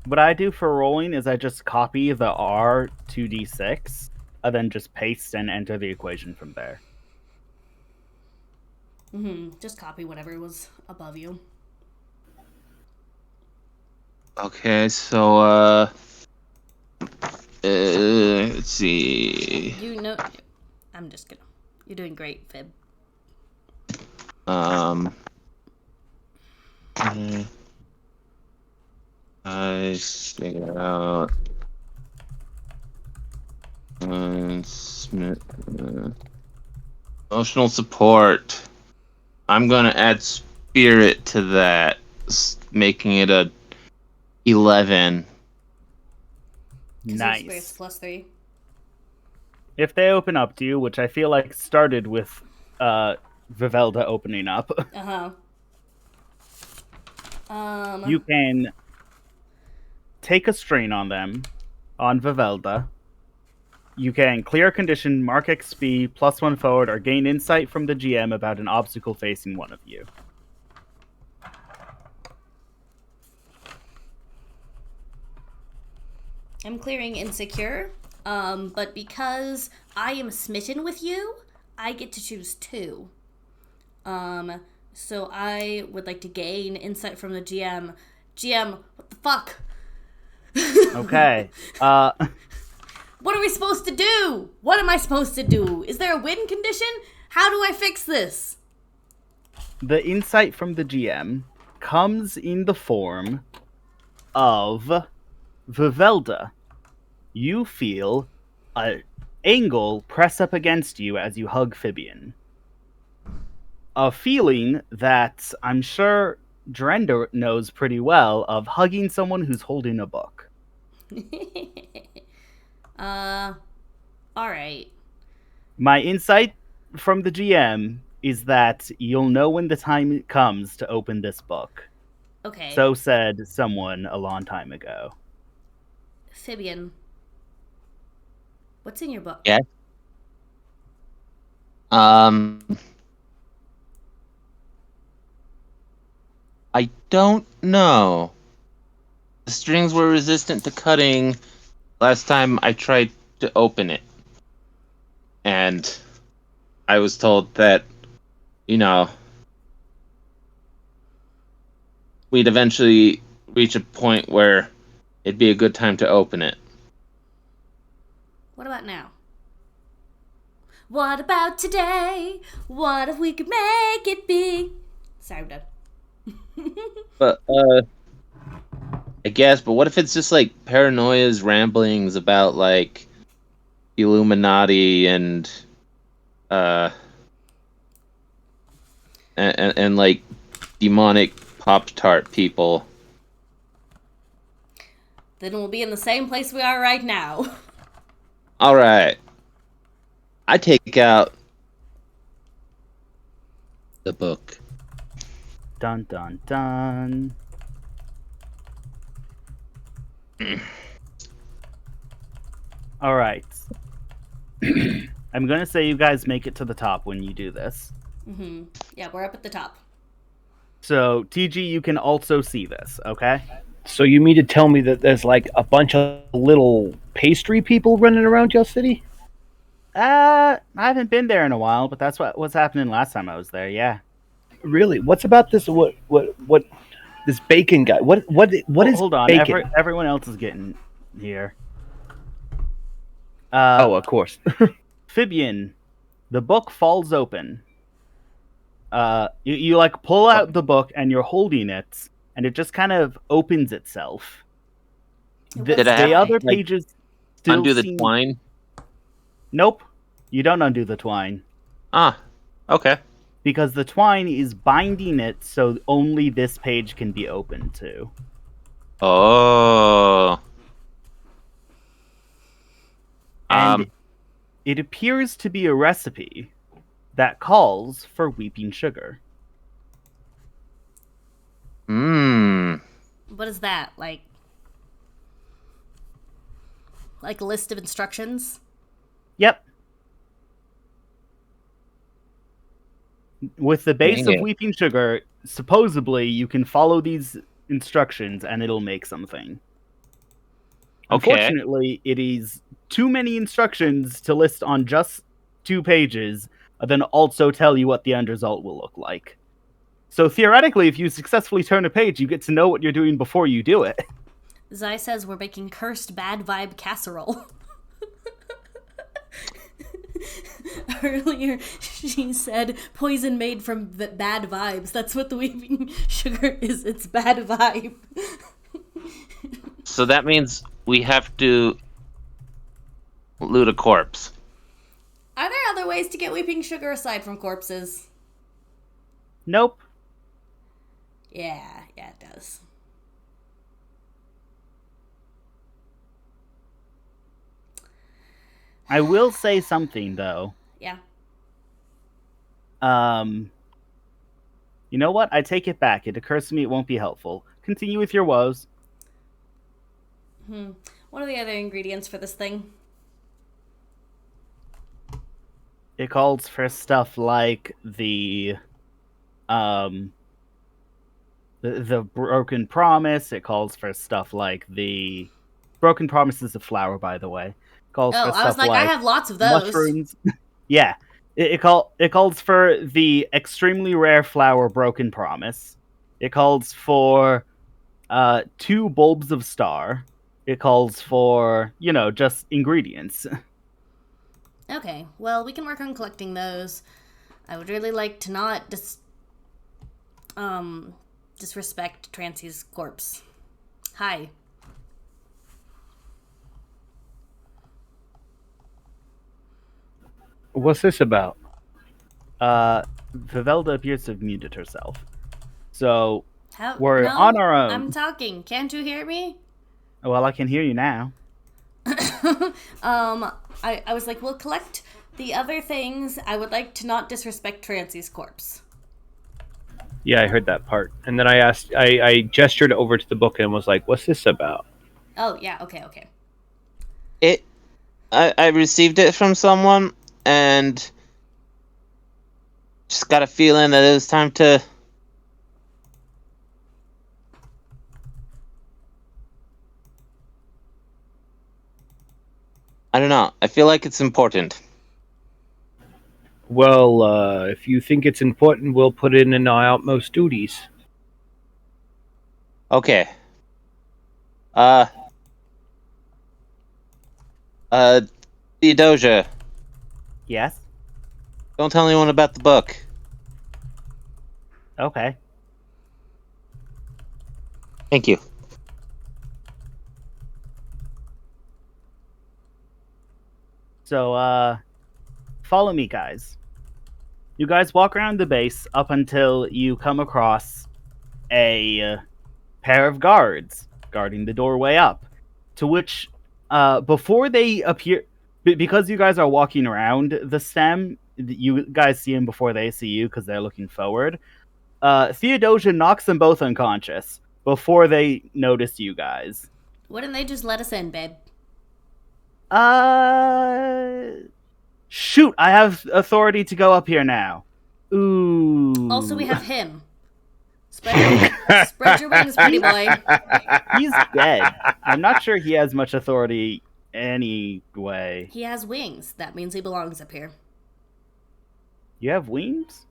What I do for rolling is I just copy the R 2d6, and then just paste and enter the equation from there. Just copy whatever was above you. Okay, so let's see. You know, I'm just gonna. You're doing great, Fib. I figure out. Emotional support. I'm gonna add spirit to that, making it a 11. 'Cause your spirit's Nice. +3. If they open up to you, which I feel like started with Vivelda opening up, you can take a strain on them, on Vivelda. You can clear a condition, mark XP, +1 forward, or gain insight from the GM about an obstacle facing one of you. I'm clearing insecure, but because I am smitten with you, I get to choose 2. So I would like to gain insight from the GM. GM, what the fuck? Okay. What are we supposed to do? What am I supposed to do? Is there a win condition? How do I fix this? The insight from the GM comes in the form of Vivelda. You feel an angle press up against you as you hug Fibian. A feeling that I'm sure Drenda knows pretty well of hugging someone who's holding a book. Alright. My insight from the GM is that you'll know when the time comes to open this book. Okay. So said someone a long time ago. Fibian, what's in your book? Yeah. I don't know. The strings were resistant to cutting last time I tried to open it. And I was told that, we'd eventually reach a point where it'd be a good time to open it. What about now? What about today? What if we could make it be? Sorry, I'm done. But, I guess, but what if it's just like Paranoia's ramblings about like Illuminati and like demonic Pop-Tart people? Then we'll be in the same place we are right now. Alright. I take out the book. Dun dun dun. Alright. I'm gonna say you guys make it to the top when you do this. Yeah, we're up at the top. So, TG, you can also see this, okay? So you mean to tell me that there's like a bunch of little pastry people running around your city? I haven't been there in a while, but that's what was happening last time I was there, yeah. Really? What's about this? What? This bacon guy? What is Hold on, bacon? everyone else is getting here. Oh, of course. Fibian, the book falls open, you like pull out the book and you're holding it, and it just kind of opens itself. Did I have The to, other like, pages still undo the seem... twine? Nope, you don't undo the twine. Ah, okay. Because the twine is binding it so only this page can be opened to. Oh. And it appears to be a recipe that calls for weeping sugar. What is that? Like a list of instructions? Yep. With the base Dang of it. weeping sugar, supposedly you can follow these instructions and it'll make something. Okay. Unfortunately, it is too many instructions to list on just 2 pages, and then also tell you what the end result will look like. So theoretically, if you successfully turn a page, you get to know what you're doing before you do it. Zai says we're making cursed bad vibe casserole. Earlier, she said poison made from the bad vibes. That's what the weeping sugar is. It's bad vibe. So that means we have to loot a corpse. Are there other ways to get weeping sugar aside from corpses? Nope. Yeah, it does. I will say something, though. Yeah. You know what? I take it back. It occurs to me it won't be helpful. Continue with your woes. What are the other ingredients for this thing? It calls for stuff like the broken promise. It calls for stuff like the broken promise is a flower, by the way. It calls for I stuff was like, I have lots of those. mushrooms. Yeah, it calls for the extremely rare flower broken promise. It calls for 2 bulbs of star. It calls for, just ingredients. Okay, well, we can work on collecting those. I would really like to not disrespect Trancy's corpse. Hi. What's this about? Vivelda appears to have muted herself. So, How? we're No, on our own. I'm talking. Can't you hear me? Well, I can hear you now. I was like, we'll collect the other things. I would like to not disrespect Trancy's corpse. Yeah, I heard that part. And then I gestured over to the book and was like, what's this about? Oh, yeah, okay. I received it from someone and just got a feeling that it was time to I don't know. I feel like it's important. Well, if you think it's important, we'll put it in our utmost duties. Okay. Theodosia, Yes? don't tell anyone about the book. Okay. Thank you. So, follow me, guys. You guys walk around the base up until you come across a pair of guards guarding the doorway up. To which, before they appear, because you guys are walking around the stem, you guys see them before they see you because they're looking forward. Theodosia knocks them both unconscious before they notice you guys. Wouldn't they just let us in, babe? Shoot, I have authority to go up here now. Ooh. Also, we have him. Spread your wings, pretty boy. He's dead. I'm not sure he has much authority anyway. He has wings. That means he belongs up here. You have wings?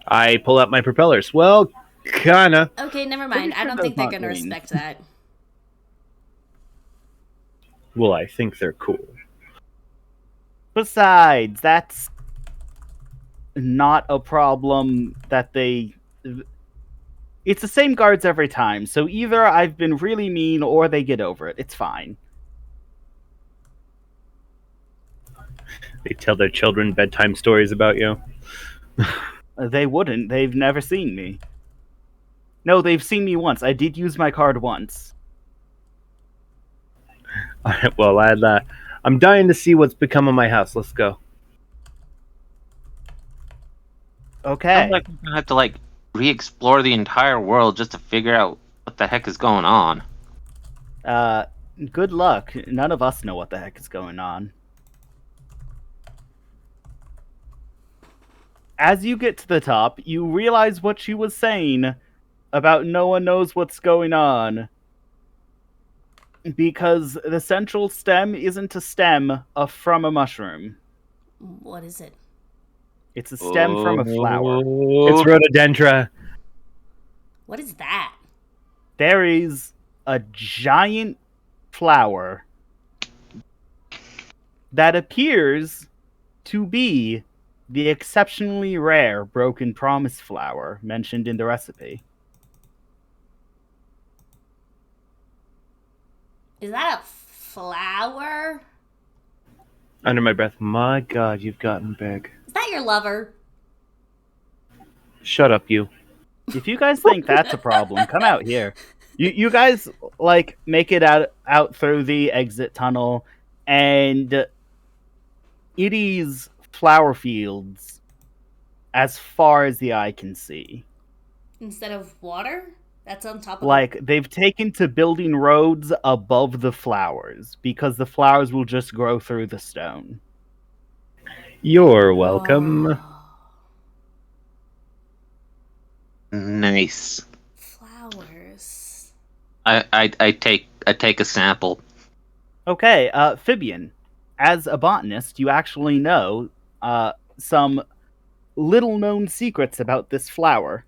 I pull out my propellers. Well, kinda. Okay, never mind. Pretty I sure don't those think they're aren't gonna wings. respect that. Well, I think they're cool. Besides, that's not a problem that they... It's the same guards every time, so either I've been really mean or they get over it. It's fine. They tell their children bedtime stories about you. They wouldn't. They've never seen me. No, they've seen me once. I did use my card once. All right, well, I'm dying to see what's become of my house. Let's go. Okay. Sounds like we're gonna have to like re-explore the entire world just to figure out what the heck is going on. Good luck. None of us know what the heck is going on. As you get to the top, you realize what she was saying about no one knows what's going on. Because the central stem isn't a stem from a mushroom. What is it? It's a stem from a flower. It's rhododendra. What is that? There is a giant flower that appears to be the exceptionally rare broken promise flower mentioned in the recipe. Is that a flower? Under my breath, my God, you've gotten big. Is that your lover? Shut up, you. If you guys think that's a problem, come out here. You guys like make it out through the exit tunnel, and it is flower fields as far as the eye can see. Instead of water? That's on top of Like, they've taken to building roads above the flowers, because the flowers will just grow through the stone. You're welcome. Oh, Nice. flowers. I take a sample. Okay, Fibian, as a botanist, you actually know some little-known secrets about this flower.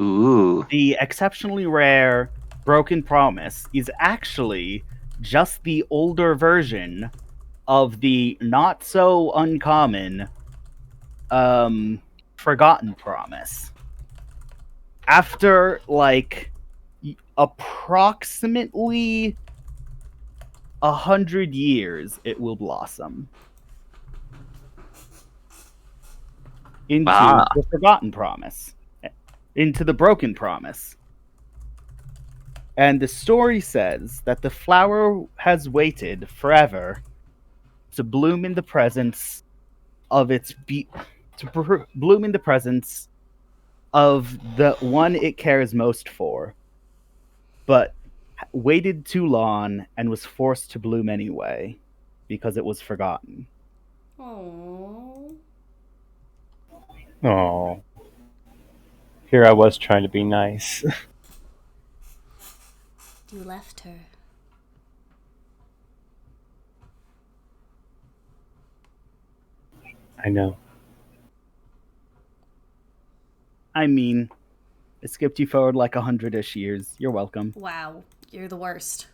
Ooh. The exceptionally rare Broken Promise is actually just the older version of the not-so-uncommon Forgotten Promise. After, like, approximately 100 years, it will blossom into the Forgotten Promise, into the Broken Promise. And the story says that the flower has waited forever to bloom in the presence of bloom in the presence of the one it cares most for, but waited too long and was forced to bloom anyway because it was forgotten. Oh. Oh. Here I was trying to be nice. You left her. I know. I mean, it skipped you forward like 100-ish years. You're welcome. Wow, you're the worst.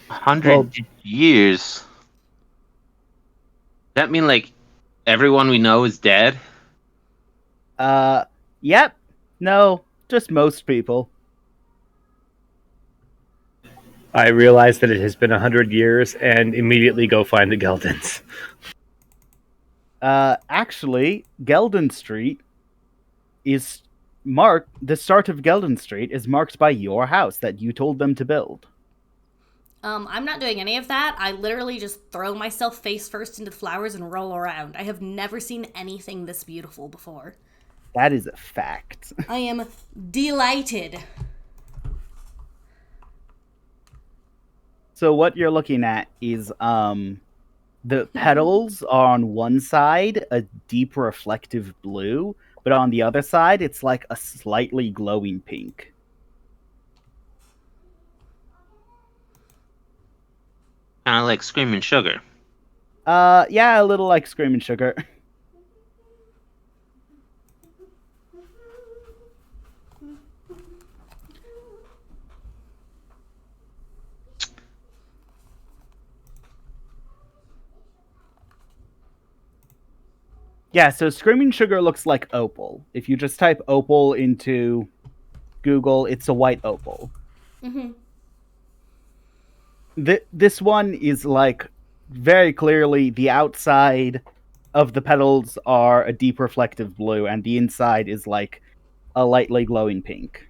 100 years. That mean like everyone we know is dead? Yep. No, just most people. I realize that it has been 100 years and immediately go find the Geldons. Actually, Geldon Street is marked, the start of Geldon Street is marked by your house that you told them to build. I'm not doing any of that. I literally just throw myself face first into the flowers and roll around. I have never seen anything this beautiful before. That is a fact. I am delighted. So what you're looking at is the petals are on one side a deep reflective blue, but on the other side it's like a slightly glowing pink. Kind of like Screaming Sugar. Yeah, a little like Screaming Sugar. Yeah, so Screaming Sugar looks like opal. If you just type opal into Google, it's a white opal. Mm-hmm. This one is like very clearly the outside of the petals are a deep reflective blue, and the inside is like a lightly glowing pink.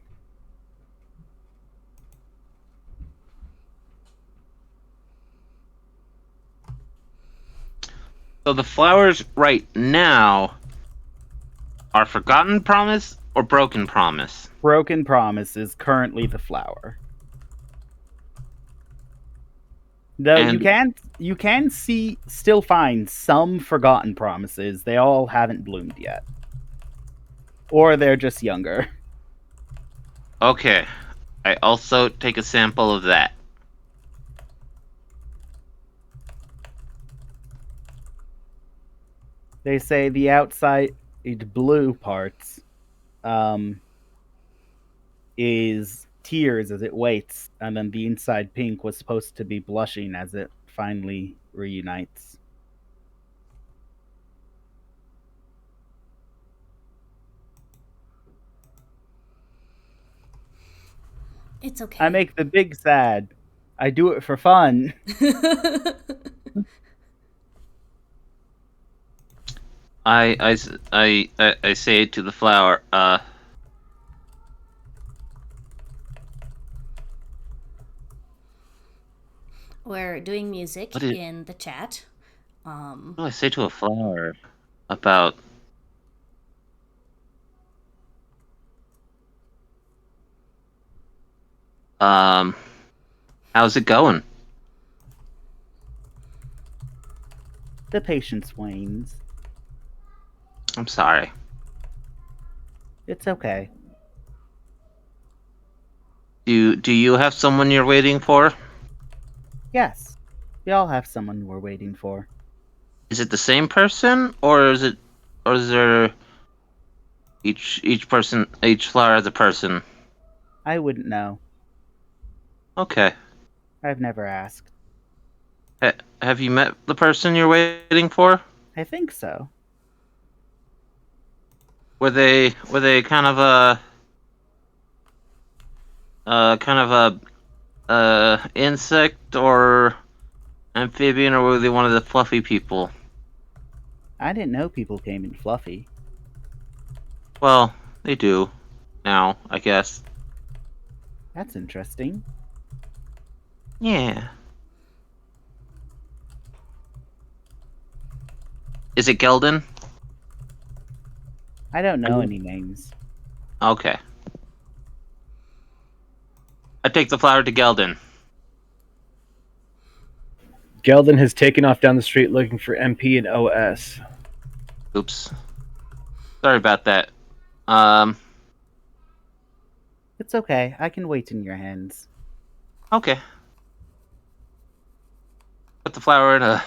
So the flowers right now are Forgotten Promise or Broken Promise? Broken Promise is currently the flower. Though And you can still find some Forgotten Promises. They all haven't bloomed yet. Or they're just younger. okay, I also take a sample of that. They say the outside blue parts is tears as it waits, and then the inside pink was supposed to be blushing as it finally reunites. It's okay. I make the big sad. I do it for fun. I say to the flower, We're doing music What is- in the chat. what do I say to a flower about? How's it going? The patience wanes. I'm sorry. It's okay. Do you have someone you're waiting for? Yes. We all have someone we're waiting for. Is it the same person, or is there each flower has a person? I wouldn't know. Okay. I've never asked. Have you met the person you're waiting for? I think so. Were they kind of a insect or amphibian, or were they one of the fluffy people? I didn't know people came in fluffy. Well, they do now, I guess. That's interesting. Yeah. Is it Gelden? I don't know any names. Okay. I take the flower to Gelden. Geldon has taken off down the street looking for MP and OS. Oops. Sorry about that. It's okay. I can wait in your hands. Okay. Put the flower in a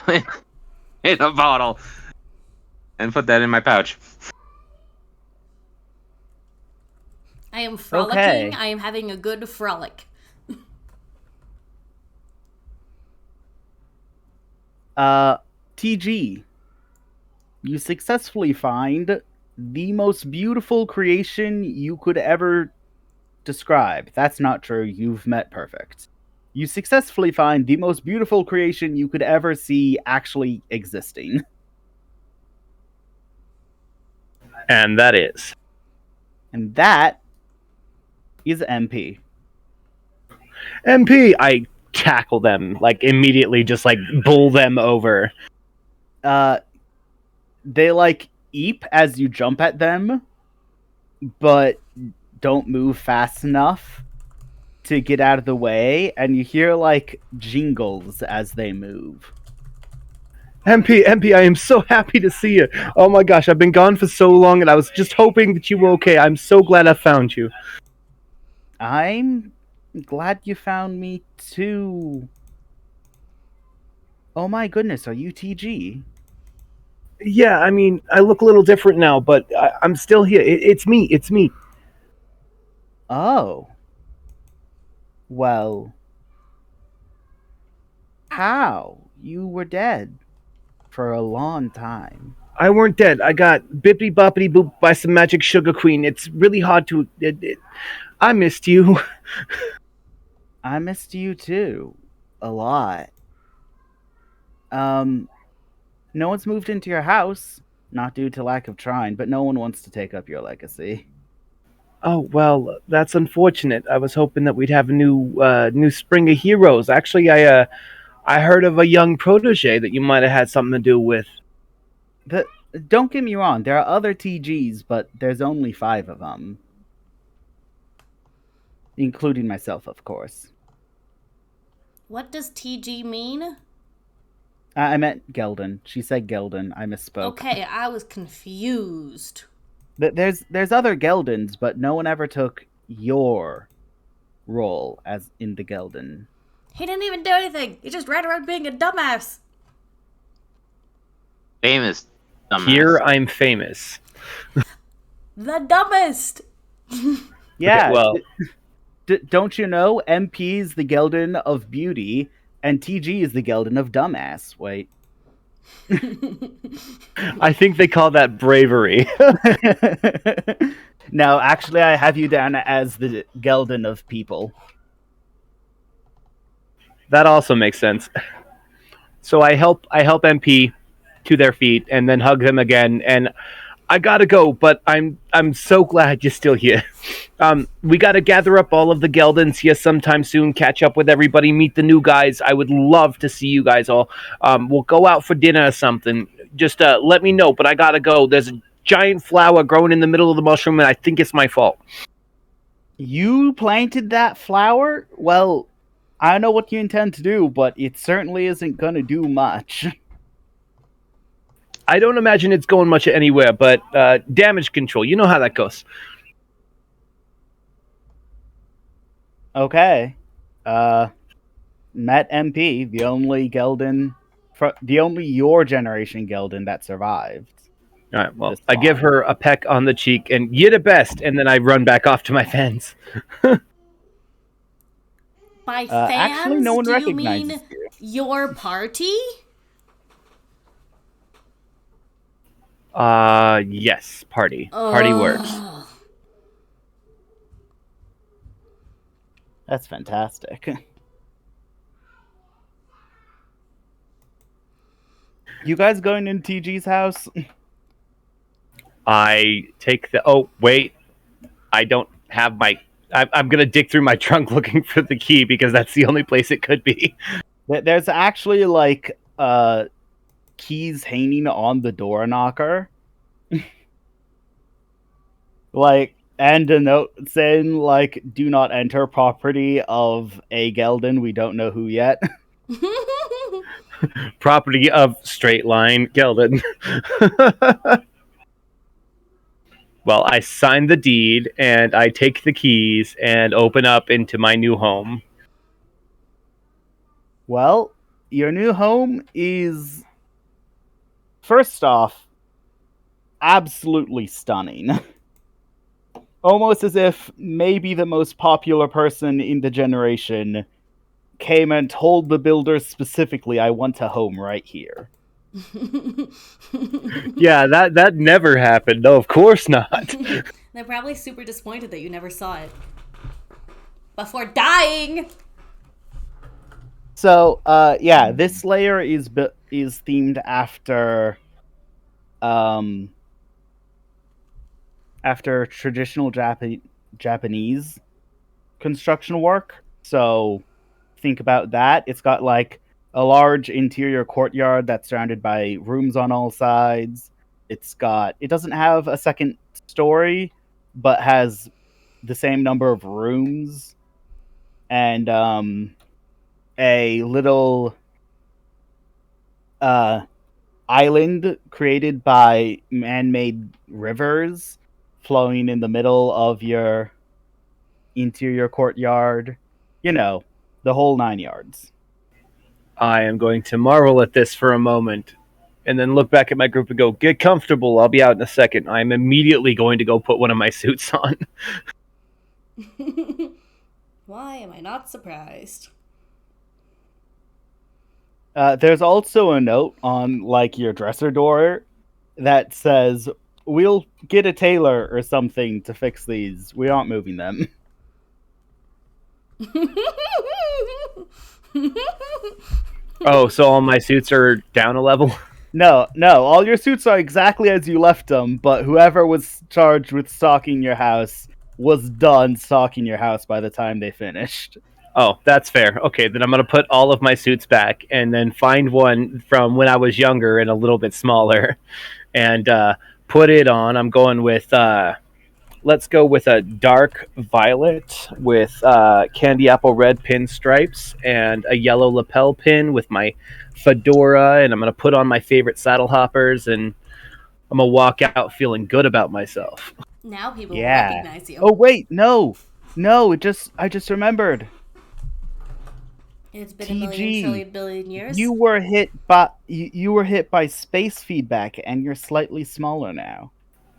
in a bottle and put that in my pouch. I am frolicking. Okay. I am having a good frolic. TG. You successfully find the most beautiful creation you could ever describe. That's not true. You've met perfect. You successfully find the most beautiful creation you could ever see actually existing. And that is. And that is MP. MP! I tackle them, like, immediately, just, like, bull them over. They, like, eep as you jump at them, but don't move fast enough to get out of the way, and you hear, like, jingles as they move. MP, I am so happy to see you. Oh my gosh, I've been gone for so long, and I was just hoping that you were okay. I'm so glad I found you. I'm glad you found me, too. Oh my goodness, are you TG? Yeah, I mean, I look a little different now, but I'm still here. It's me. Oh. Well. How? You were dead for a long time. I weren't dead. I got bippity boppity boop by some magic sugar queen. It's really hard to. I missed you. I missed you too. A lot. No one's moved into your house, not due to lack of trying, but no one wants to take up your legacy. Oh well, that's unfortunate. I was hoping that we'd have a new spring of heroes. Actually, I heard of a young protege that you might have had something to do with. But don't get me wrong, there are other TGs, but there's only 5 of them. Including myself, of course. What does TG mean? I meant Gelden. She said Gelden. I misspoke. Okay, I was confused. There's other Geldens, but no one ever took your role as in the Gelden. He didn't even do anything. He just ran around being a dumbass. Famous dumbass. Here I'm famous. The dumbest. Yeah. Okay, well, don't you know MP is the Gelden of beauty, and TG is the Gelden of dumbass? Wait. I think they call that bravery. No, actually, I have you down as the Gelden of people. That also makes sense. So I help MP to their feet and then hug them again, and I gotta go, but I'm so glad you're still here. We gotta gather up all of the Geldens here sometime soon, catch up with everybody, meet the new guys. I would love to see you guys all. We'll go out for dinner or something. Just let me know, but I gotta go. There's a giant flower growing in the middle of the mushroom, and I think it's my fault. You planted that flower? Well, I don't know what you intend to do, but it certainly isn't gonna do much. I don't imagine it's going much anywhere, but damage control, you know how that goes. Okay. Met MP, the only Gelden, the only your generation Gelden that survived. All right, well, I give her a peck on the cheek, and you're the best, and then I run back off to my fans. By fans, actually, no one do you recognizes mean you. your party? Yes, party. Party works. That's fantastic. You guys going in TG's house? I take the. Oh wait, I don't have my. I'm gonna dig through my trunk looking for the key because that's the only place it could be. There's actually like keys hanging on the door knocker. Like, and a note saying like, "Do not enter property of a Gelden. We don't know who yet." Property of Straight Line Geldon. Well, I sign the deed and I take the keys and open up into my new home. Well, your new home is, first off, absolutely stunning. Almost as if maybe the most popular person in the generation came and told the builders specifically, "I want a home right here." Yeah, that never happened. No, of course not. They're probably super disappointed that you never saw it. Before dying! So, yeah, this layer is themed after, after traditional Japanese construction work. So, think about that. It's got like a large interior courtyard that's surrounded by rooms on all sides. It doesn't have a second story, but has the same number of rooms and a little island created by man-made rivers flowing in the middle of your interior courtyard. You know, the whole 9 yards. I am going to marvel at this for a moment and then look back at my group and go, "Get comfortable. I'll be out in a second." I'm immediately going to go put one of my suits on. Why am I not surprised? There's also a note on like your dresser door that says, "We'll get a tailor or something to fix these. We aren't moving them." Oh, so all my suits are down a level? No, all your suits are exactly as you left them, but whoever was charged with stocking your house was done stocking your house by the time they finished. Oh, that's fair. Okay, then I'm going to put all of my suits back and then find one from when I was younger and a little bit smaller and put it on. I'm going with, let's go with a dark violet with candy apple red pinstripes and a yellow lapel pin with my fedora. And I'm going to put on my favorite saddle hoppers and I'm going to walk out feeling good about myself. Now people will Yeah. recognize you. Oh wait, no, I just remembered. It's been TG, a million trillion billion years. You were hit by space feedback, and you're slightly smaller now.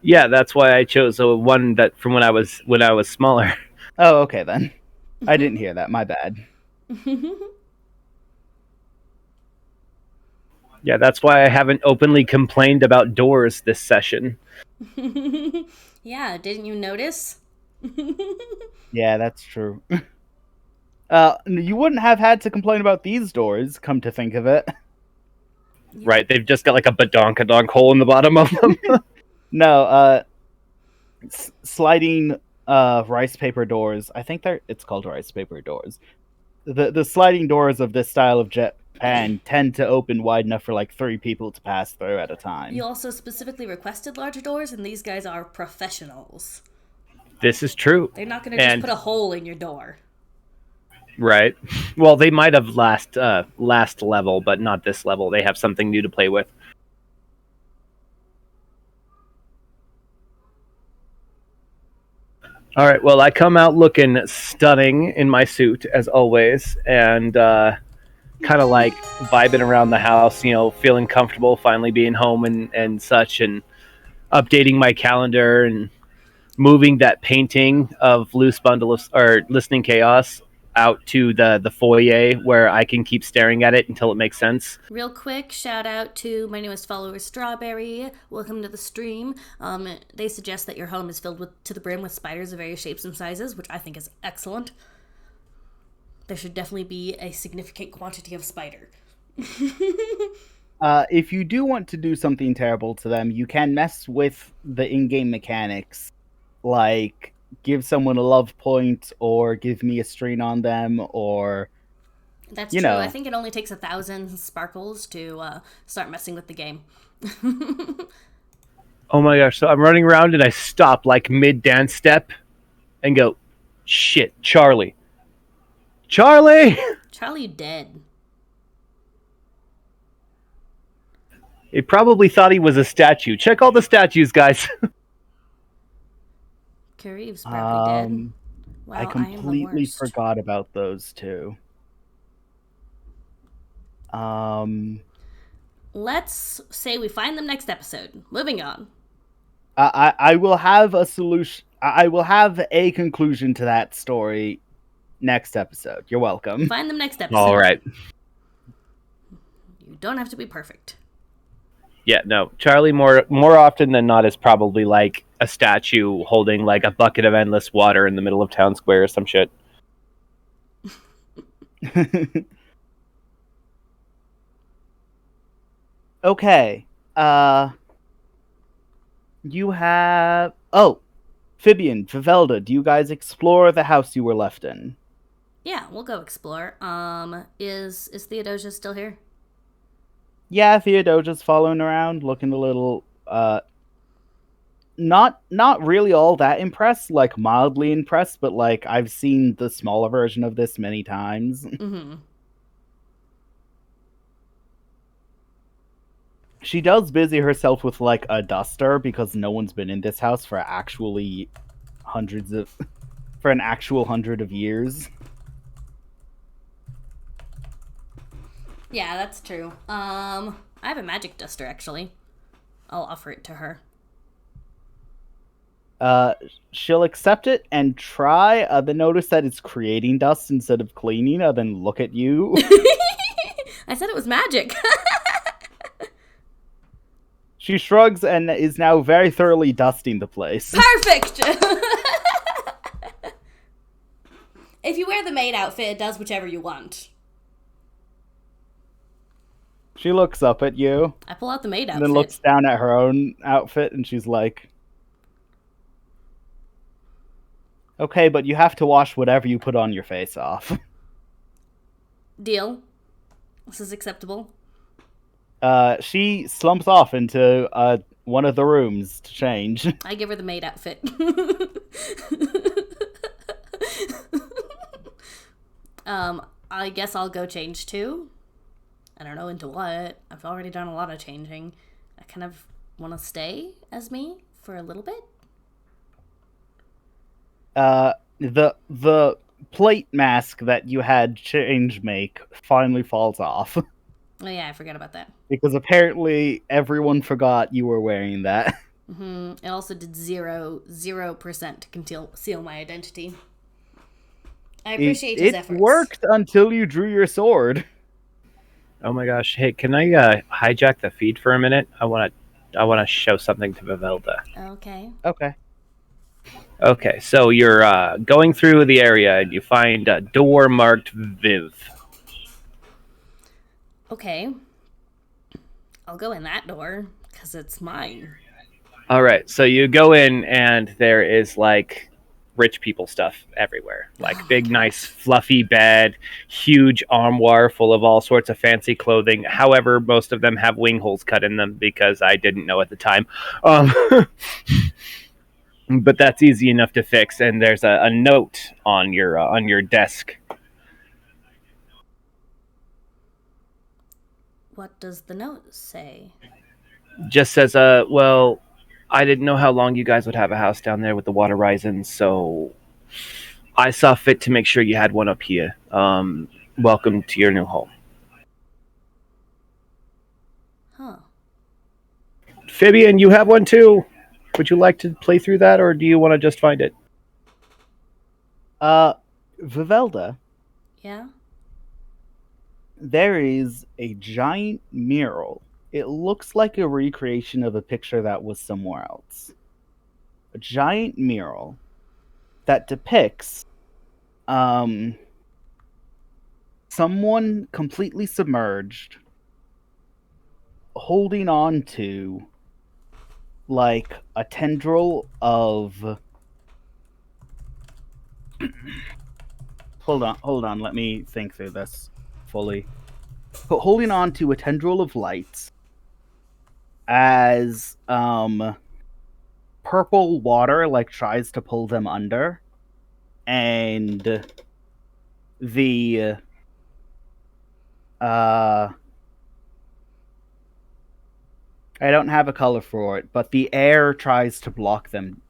Yeah, that's why I chose the one that from when I was smaller. Oh, okay then. I didn't hear that. My bad. Yeah, that's why I haven't openly complained about doors this session. Yeah, didn't you notice? Yeah, that's true. You wouldn't have had to complain about these doors, come to think of it. Right, they've just got like a badonkadonk hole in the bottom of them. No, sliding rice paper doors. I think it's called rice paper doors. The sliding doors of this style of Japan tend to open wide enough for like 3 people to pass through at a time. You also specifically requested larger doors, and these guys are professionals. This is true. They're not going to just put a hole in your door. Right. Well, they might have last level, but not this level. They have something new to play with. All right. Well, I come out looking stunning in my suit as always, and kind of like vibing around the house. You know, feeling comfortable, finally being home and such, and updating my calendar and moving that painting of loose bundle of or listening chaos out to the foyer where I can keep staring at it until it makes sense. Real quick, shout out to my newest follower, Strawberry. Welcome to the stream. They suggest that your home is filled to the brim with spiders of various shapes and sizes, which I think is excellent. There should definitely be a significant quantity of spider. If you do want to do something terrible to them, you can mess with the in-game mechanics, like give someone a love point, or give me a strain on them, or... That's true. I think it only takes 1,000 sparkles to start messing with the game. Oh my gosh, so I'm running around and I stop like mid-dance step and go, shit, Charlie! Charlie, you dead. He probably thought he was a statue. Check all the statues, guys. Kareev's probably dead. Wow, I completely forgot about those two. Let's say we find them next episode. Moving on. I will have a solution. I will have a conclusion to that story next episode. You're welcome. Find them next episode. All right. You don't have to be perfect. Yeah, no. Charlie more often than not is probably like a statue holding like a bucket of endless water in the middle of town square or some shit. Okay. You have... Oh! Fibian, Vivelda, do you guys explore the house you were left in? Yeah, we'll go explore. Is Theodosia still here? Yeah, Theodosia's following around, looking a little, not really all that impressed, like, mildly impressed, but, like, I've seen the smaller version of this many times. Mm-hmm. She does busy herself with, like, a duster, because no one's been in this house for actually for an actual 100 of years. Yeah, that's true. I have a magic duster, actually. I'll offer it to her. She'll accept it and try, then notice that it's creating dust instead of cleaning, then look at you. I said it was magic. She shrugs and is now very thoroughly dusting the place. Perfect! If you wear the maid outfit, it does whichever you want. She looks up at you, I pull out the maid and outfit. then looks down at her own outfit, and she's like, okay, but you have to wash whatever you put on your face off. Deal. This is acceptable. She slumps off into one of the rooms to change. I give her the maid outfit. I guess I'll go change too. I don't know into what. I've already done a lot of changing. I kind of want to stay as me for a little bit. The plate mask that you had change make finally falls off. Oh yeah, I forgot about that. Because apparently everyone forgot you were wearing that. It also did 0% to conceal my identity. I appreciate his efforts. It worked until you drew your sword. Oh my gosh! Hey, can I hijack the feed for a minute? I want to show something to Vivelda. Okay. Okay. Okay, so you're going through the area and you find a door marked Viv. Okay. I'll go in that door because it's mine. All right, so you go in and there is like rich people stuff everywhere. Like big, nice, fluffy bed, huge armoire full of all sorts of fancy clothing. However, most of them have wing holes cut in them because I didn't know at the time. But that's easy enough to fix. And there's a note on your desk. What does the note say? Just says, well, I didn't know how long you guys would have a house down there with the water rising, so I saw fit to make sure you had one up here. Welcome to your new home. Huh. Fabian, you have one too. Would you like to play through that, or do you want to just find it? Vivelda, Yeah? there is a giant mural. It looks like a recreation of a picture that was somewhere else. A giant mural that depicts someone completely submerged holding on to like a tendril of hold on, let me think through this fully. But holding on to a tendril of lights as purple water like tries to pull them under, and the I don't have a color for it, but the air tries to block them,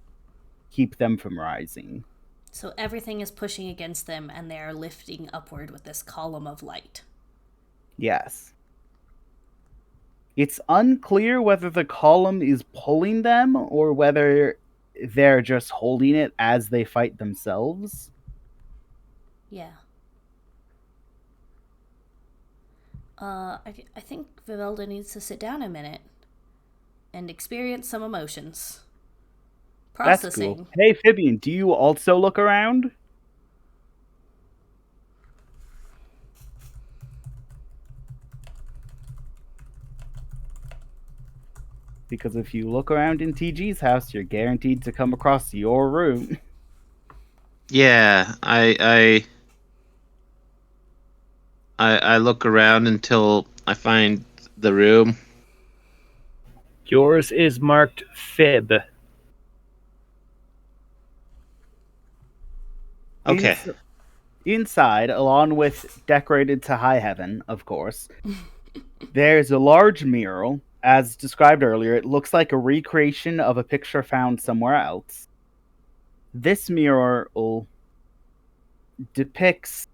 keep them from rising. So everything is pushing against them and they are lifting upward with this column of light. Yes. It's unclear whether the column is pulling them or whether they're just holding it as they fight themselves. Yeah. I think Vivelda needs to sit down a minute and experience some emotions. Processing. That's cool. Hey, Fabian, do you also look around? Because if you look around in TG's house, you're guaranteed to come across your room. Yeah, I look around until I find the room. Yours is marked Fib. Okay. Inside, along with decorated to high heaven, of course, there's a large mural. As described earlier, it looks like a recreation of a picture found somewhere else. This mural depicts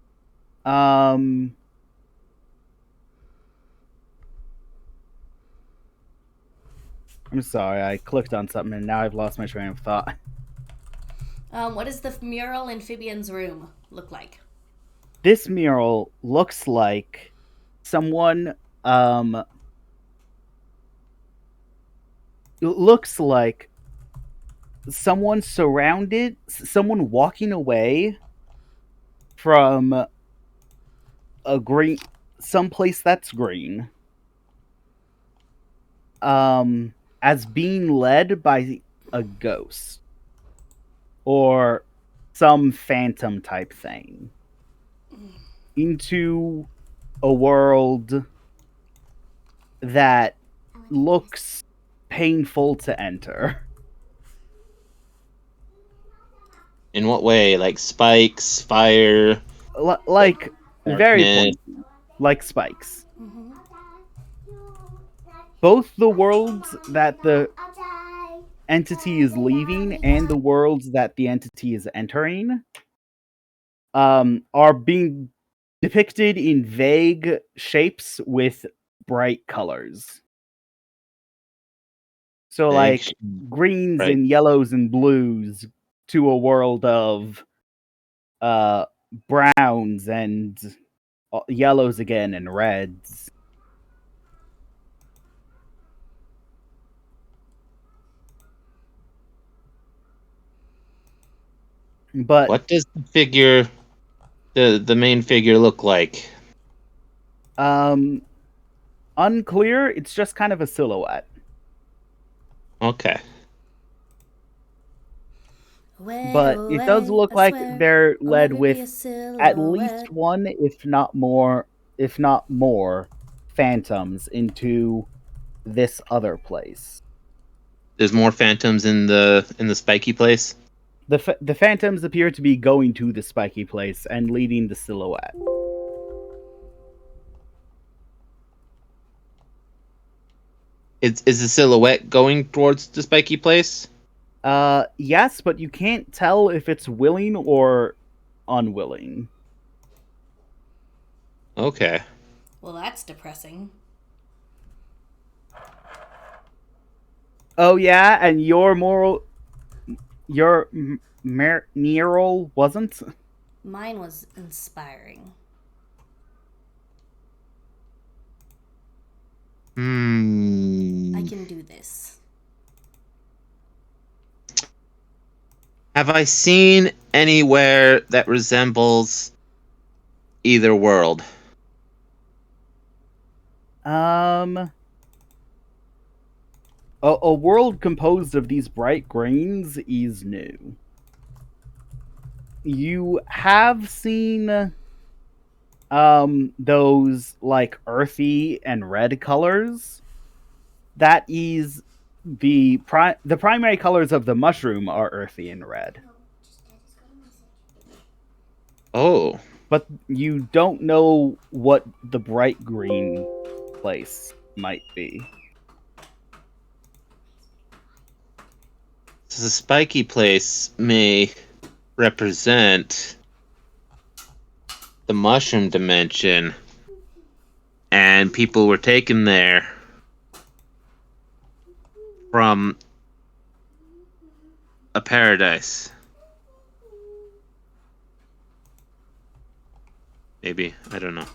I'm sorry, I clicked on something and now I've lost my train of thought. What does the mural in Fabian's room look like? This mural looks like someone looks like someone walking away from someplace that's green, as being led by a ghost or some phantom type thing into a world that looks painful to enter. In what way? Like spikes, fire, Like very darkness. pointy, like spikes. Both the worlds that the entity is leaving and the worlds that the entity is entering are being depicted in vague shapes with bright colors. So, like greens Right. and yellows and blues to a world of browns and yellows again and reds. But What does the main figure look like? unclear, it's just kind of a silhouette. Okay. But it does look like they're led with at least one, if not more, phantoms into this other place. There's more phantoms in the spiky place. The phantoms appear to be going to the spiky place and leading the silhouette. Is the silhouette going towards the spiky place? Yes, but you can't tell if it's willing or unwilling. Okay. Well, that's depressing. Oh yeah, and your mural wasn't? Mine was inspiring. I can do this. Have I seen anywhere that resembles either world? A world composed of these bright greens is new. You have seen those like earthy and red colors. That is the primary colors of the mushroom are earthy and red. Oh. But you don't know what the bright green place might be. So the spiky place may represent the mushroom dimension, and people were taken there from a paradise. Maybe, I don't know.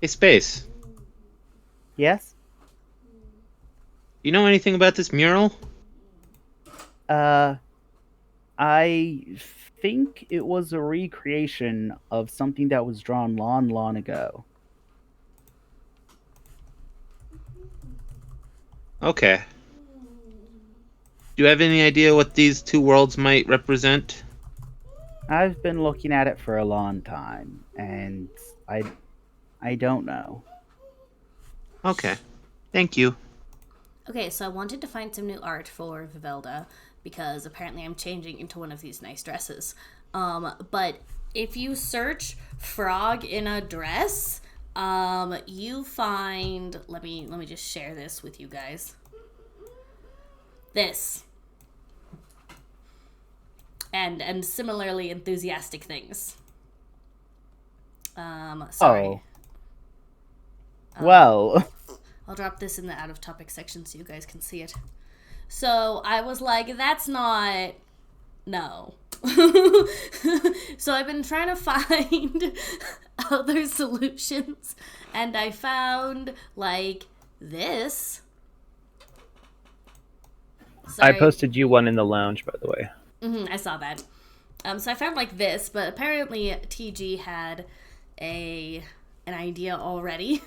Hey, Space. Yes? You know anything about this mural? I think it was a recreation of something that was drawn long, long ago. Okay. Do you have any idea what these two worlds might represent? I've been looking at it for a long time, and I don't know. Okay. Thank you. Okay, so I wanted to find some new art for Vivelda because apparently I'm changing into one of these nice dresses. But if you search frog in a dress, you find, let me just share this with you guys. This. And similarly enthusiastic things. Sorry. Oh. Well, I'll drop this in the out of topic section so you guys can see it. So I was like, that's not No. So I've been trying to find other solutions, and I found, like, this. I Sorry. posted you one in the lounge, by the way. I saw that. So I found, like, this, but apparently TG had an idea already.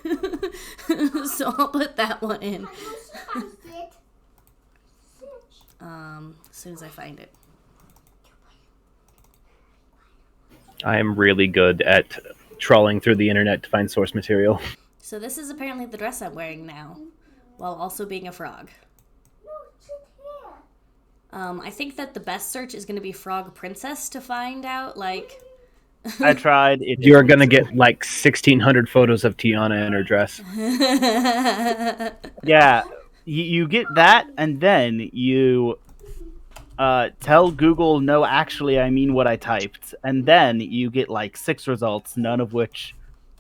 So I'll put that one in. As soon as I find it. I am really good at trawling through the internet to find source material. So this is apparently the dress I'm wearing now, while also being a frog. I think that the best search is going to be Frog Princess to find out, like... I tried. You're gonna get like 1,600 photos of Tiana in her dress. Yeah, you get that, and then you tell Google, no, actually, I mean what I typed. And then you get like 6 results, none of which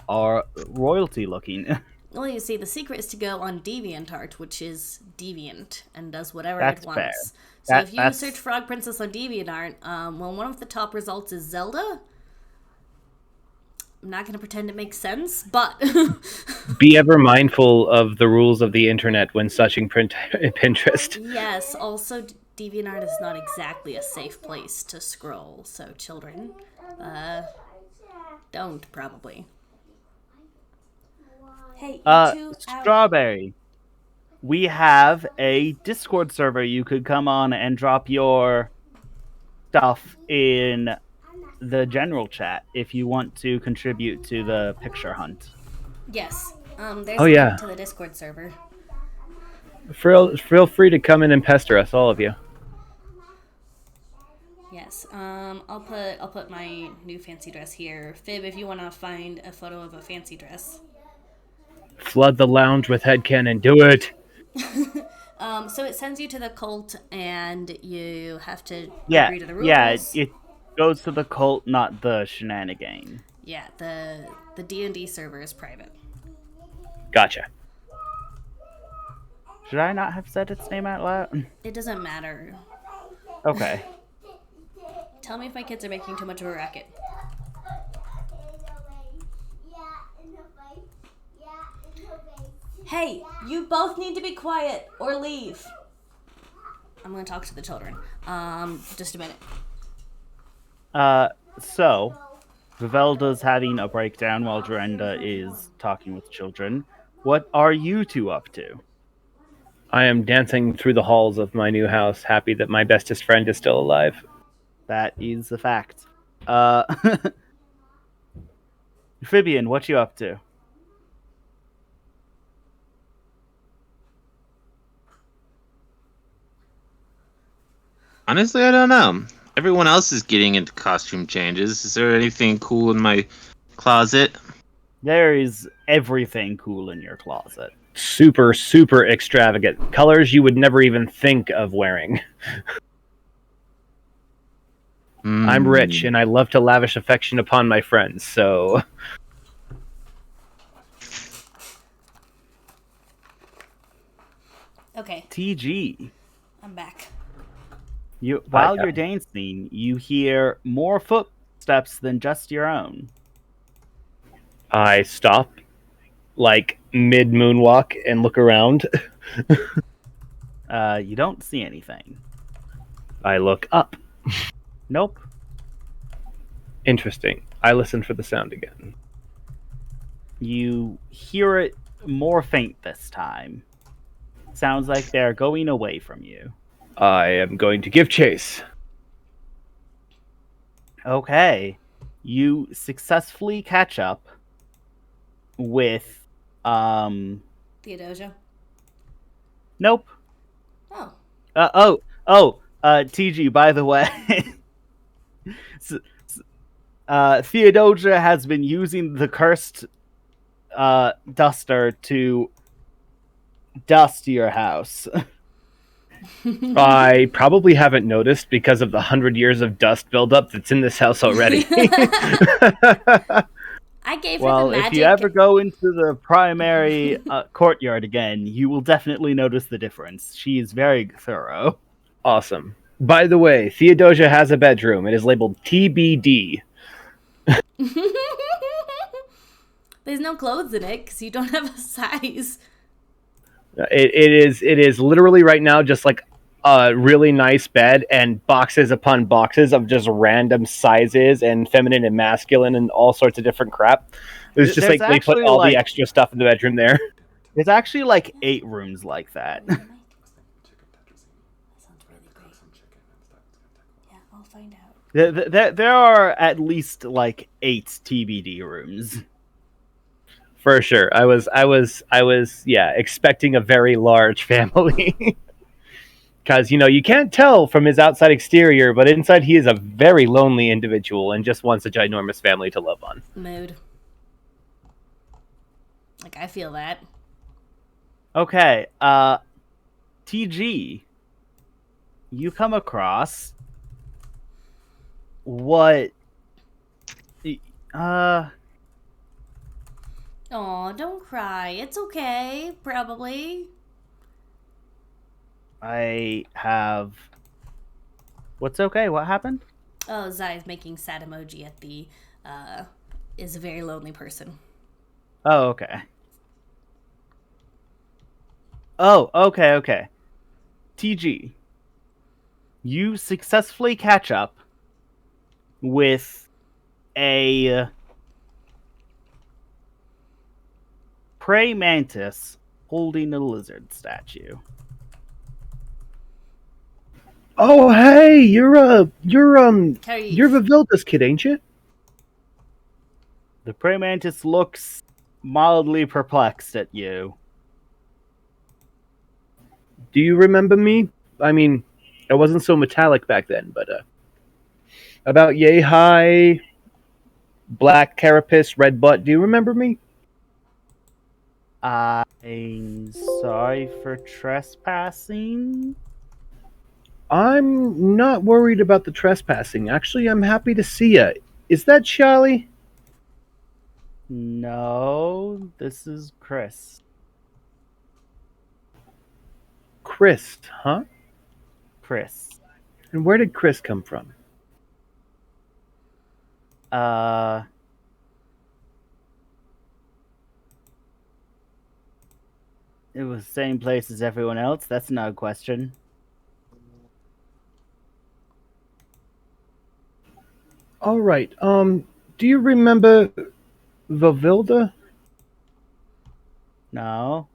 are royalty looking. Well, you see, the secret is to go on DeviantArt, which is deviant and does whatever That's it wants. fair. So if you That's- search Frog Princess on DeviantArt, well, one of the top results is Zelda. I'm not going to pretend it makes sense, but... Be ever mindful of the rules of the internet when searching Pinterest. Yes, also DeviantArt is not exactly a safe place to scroll, so children, don't probably. Hey, you two out. Strawberry. We have a Discord server you could come on and drop your stuff in the general chat if you want to contribute to the picture hunt. Yes, there's Oh, a yeah. link to the Discord server. Feel free to come in and pester us, all of you. Yes, I'll put my new fancy dress here. Fib, if you want to find a photo of a fancy dress. Flood the lounge with headcanon. Do it. So it sends you to the cult, and you have to Yeah, agree to the rules. yeah, it goes to the cult, not the shenanigan. Yeah, the D&D server is private. Gotcha. Should I not have said its name out loud? It doesn't matter. Okay. Tell me if my kids are making too much of a racket. Hey, you both need to be quiet or leave. I'm gonna talk to the children. Just a minute. So, Vivelda's having a breakdown while Jorenda is talking with children. What are you two up to? I am dancing through the halls of my new house, happy that my bestest friend is still alive. That is a fact. Amphibian, what you up to? Honestly, I don't know. Everyone else is getting into costume changes. Is there anything cool in my closet? There is everything cool in your closet. Super, super extravagant. Colors you would never even think of wearing. I'm rich, and I love to lavish affection upon my friends, so... Okay, TG. I'm back. While you're dancing, you hear more footsteps than just your own. I stop, like, mid-moonwalk and look around. You don't see anything. I look up. Nope. Interesting. I listen for the sound again. You hear it more faint this time. Sounds like they're going away from you. I am going to give chase. Okay. You successfully catch up with, Theodosia. Nope. Oh. TG, by the way. Theodosia has been using the cursed duster to dust your house. I probably haven't noticed because of the 100 years of dust buildup that's in this house already. I gave her Well, the magic. if you ever go into the primary courtyard again, you will definitely notice the difference. She is very thorough. Awesome. By the way, Theodosia has a bedroom. It is labeled TBD. There's no clothes in it because you don't have a size. It is literally right now just like a really nice bed and boxes upon boxes of just random sizes and feminine and masculine and all sorts of different crap. It's just There's like they put actually, all the like- extra stuff in the bedroom there. There's actually like 8 rooms like that. That sounds really great. Yeah, I'll find out. There are at least like 8 TBD rooms. For sure. I was expecting a very large family. Because, you can't tell from his outside exterior, but inside he is a very lonely individual and just wants a ginormous family to love on. Mood. Like, I feel that. Okay, TG, you come across what? Aw, don't cry. It's okay, probably. I have. What's okay? What happened? Oh, Zai's making sad emoji at the, is a very lonely person. Oh, okay. Oh, okay. TG, you successfully catch up with a prey mantis holding a lizard statue. Oh, hey, you're Carrie. Vivilda's kid, ain't you? The prey mantis looks mildly perplexed at you. Do you remember me? I mean, I wasn't so metallic back then, but about yay high, black carapace, red butt. Do you remember me? I'm sorry for trespassing. I'm not worried about the trespassing. Actually, I'm happy to see ya. Is that Charlie? No, this is Chris. Chris, huh? Chris. And where did Chris come from? It was the same place as everyone else. That's not a question. All right. Do you remember Vivilda? No.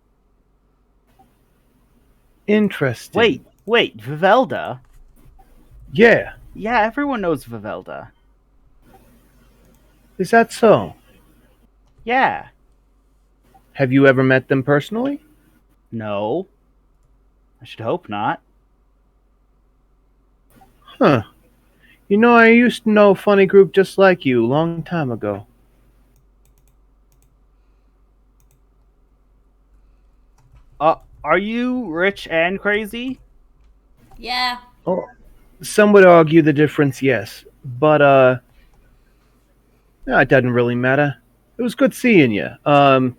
Interesting. Wait, Vivelda? Yeah. Yeah, everyone knows Vivelda. Is that so? Yeah. Have you ever met them personally? No. I should hope not. Huh. I used to know a funny group just like you a long time ago. Are you rich and crazy? Yeah. Oh, some would argue the difference, yes. But, no, it doesn't really matter. It was good seeing you. I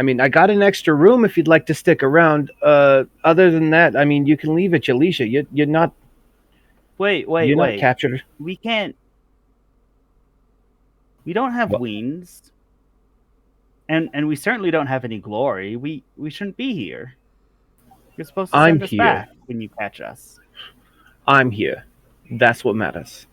mean, I got an extra room if you'd like to stick around. Other than that, I mean, you can leave at your leisure. You're not... Wait. not captured. We can't... We don't have What? wings. And we certainly don't have any glory. We shouldn't be here. You're supposed to I'm send us here. back when you catch us. I'm here. That's what matters.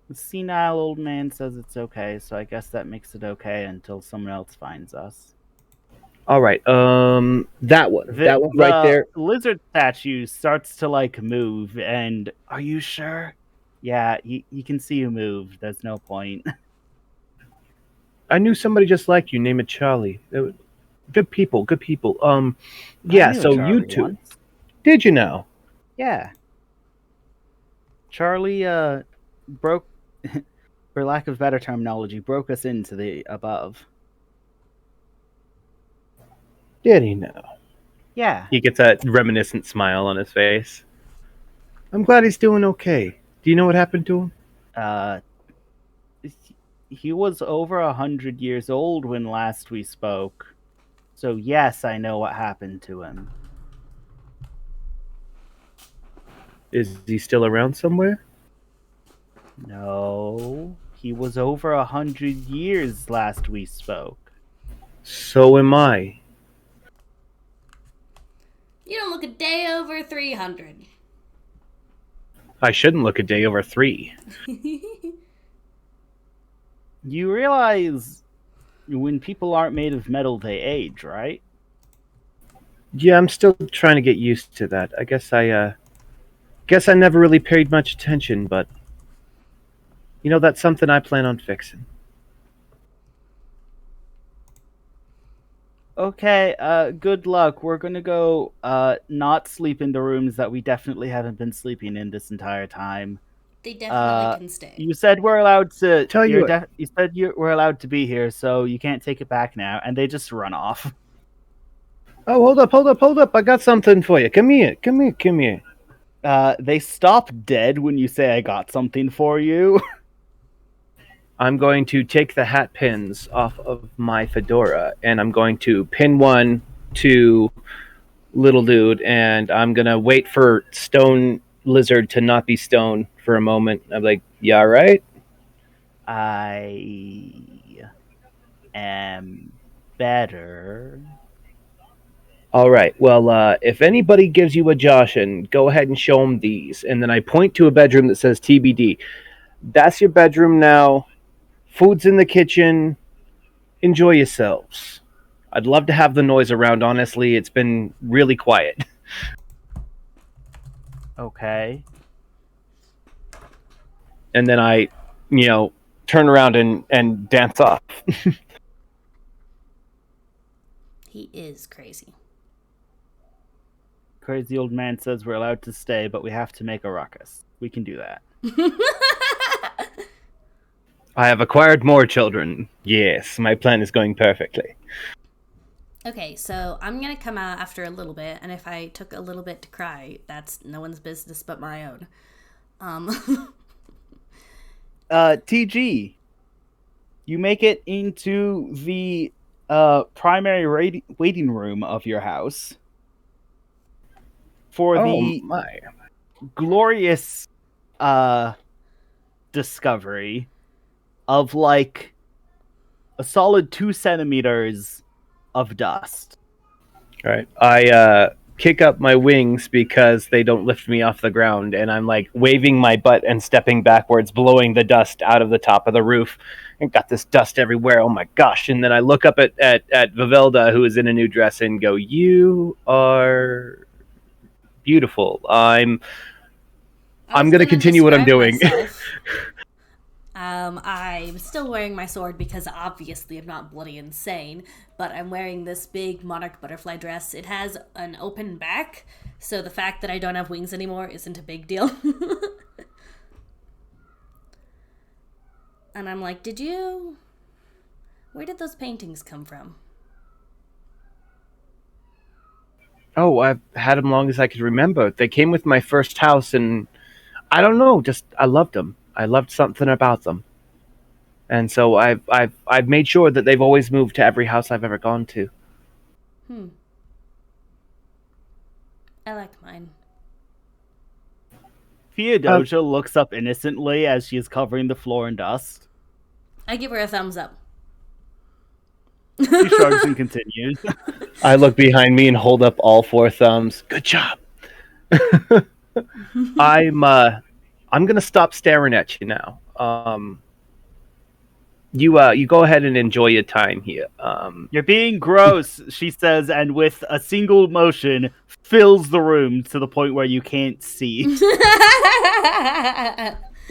The senile old man says it's okay, so I guess that makes it okay until someone else finds us. All right. That one. That one right there. Lizard statue starts to like move, and are you sure? Yeah, you can see you move. There's no point. I knew somebody just like you. Name it Charlie. Good people. Good people. I Yeah. knew a So Charlie you two. once. Did you know? Yeah. Charlie broke, for lack of better terminology, broke us into the above. Did he know? Yeah. He gets a reminiscent smile on his face. I'm glad he's doing okay. Do you know what happened to him? He was over 100 years old when last we spoke. So yes, I know what happened to him. Is he still around somewhere? No, he was over 100 years last we spoke. So am I. You don't look a day over 300. I shouldn't look a day over 3. You realize when people aren't made of metal, they age, right? Yeah, I'm still trying to get used to that. I guess I never really paid much attention, but that's something I plan on fixing. Okay, good luck. We're gonna go not sleep in the rooms that we definitely haven't been sleeping in this entire time. They definitely can stay. You said we're allowed to Tell you what. you said we're allowed to be here, so you can't take it back now, and they just run off. Oh, hold up. I got something for you. Come here. They stop dead when you say I got something for you. I'm going to take the hat pins off of my fedora, and I'm going to pin one to little dude, and I'm going to wait for Stone Lizard to not be stone for a moment. I'm like, yeah, right? I am better. All right. Well, if anybody gives you a Joshin, go ahead and show them these. And then I point to a bedroom that says TBD. That's your bedroom now. Food's in the kitchen. Enjoy yourselves. I'd love to have the noise around, honestly. It's been really quiet. Okay. And then I, turn around and dance off. He is crazy. Crazy old man says we're allowed to stay, but we have to make a ruckus. We can do that. I have acquired more children. Yes, my plan is going perfectly. Okay, so I'm gonna come out after a little bit, and if I took a little bit to cry, that's no one's business but my own. TG, you make it into the primary waiting room of your house for the my. glorious discovery of like a solid 2 centimeters of dust. All right. I kick up my wings because they don't lift me off the ground, and I'm like waving my butt and stepping backwards, blowing the dust out of the top of the roof. And got this dust everywhere. Oh my gosh. And then I look up at Vivelda, who is in a new dress, and go, "You are beautiful. I'm going to continue what I'm doing." I'm still wearing my sword because obviously I'm not bloody insane, but I'm wearing this big monarch butterfly dress. It has an open back, so the fact that I don't have wings anymore isn't a big deal. And I'm like, where did those paintings come from? Oh, I've had them long as I could remember. They came with my first house, and I don't know, just I loved them. I loved something about them, and so I've made sure that they've always moved to every house I've ever gone to. I like mine. Theodosia looks up innocently as she is covering the floor in dust. I give her a thumbs up. She shrugs and continues. I look behind me and hold up all 4 thumbs. Good job. I'm gonna stop staring at you now. You go ahead and enjoy your time here. You're being gross, she says, and with a single motion fills the room to the point where you can't see.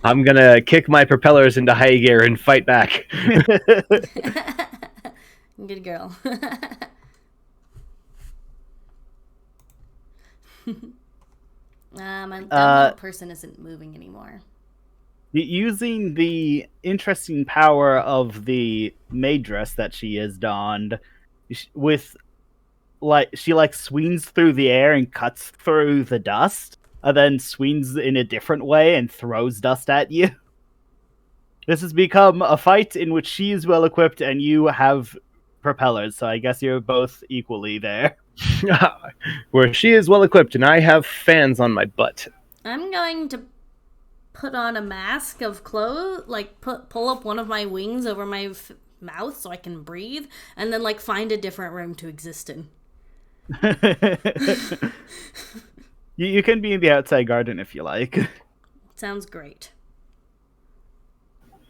I'm gonna kick my propellers into high gear and fight back. Good girl. My dumb little person isn't moving anymore. Using the interesting power of the maid dress that she has donned, with she swings through the air and cuts through the dust, and then swings in a different way and throws dust at you. This has become a fight in which she is well equipped and you have propellers, so I guess you're both equally there. Where she is well equipped and I have fans on my butt. I'm going to put on a mask of clothes, like pull up one of my wings over my mouth so I can breathe, and then like find a different room to exist in. You can be in the outside garden if you like. Sounds great.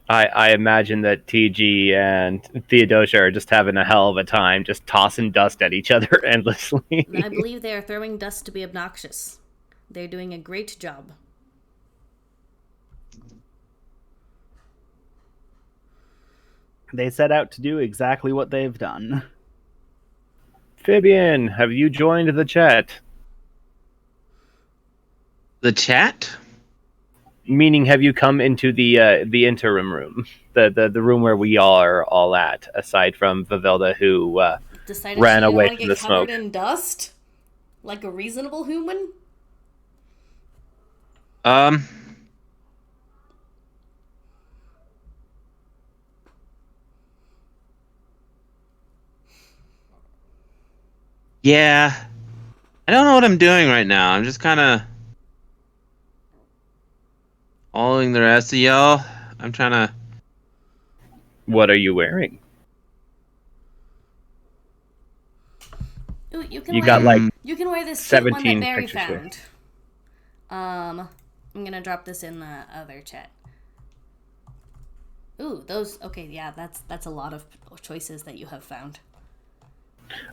I imagine that TG and Theodosia are just having a hell of a time, just tossing dust at each other endlessly. I believe they are throwing dust to be obnoxious. They're doing a great job. They set out to do exactly what they've done. Fabian, have you joined the chat? The chat? Meaning, have you come into the interim room, the room where we are all at, aside from Vivelda, who Decided ran she away didn't from want the to get covered smoke? in dust, like a reasonable human. Yeah. I don't know what I'm doing right now. I'm just kind of following the rest of y'all. I'm trying to... What are you wearing? Ooh, you can You wear, got like you can wear this cute one that 17 Barry pictures here. found. I'm gonna drop this in the other chat. Ooh, those. Okay, yeah, that's a lot of choices that you have found.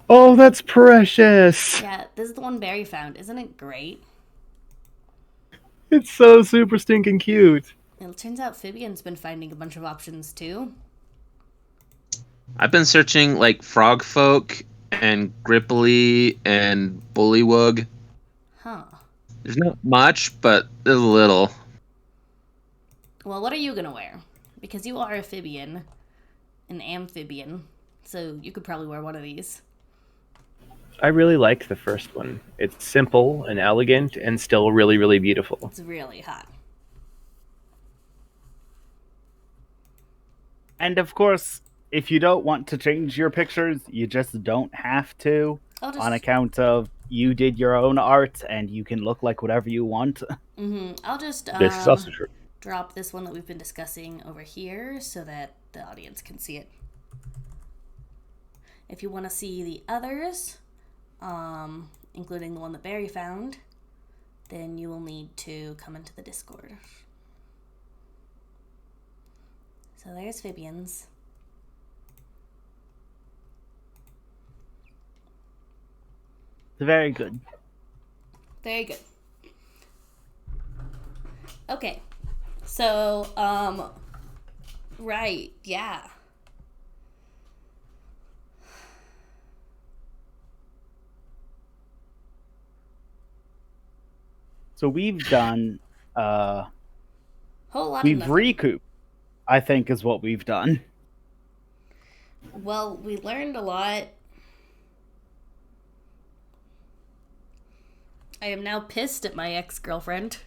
Oh, that's precious. Yeah, this is the one Barry found. Isn't it great? It's so super stinking cute. It turns out Fabian's been finding a bunch of options too. I've been searching like frog folk and gripply and bullywug. Huh. There's not much, but there's a little. Well, what are you gonna wear? Because you are a Fabian, an amphibian, so you could probably wear one of these. I really like the first one. It's simple and elegant and still really, really beautiful. It's really hot. And of course, if you don't want to change your pictures, you just don't have to. I'll just... On account of you did your own art and you can look like whatever you want. I'll just This is also true. drop this one that we've been discussing over here so that the audience can see it. If you want to see the others, including the one that Barry found, then you will need to come into the Discord. So there's Fabian's. Very good. Very good. Okay. So, right, yeah. So we've done, Whole lot we've of nothing. recouped, I think is what we've done. Well, we learned a lot. I am now pissed at my ex-girlfriend.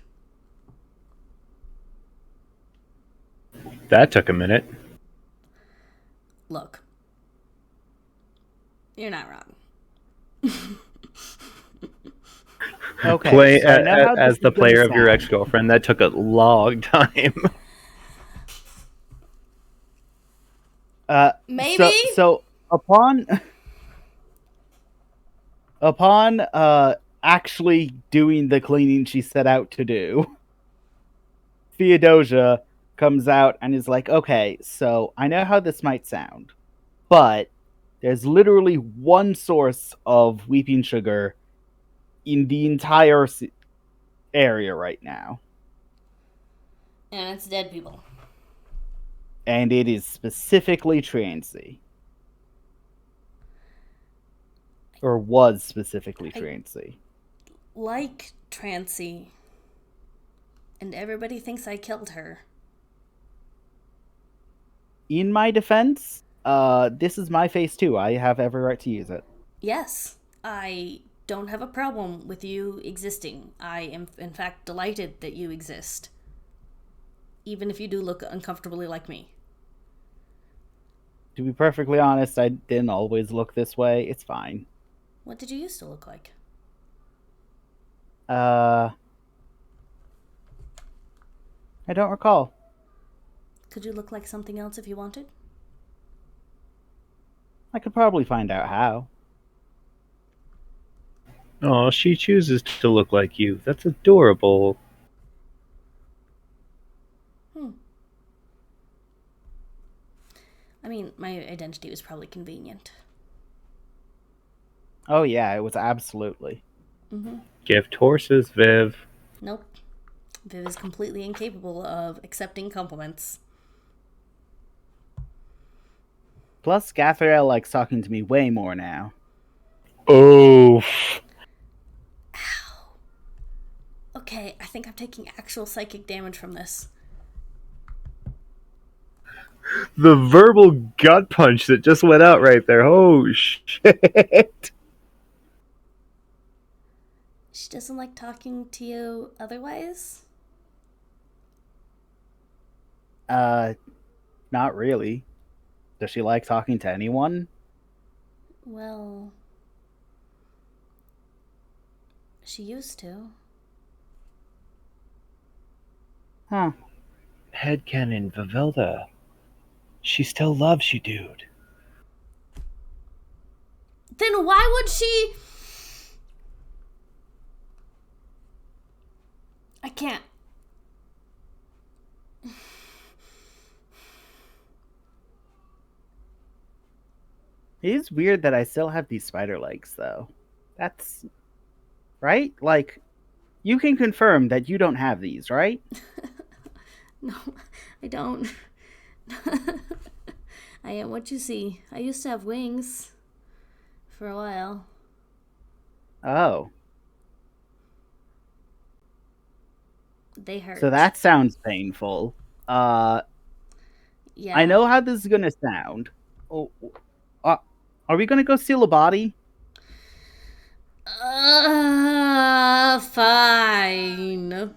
That took a minute. Look. You're not wrong. Okay. So I know how As this the is gonna player of your sound. ex-girlfriend, that took a long time. Maybe? So upon actually doing the cleaning she set out to do, Theodosia comes out and is like, okay, so I know how this might sound, but there's literally one source of weeping sugar in the entire area right now. And it's dead people. And it is specifically Trancy. Or was specifically Trancy. Like Trancy. And everybody thinks I killed her. In my defense, this is my face too. I have every right to use it. Yes, I don't have a problem with you existing. I am, in fact, delighted that you exist. Even if you do look uncomfortably like me. To be perfectly honest, I didn't always look this way. It's fine. What did you used to look like? I don't recall. Could you look like something else if you wanted? I could probably find out how. Oh, she chooses to look like you. That's adorable. I mean, my identity was probably convenient. Oh yeah, it was absolutely. Gift horses, Viv. Nope. Viv is completely incapable of accepting compliments. Plus, Gathriel likes talking to me way more now. Oh. Okay, I think I'm taking actual psychic damage from this. The verbal gut punch that just went out right there. Oh, shit. She doesn't like talking to you otherwise? Not really. Does she like talking to anyone? Well, she used to. Huh. Headcanon, Vivelda. She still loves you, dude. Then why would she... I can't. It is weird that I still have these spider legs, though. That's... right? Like, you can confirm that you don't have these, right? No, I don't. I am what you see. I used to have wings for a while. Oh. They hurt. So that sounds painful. Yeah. I know how this is gonna sound. Oh, are we gonna go steal a body? Fine.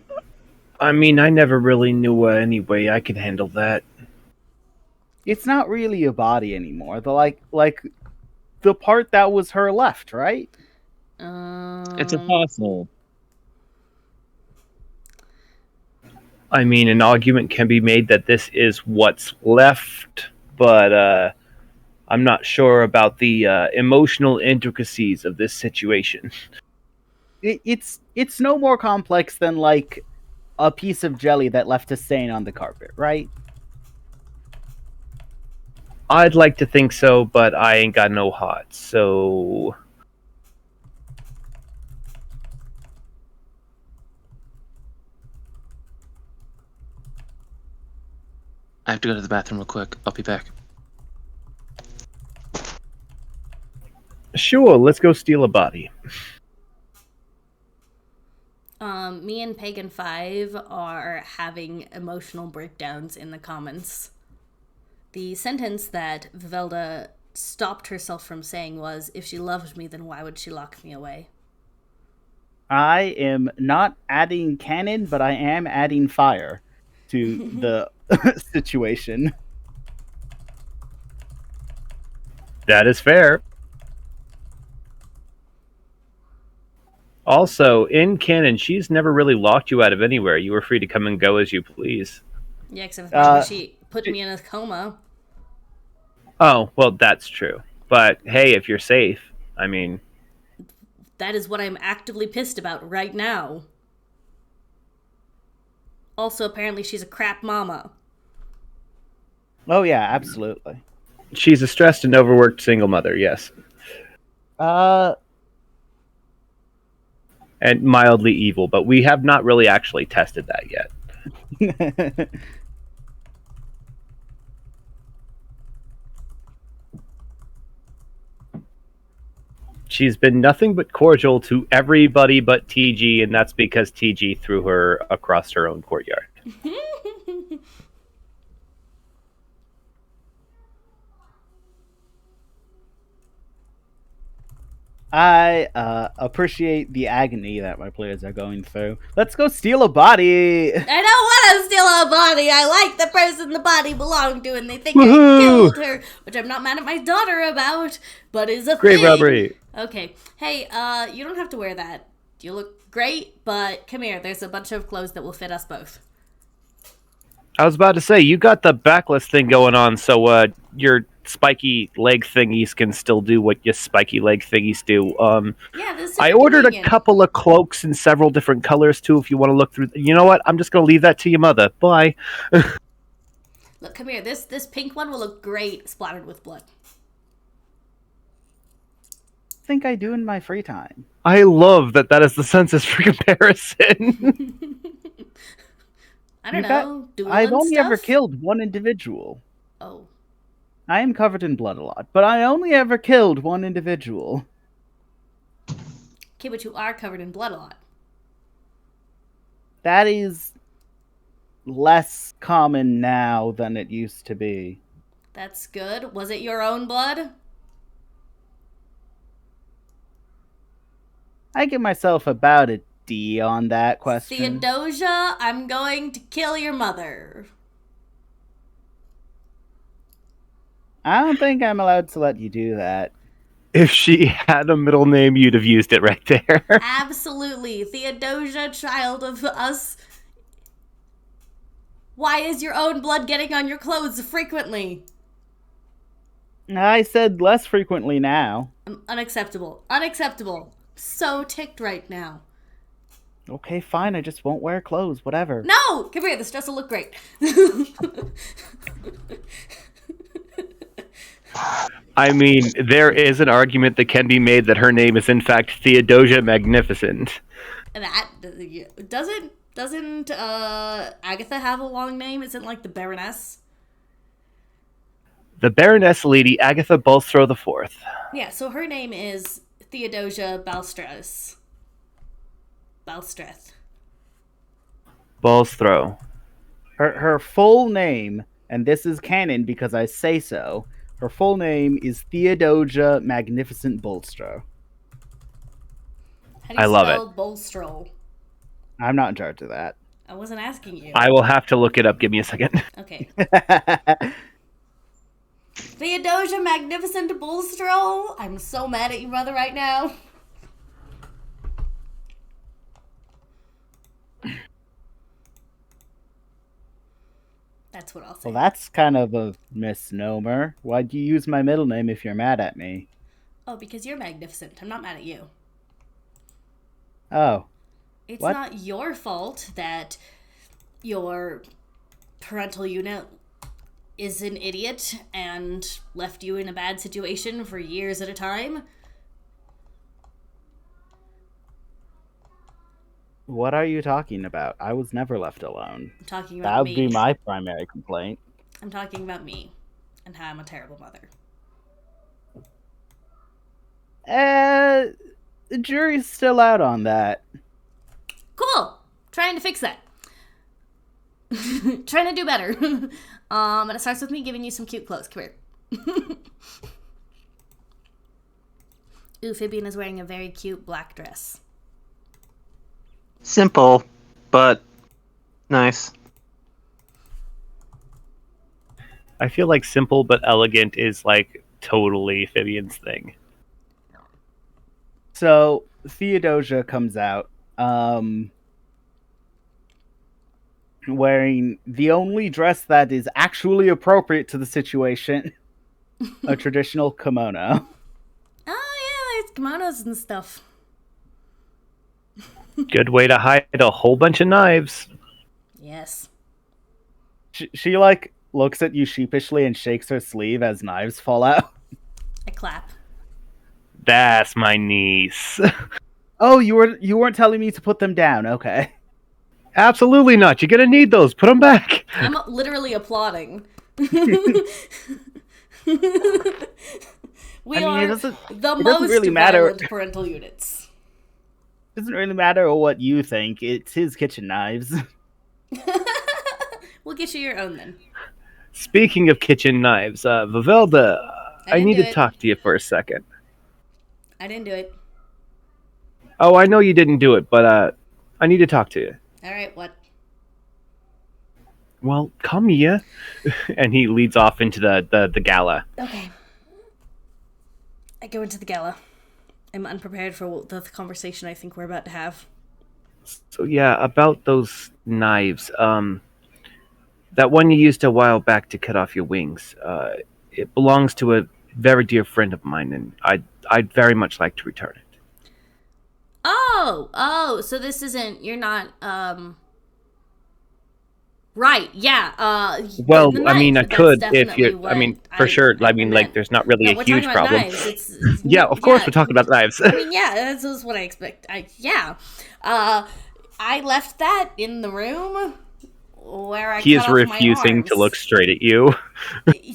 I mean, I never really knew any way I could handle that. It's not really a body anymore. Like the part that was her left, right? It's impossible. I mean, an argument can be made that this is what's left, but I'm not sure about the emotional intricacies of this situation. It's no more complex than like a piece of jelly that left a stain on the carpet, right? I'd like to think so, but I ain't got no heart, so... I have to go to the bathroom real quick. I'll be back. Sure, let's go steal a body. Me and Pagan 5 are having emotional breakdowns in the comments. The sentence that Vivelda stopped herself from saying was, if she loved me, then why would she lock me away? I am not adding cannon, but I am adding fire to the situation. That is fair. Also, in canon, she's never really locked you out of anywhere. You were free to come and go as you please. Yeah, except for the fact that she put me in a coma. Oh, well, that's true. But hey, if you're safe, I mean... That is what I'm actively pissed about right now. Also, apparently she's a crap mama. Oh yeah, absolutely. She's a stressed and overworked single mother, yes. And mildly evil, but we have not really actually tested that yet. She's been nothing but cordial to everybody but TG, and that's because TG threw her across her own courtyard. I appreciate the agony that my players are going through. Let's go steal a body. I don't want to steal a body. I like the person the body belonged to, and they think Woohoo! I killed her, which I'm not mad at my daughter about, but is a Grave thing. robbery. Okay. Hey, you don't have to wear that. You look great, but come here. There's a bunch of clothes that will fit us both. I was about to say, you got the backless thing going on, so your spiky leg thingies can still do what your spiky leg thingies do. Yeah, this is I super ordered convenient. a couple of cloaks in several different colors, too, if you want to look through. You know what? I'm just going to leave that to your mother. Bye. Look, come here. This pink one will look great splattered with blood. I think I do in my free time. I love that is the census for comparison. I don't know. I've dueling only ever stuff? killed one individual. Oh. I am covered in blood a lot, but I only ever killed one individual. Okay, but you are covered in blood a lot. That is less common now than it used to be. That's good. Was it your own blood? I give myself about a D on that question. Theodosia, I'm going to kill your mother. I don't think I'm allowed to let you do that. If she had a middle name, you'd have used it right there. Absolutely. Theodosia, child of us. Why is your own blood getting on your clothes frequently? I said less frequently now. Unacceptable. Unacceptable. So ticked right now. Okay, fine, I just won't wear clothes, whatever. No! Come here, this dress will look great. I mean, there is an argument that can be made that her name is in fact Theodosia Magnificent. That doesn't Agatha have a long name? Isn't like the Baroness? The Baroness Lady Agatha Bulstrow IV. Yeah, so her name is Theodosia Balstress. Balstreth. Bulstrow. Her full name, and this is canon because I say so, her full name is Theodosia Magnificent Bulstrow. How do you I love spell Bolstrow? I'm not in charge of that. I wasn't asking you. I will have to look it up. Give me a second. Okay. Theodosia Magnificent Bulstrow? I'm so mad at you, mother, right now. That's what I'll say. Well, that's kind of a misnomer. Why'd you use my middle name if you're mad at me? Oh, because you're magnificent. I'm not mad at you. Oh. It's What? not your fault that your parental unit is an idiot and left you in a bad situation for years at a time. What are you talking about? I was never left alone. I'm talking That about would me. be my primary complaint. I'm talking about me and how I'm a terrible mother. The jury's still out on that. Cool. Trying to fix that. Trying to do better. And it starts with me giving you some cute clothes. Come here. Ooh, Fabian is wearing a very cute black dress. Simple, but nice. I feel like simple but elegant is like totally Vivian's thing. So Theodosia comes out, wearing the only dress that is actually appropriate to the situation, a traditional kimono. Oh, yeah, there's kimonos and stuff. Good way to hide a whole bunch of knives. Yes. She like looks at you sheepishly and shakes her sleeve as knives fall out. I clap. That's my niece. Oh, you weren't telling me to put them down. Okay. Absolutely not. You're gonna need those. Put them back. I'm literally applauding. We I mean, are it doesn't most really matter. violent parental units. It doesn't really matter what you think. It's his kitchen knives. We'll get you your own then. Speaking of kitchen knives, Vivelda, I didn't need do to it. talk to you for a second. I didn't do it. Oh, I know you didn't do it, but I need to talk to you. All right, what? Well, come here. And he leads off into the gala. Okay. I go into the gala. I'm unprepared for the conversation I think we're about to have. So yeah, about those knives. That one you used a while back to cut off your wings. It belongs to a very dear friend of mine, and I'd very much like to return it. Oh, so this isn't, you're not, right, yeah, Well, the I mean, knife, I that's could if definitely you're. what I mean, for sure. I mean, like, meant. there's not really No, a we're huge talking about problem. knives. It's Yeah, of course, yeah. we're talking about knives. I mean, yeah, that's what I expect. I left that in the room where I He cut is off refusing my to arms. look straight at you.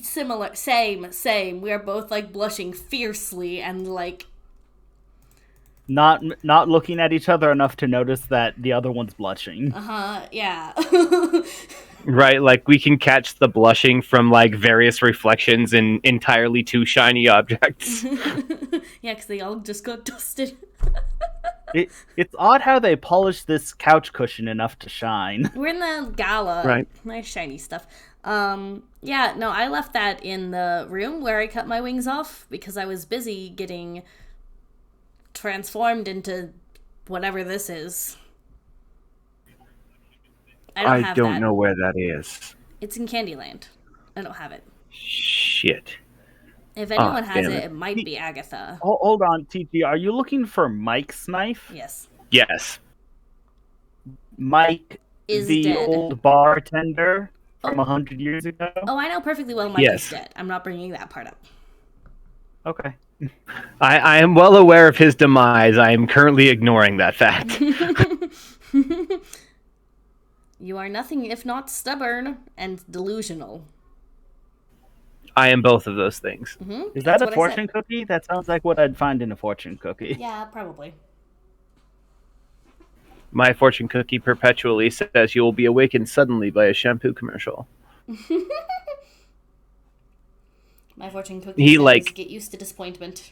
Similar, same. We are both like blushing fiercely and like Not looking at each other enough to notice that the other one's blushing. yeah. Right, like we can catch the blushing from like various reflections in entirely too shiny objects. Yeah, because they all just got dusted. It's odd how they polished this couch cushion enough to shine. We're in the gala. Right. Nice shiny stuff. Yeah, no, I left that in the room where I cut my wings off because I was busy getting transformed into whatever this is. I don't have know where that is. It's in Candyland. I don't have it. Shit. If anyone has damn it, it. it might be Agatha. Hold on, TG. Are you looking for Mike's knife? Yes. Yes. Mike, Is the dead. old bartender from 100 years ago? Oh, I know perfectly well Mike Yes. is dead. I'm not bringing that part up. Okay. I am well aware of his demise. I am currently ignoring that fact. You are nothing if not stubborn and delusional. I am both of those things. Mm-hmm. Is that a fortune cookie? That sounds like what I'd find in a fortune cookie. Yeah, probably. My fortune cookie perpetually says you will be awakened suddenly by a shampoo commercial. My fortune cookie He, says, like- get used to disappointment.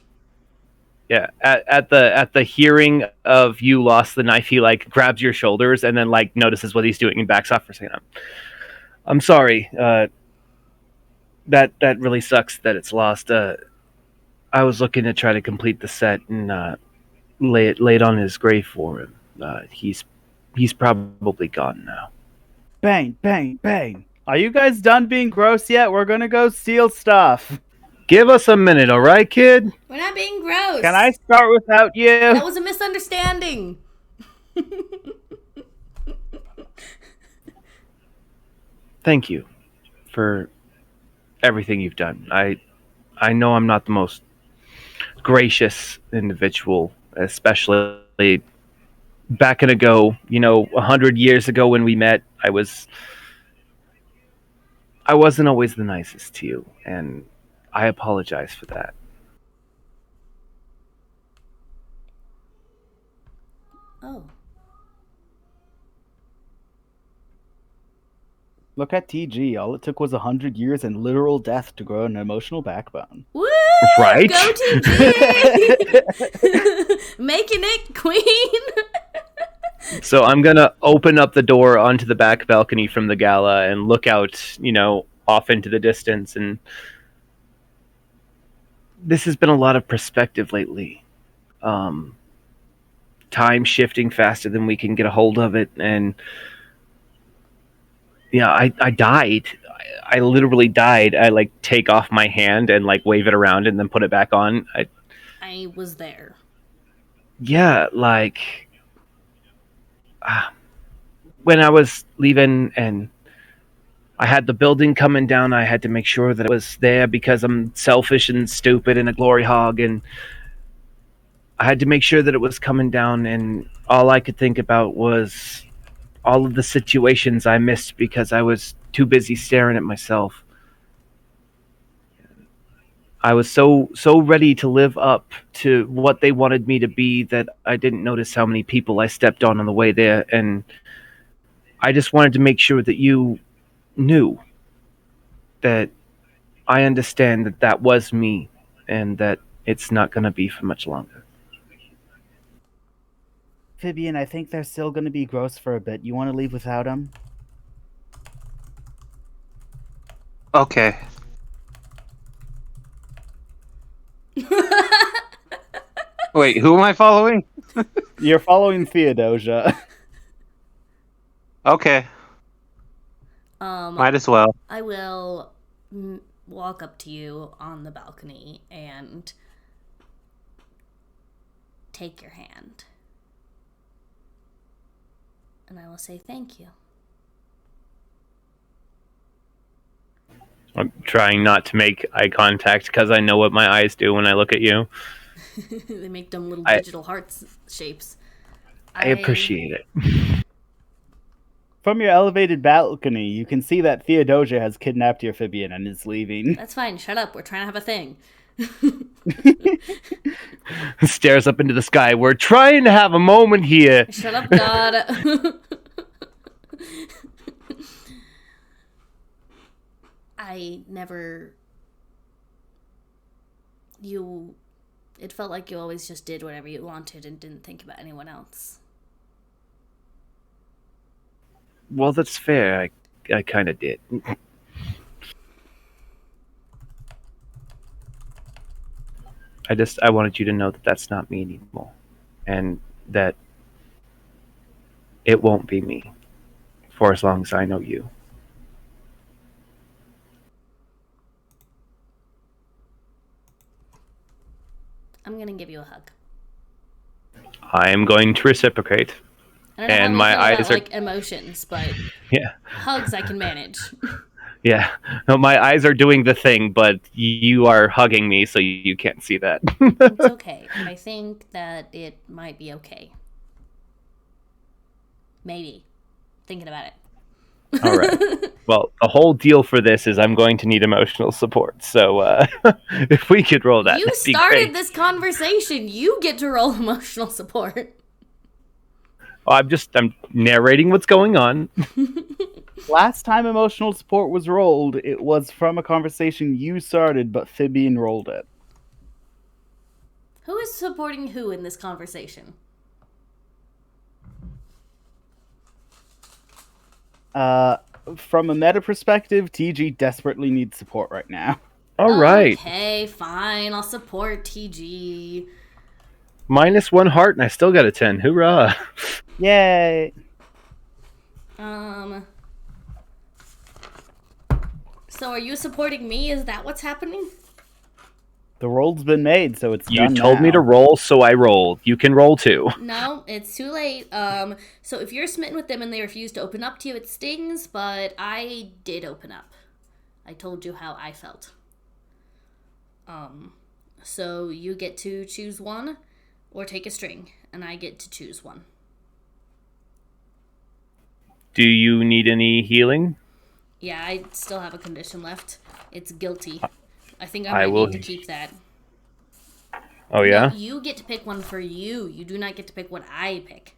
Yeah, at the hearing of you lost the knife, he like grabs your shoulders and then like notices what he's doing and backs off for a second. I'm sorry. That really sucks that it's lost. I was looking to try to complete the set and lay it on his grave for him. He's probably gone now. Bang, bang, bang. Are you guys done being gross yet? We're gonna go steal stuff. Give us a minute, all right, kid? We're not being gross. Can I start without you? That was a misunderstanding. Thank you for everything you've done. I know I'm not the most gracious individual, especially back in ago, 100 years ago when we met. I wasn't always the nicest to you, and I apologize for that. Oh. Look at TG. All it took was 100 years and literal death to grow an emotional backbone. Woo! Right? Go TG! Making it, queen! So I'm gonna open up the door onto the back balcony from the gala and look out, off into the distance. And this has been a lot of perspective lately. Time shifting faster than we can get a hold of it, and yeah, I died. I literally died. I like take off my hand and like wave it around and then put it back on. I was there. Yeah, like when I was leaving and I had the building coming down, I had to make sure that it was there because I'm selfish and stupid and a glory hog, and I had to make sure that it was coming down, and all I could think about was all of the situations I missed because I was too busy staring at myself. I was so ready to live up to what they wanted me to be that I didn't notice how many people I stepped on the way there, and I just wanted to make sure that you knew that I understand that that was me and that it's not going to be for much longer. Vivian, I think they're still going to be gross for a bit. You want to leave without them? Okay. Wait, who am I following? You're following Theodosia. Okay, might as well. I will walk up to you on the balcony and take your hand. And I will say thank you. I'm trying not to make eye contact because I know what my eyes do when I look at you. They make dumb little digital hearts shapes. I appreciate it. From your elevated balcony, you can see that Theodosia has kidnapped your Vivian and is leaving. That's fine. Shut up. We're trying to have a thing. Stares up into the sky. We're trying to have a moment here. Shut up, God. I never... It felt like you always just did whatever you wanted and didn't think about anyone else. Well, that's fair. I kind of did. I wanted you to know that that's not me anymore. And that it won't be me for as long as I know you. I'm gonna give you a hug. I am going to reciprocate. I don't know And how my you feel eyes about, are... like, emotions, but Yeah. hugs I can manage. Yeah. No, my eyes are doing the thing, but you are hugging me, so you can't see that. It's okay. I think that it might be okay. Maybe. Thinking about it. All right. Well, the whole deal for this is I'm going to need emotional support. So if we could roll that, You that'd be started great. this conversation. You get to roll emotional support. Oh, I'm narrating what's going on. Last time emotional support was rolled, it was from a conversation you started, but Vivian rolled it. Who is supporting who in this conversation? From a meta perspective, TG desperately needs support right now. All right. Okay, fine. I'll support TG. -1 heart, and I still got a 10. Hoorah. Yay! So are you supporting me? Is that what's happening? The roll's been made, so it's You done told now. me to roll, so I rolled. You can roll too. No, it's too late. So if you're smitten with them and they refuse to open up to you, it stings, but I did open up. I told you how I felt. So you get to choose one or take a string, and I get to choose one. Do you need any healing? Yeah, I still have a condition left. It's guilty. I think I I might will- need to keep that. Oh, yeah? No, you get to pick one for you. You do not get to pick what I pick.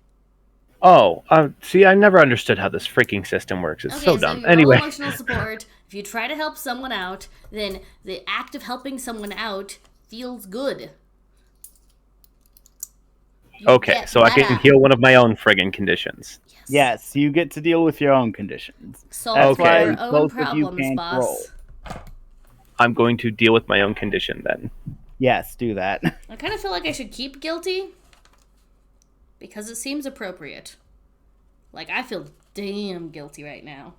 Oh, see, I never understood how this freaking system works. It's so dumb. You Anyway. roll emotional support. If you try to help someone out, then the act of helping someone out feels good. You Okay, get so I can meta. heal one of my own friggin' conditions. Yes, you get to deal with your own conditions. Solve That's why your both own of you problems, can't boss. roll. I'm going to deal with my own condition then. Yes, do that. I kind of feel like I should keep guilty because it seems appropriate. Like, I feel damn guilty right now.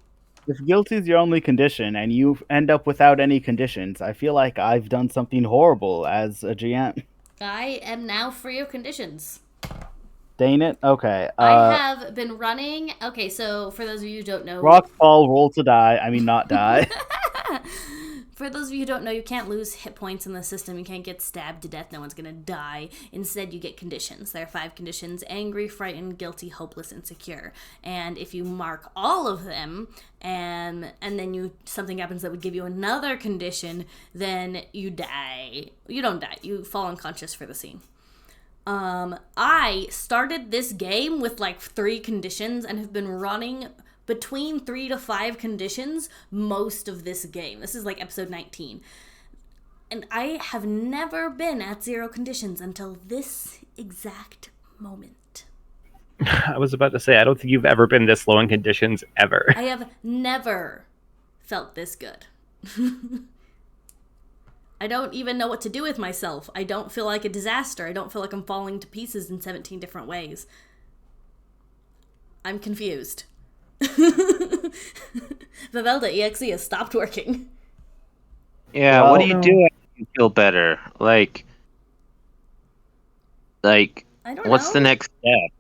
If guilt is your only condition and you end up without any conditions, I feel like I've done something horrible as a GM. I am now free of conditions. Dang it. Okay. I have been running. Okay, so for those of you who don't know, Rock, fall, roll to die. I mean, not die. for those of you who don't know, you can't lose hit points in the system. You can't get stabbed to death. No one's gonna die. Instead, you get conditions. There are 5 conditions: angry, frightened, guilty, hopeless, and secure. And if you mark all of them, and then something happens that would give you another condition, then you die. You don't die. You fall unconscious for the scene. I started this game with like 3 conditions and have been running between 3 to 5 conditions most of this game. This is like episode 19. And I have never been at 0 conditions until this exact moment. I was about to say, I don't think you've ever been this low in conditions ever. I have never felt this good. I don't even know what to do with myself. I don't feel like a disaster. I don't feel like I'm falling to pieces in 17 different ways. I'm confused. Vivelda.exe has stopped working. Yeah, Well, what do you do after you feel better? Like, I don't what's know. the next step?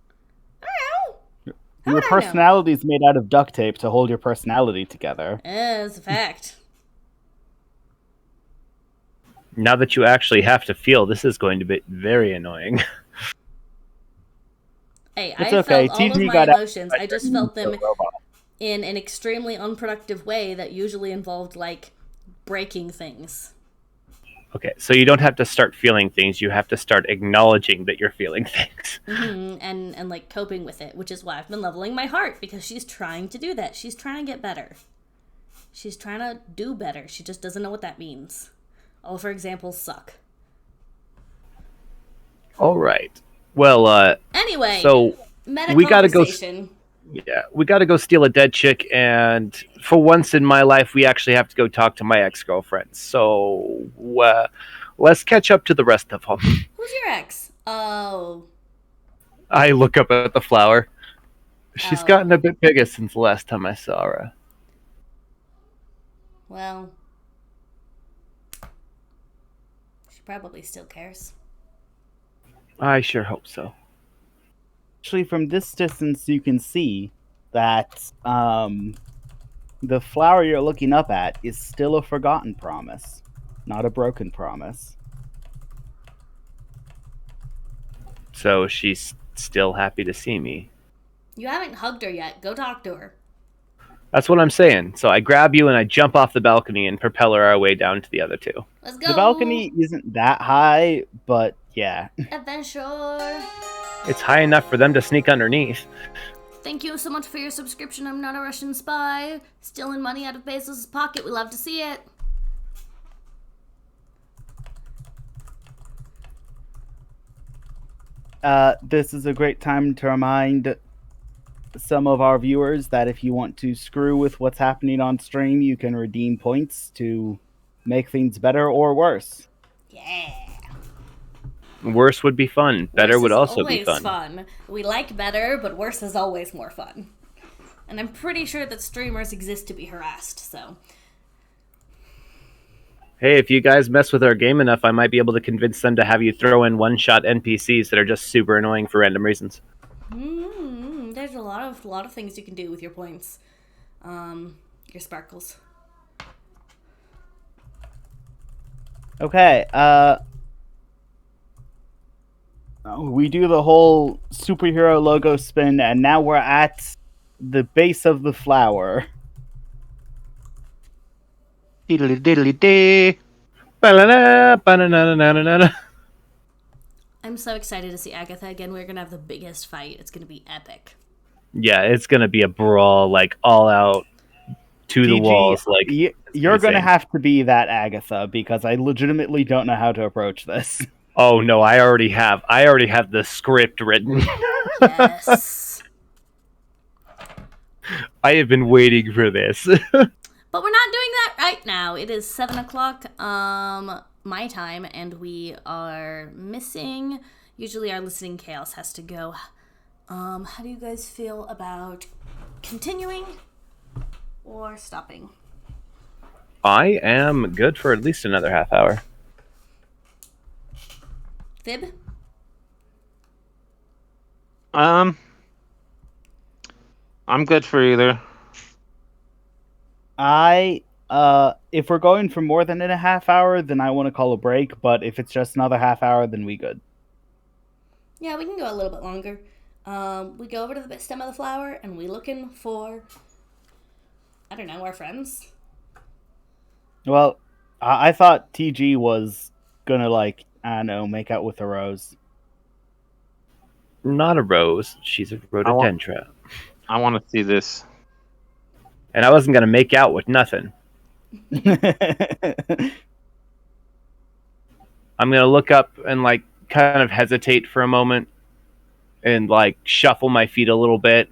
I don't know. How your would I know? personality is made out of duct tape to hold your personality together. It's a fact. Now that you actually have to feel, this is going to be very annoying. Hey, It's I okay. felt all of TG my got out emotions. I just felt them robot. in an extremely unproductive way that usually involved, like, breaking things. Okay, so you don't have to start feeling things. You have to start acknowledging that you're feeling things. And like coping with it, which is why I've been leveling my heart, because she's trying to do that. She's trying to get better. She's trying to do better. She just doesn't know what that means. All of her examples suck. All right. Well, Anyway, so meta we gotta go. conversation. Yeah, we got to go steal a dead chick, and for once in my life, we actually have to go talk to my ex-girlfriend. So let's catch up to the rest of them. Who's your ex? Oh. I look up at the flower. She's Oh. gotten a bit bigger since the last time I saw her. Well. She probably still cares. I sure hope so. Actually, from this distance, you can see that the flower you're looking up at is still a forgotten promise, not a broken promise. So she's still happy to see me. You haven't hugged her yet. Go talk to her. That's what I'm saying. So I grab you and I jump off the balcony and propeller our way down to the other two. Let's go. The balcony isn't that high, but yeah. Adventure. It's high enough for them to sneak underneath. Thank you so much for your subscription. I'm not a Russian spy. Stealing money out of Bezos' pocket. We love to see it. This is a great time to remind some of our viewers that if you want to screw with what's happening on stream, you can redeem points to make things better or worse. Yeah. Worse would be fun. Better Worse would is also be always fun. We like better, but worse is always more fun. And I'm pretty sure that streamers exist to be harassed, so. Hey, if you guys mess with our game enough, I might be able to convince them to have you throw in one-shot NPCs that are just super annoying for random reasons. There's a lot of things you can do with your points. Your sparkles. Okay, we do the whole superhero logo spin, and now we're at the base of the flower. Diddly diddly day. Ba-la-la, ba-na-na-na-na-na-na. I'm so excited to see Agatha again. We're gonna have the biggest fight. It's gonna be epic. Yeah, it's gonna be a brawl, like all out to the DG, walls. Like you're going to insane. have to be that Agatha, because I legitimately don't know how to approach this. Oh no, I already have the script written. Yes. I have been waiting for this. But we're not doing that right now. It is 7 o'clock, my time, and we are missing. Usually our listening chaos has to go. How do you guys feel about continuing or stopping? I am good for at least another half hour. Fib? I'm good for either. If we're going for more than a half hour, then I want to call a break, but if it's just another half hour, then we good. Yeah, we can go a little bit longer. We go over to the stem of the flower, and we looking for, I don't know, our friends? Well, I thought TG was gonna, like, I don't know, make out with a rose. Not a rose. She's a rhododendron. I want to see this. And I wasn't gonna make out with nothing. I'm gonna look up and like kind of hesitate for a moment, and like shuffle my feet a little bit.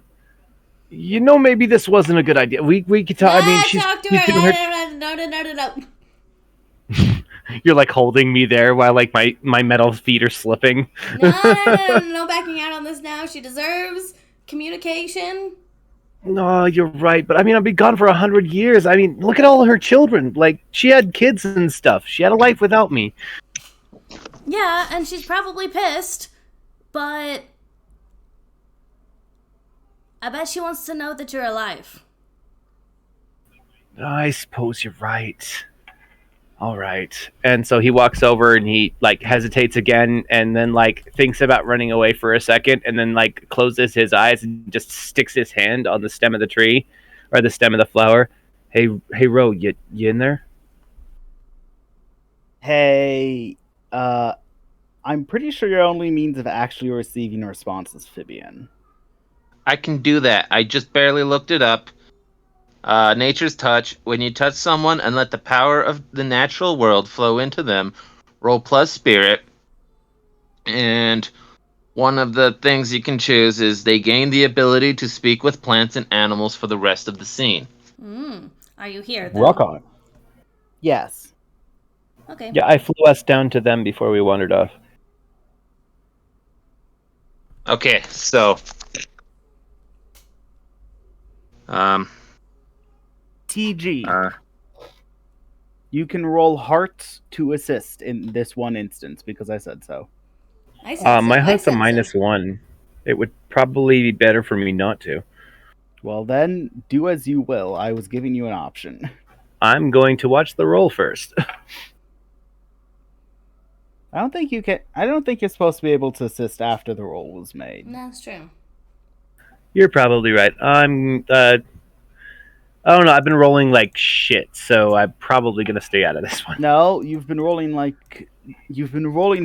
Maybe this wasn't a good idea. We could talk. I mean, she's talk to she's doing her. her. No. You're like holding me there while like my metal feet are slipping. No backing out on this now. She deserves communication. No, you're right. But I mean, I've been gone for 100 years. I mean, look at all her children. Like, she had kids and stuff. She had a life without me. Yeah, and she's probably pissed, but I bet she wants to know that you're alive. I suppose you're right. All right. And so he walks over and he like hesitates again and then like thinks about running away for a second and then like closes his eyes and just sticks his hand on the stem of the tree or the stem of the flower. Hey Ro, you in there? Hey, I'm pretty sure your only means of actually receiving a response is Fibian. I can do that. I just barely looked it up. Nature's touch. When you touch someone and let the power of the natural world flow into them, roll plus spirit. And one of the things you can choose is they gain the ability to speak with plants and animals for the rest of the scene. Are you here, then? Rock on. Yes. Okay. Yeah, I flew us down to them before we wandered off. Okay, so TG. You can roll heart to assist in this one instance because I said so. My heart's a -1. It would probably be better for me not to. Well then, do as you will. I was giving you an option. I'm going to watch the roll first. I don't think you can. I don't think you're supposed to be able to assist after the roll was made. No, that's true. You're probably right. I don't know. I've been rolling like shit, so I'm probably gonna stay out of this one. No, you've been rolling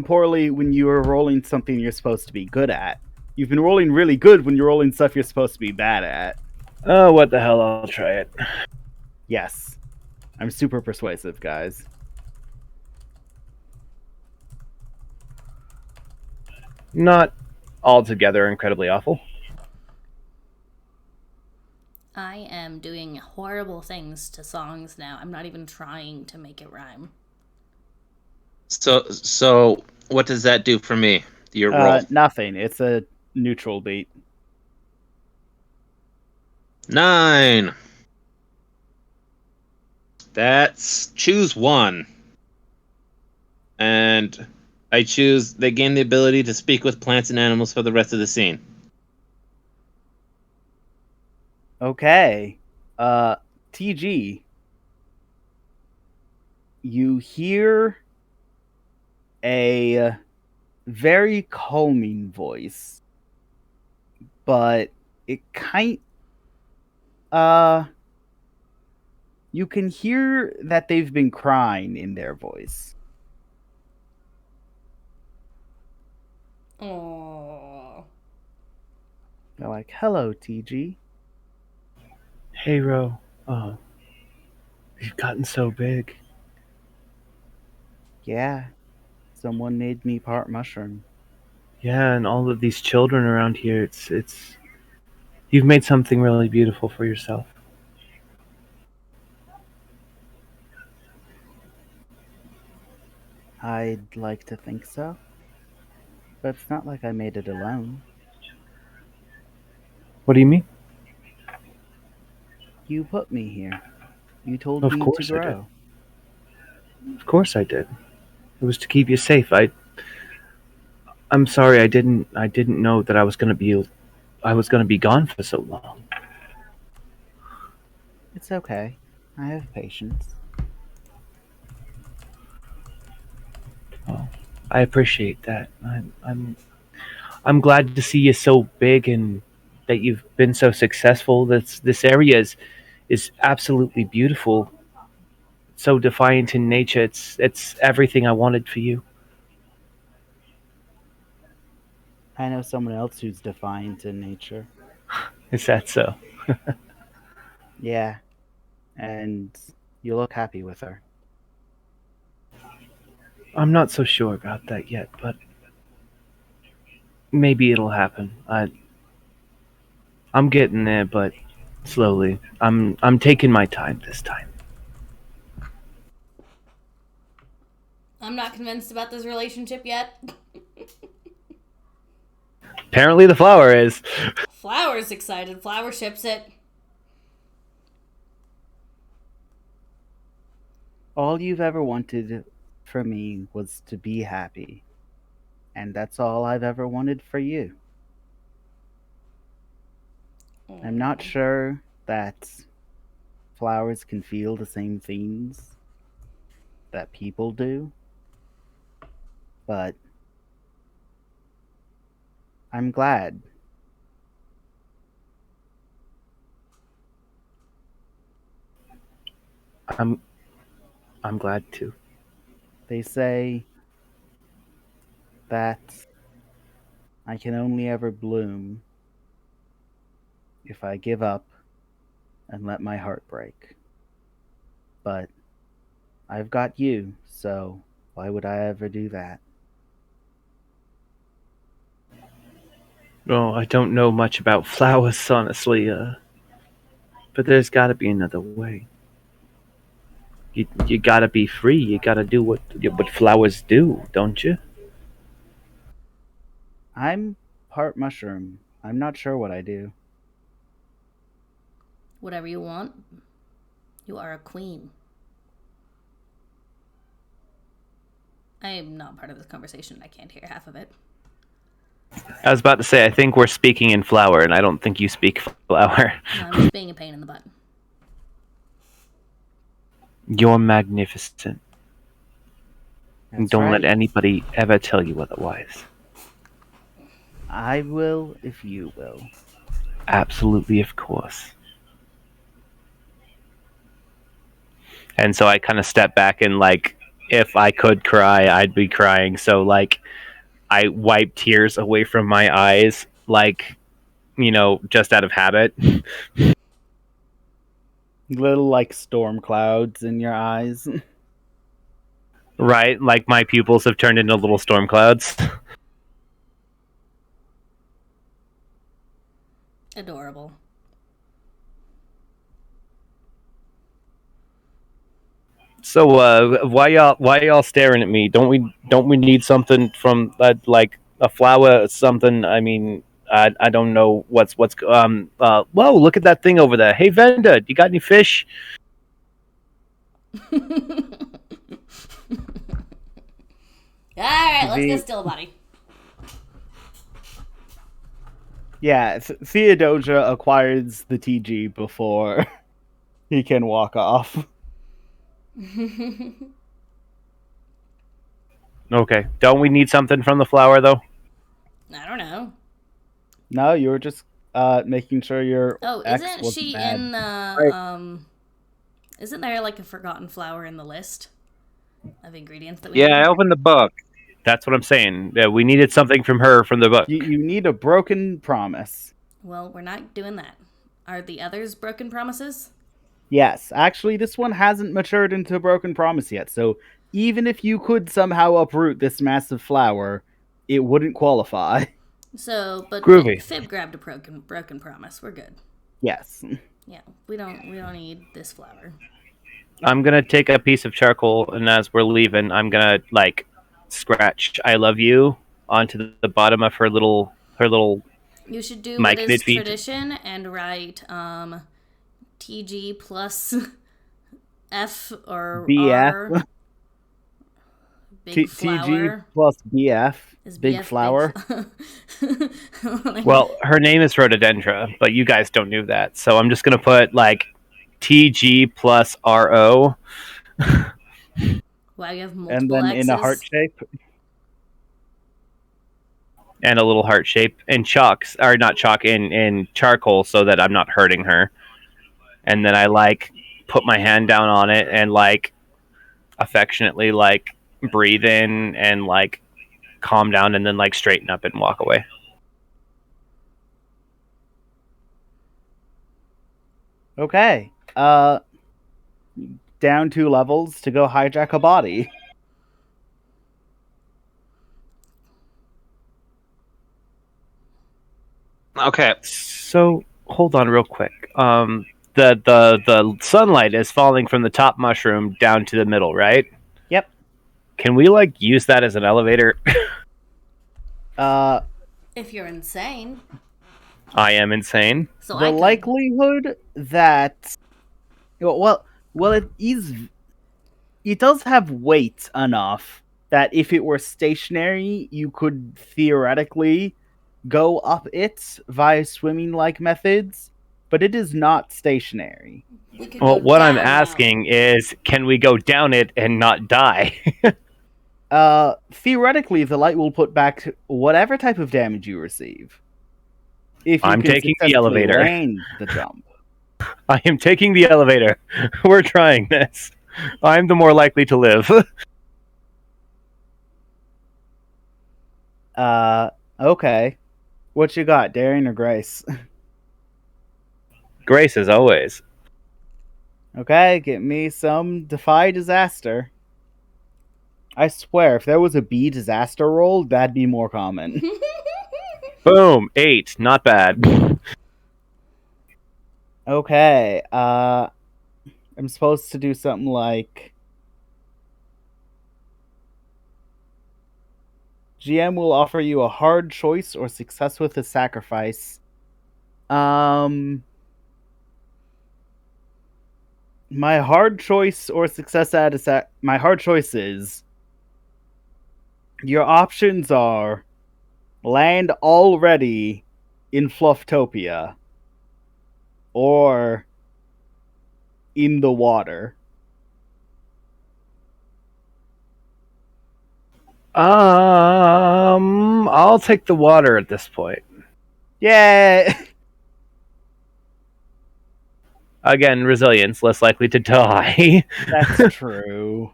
poorly when you were rolling something you're supposed to be good at. You've been rolling really good when you're rolling stuff you're supposed to be bad at. Oh, what the hell? I'll try it. Yes. I'm super persuasive, guys. Not altogether incredibly awful. I am doing horrible things to songs now. I'm not even trying to make it rhyme. So what does that do for me? Your roll? Nothing. It's a neutral beat. 9. That's choose one. And I choose they gain the ability to speak with plants and animals for the rest of the scene. Okay. TG. You hear a very calming voice, but it you can hear that they've been crying in their voice. Aww. They're like, "Hello, TG." Hey, Ro. Oh, you've gotten so big. Yeah. Someone made me part mushroom. Yeah, and all of these children around here. It's. You've made something really beautiful for yourself. I'd like to think so. But it's not like I made it alone. What do you mean? You put me here. You told Of me course to I did. grow. Of course I did. It was to keep you safe. I'm sorry. I didn't know that I was gonna be gone for so long. It's okay. I have patience. Well, I appreciate that. I'm glad to see you so big and that you've been so successful. This area is absolutely beautiful. So defiant in nature. It's everything I wanted for you. I know someone else who's defiant in nature. Is that so? Yeah. And you look happy with her. I'm not so sure about that yet, but maybe it'll happen. I'm getting there, but slowly. I'm taking my time this time. I'm not convinced about this relationship yet. Apparently, the flower is. Flower's excited. Flower ships it. All you've ever wanted from me was to be happy. And that's all I've ever wanted for you. I'm not sure that flowers can feel the same things that people do, but I'm glad. I'm glad too. They say that I can only ever bloom if I give up and let my heart break. But I've got you, so why would I ever do that? Well, I don't know much about flowers, honestly, but there's got to be another way. You gotta be free. You gotta do what flowers do, don't you? I'm part mushroom. I'm not sure what I do. Whatever you want. You are a queen. I am not part of this conversation. I can't hear half of it. I was about to say, I think we're speaking in flower, and I don't think you speak flower. No, I'm just being a pain in the butt. You're magnificent. That's Don't right. let anybody ever tell you otherwise. I will if you will. Absolutely, of course. And so I kind of step back and, like, if I could cry, I'd be crying. So, like, I wipe tears away from my eyes, like, just out of habit. Little like storm clouds in your eyes. Right? Like my pupils have turned into little storm clouds. Adorable. So why y'all staring at me? Don't we need something from like a flower, something? I mean, I don't know what's whoa, look at that thing over there. Hey vendor, you got any fish? Alright, let's go still body. Yeah, Theodosia acquires the TG before he can walk off. Okay. Don't we need something from the flower though? I don't know. No, you were just making sure your Oh, ex isn't wasn't she mad. in the Right. isn't there like a forgotten flower in the list of ingredients that we Yeah, need? I opened the book. That's what I'm saying. Yeah, we needed something from her from the book. You need a broken promise. Well, we're not doing that. Are the others broken promises? Yes, actually, this one hasn't matured into a broken promise yet. So even if you could somehow uproot this massive flower, it wouldn't qualify. So, but Groovy. Fib grabbed a broken promise. We're good. Yes. Yeah, we don't need this flower. I'm gonna take a piece of charcoal, and as we're leaving, I'm gonna like scratch "I love you" onto the bottom of her little You should do My what is kid feet. tradition and write TG plus F or BF. R. Big flower. TG plus BF. Is Big BF flower. Well, her name is Rhododendra, but you guys don't know that, so I'm just gonna put like TG plus RO. Wow, you have multiple And then X's. in a heart shape. And a little heart shape and not chalk in charcoal so that I'm not hurting her. And then I like put my hand down on it and like affectionately like breathe in and like calm down and then like straighten up and walk away. Okay. Down 2 levels to go hijack a body. Okay. So hold on real quick. The sunlight is falling from the top mushroom down to the middle, right? Yep. Can we like use that as an elevator? If you're insane. I am insane. So The I could. likelihood that well it does have weight enough that if it were stationary you could theoretically go up it via swimming like methods, but it is not stationary. We could Well, go what I'm down asking is, can we go down it and not die? Theoretically the light will put back whatever type of damage you receive if you I'm can taking the successfully elevator. land the jump. I am taking the elevator. We're trying this. I'm the more likely to live. Okay. What you got, Darian or Grace? Grace as always. Okay, get me some Defy Disaster. I swear, if there was a B disaster roll, that'd be more common. Boom, 8. Not bad. Okay, I'm supposed to do something like... GM will offer you a hard choice or success with a sacrifice. My hard choice or success at a my hard choice is... Your options are land already in Flufftopia or in the water. I'll take the water at this point. Yeah. Again, resilience, less likely to die. That's true.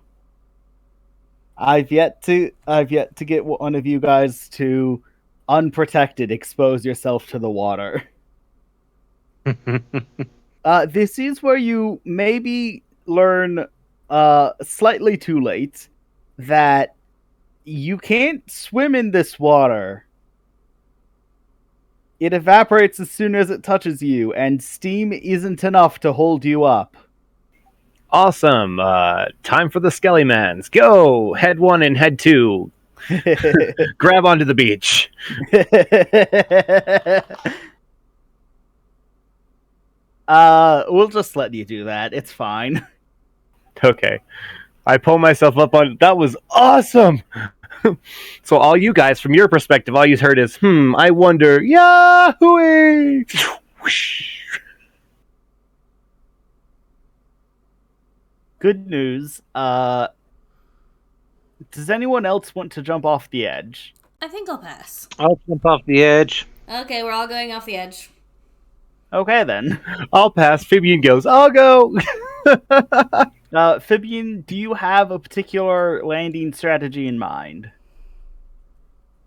I've yet to get one of you guys to unprotected expose yourself to the water. This is where you maybe learn slightly too late that you can't swim in this water. It evaporates as soon as it touches you, and steam isn't enough to hold you up. Awesome. Time for the Skellymans. Go! Head 1 and head 2. Grab onto the beach. We'll just let you do that. It's fine. Okay. I pull myself up on... That was awesome! So all you guys, from your perspective, all you heard is, I wonder, Yahoo! Good news. Does anyone else want to jump off the edge? I think I'll pass. I'll jump off the edge. Okay, we're all going off the edge. Okay, then. I'll pass. Fabian goes, I'll go! Fabian, do you have a particular landing strategy in mind?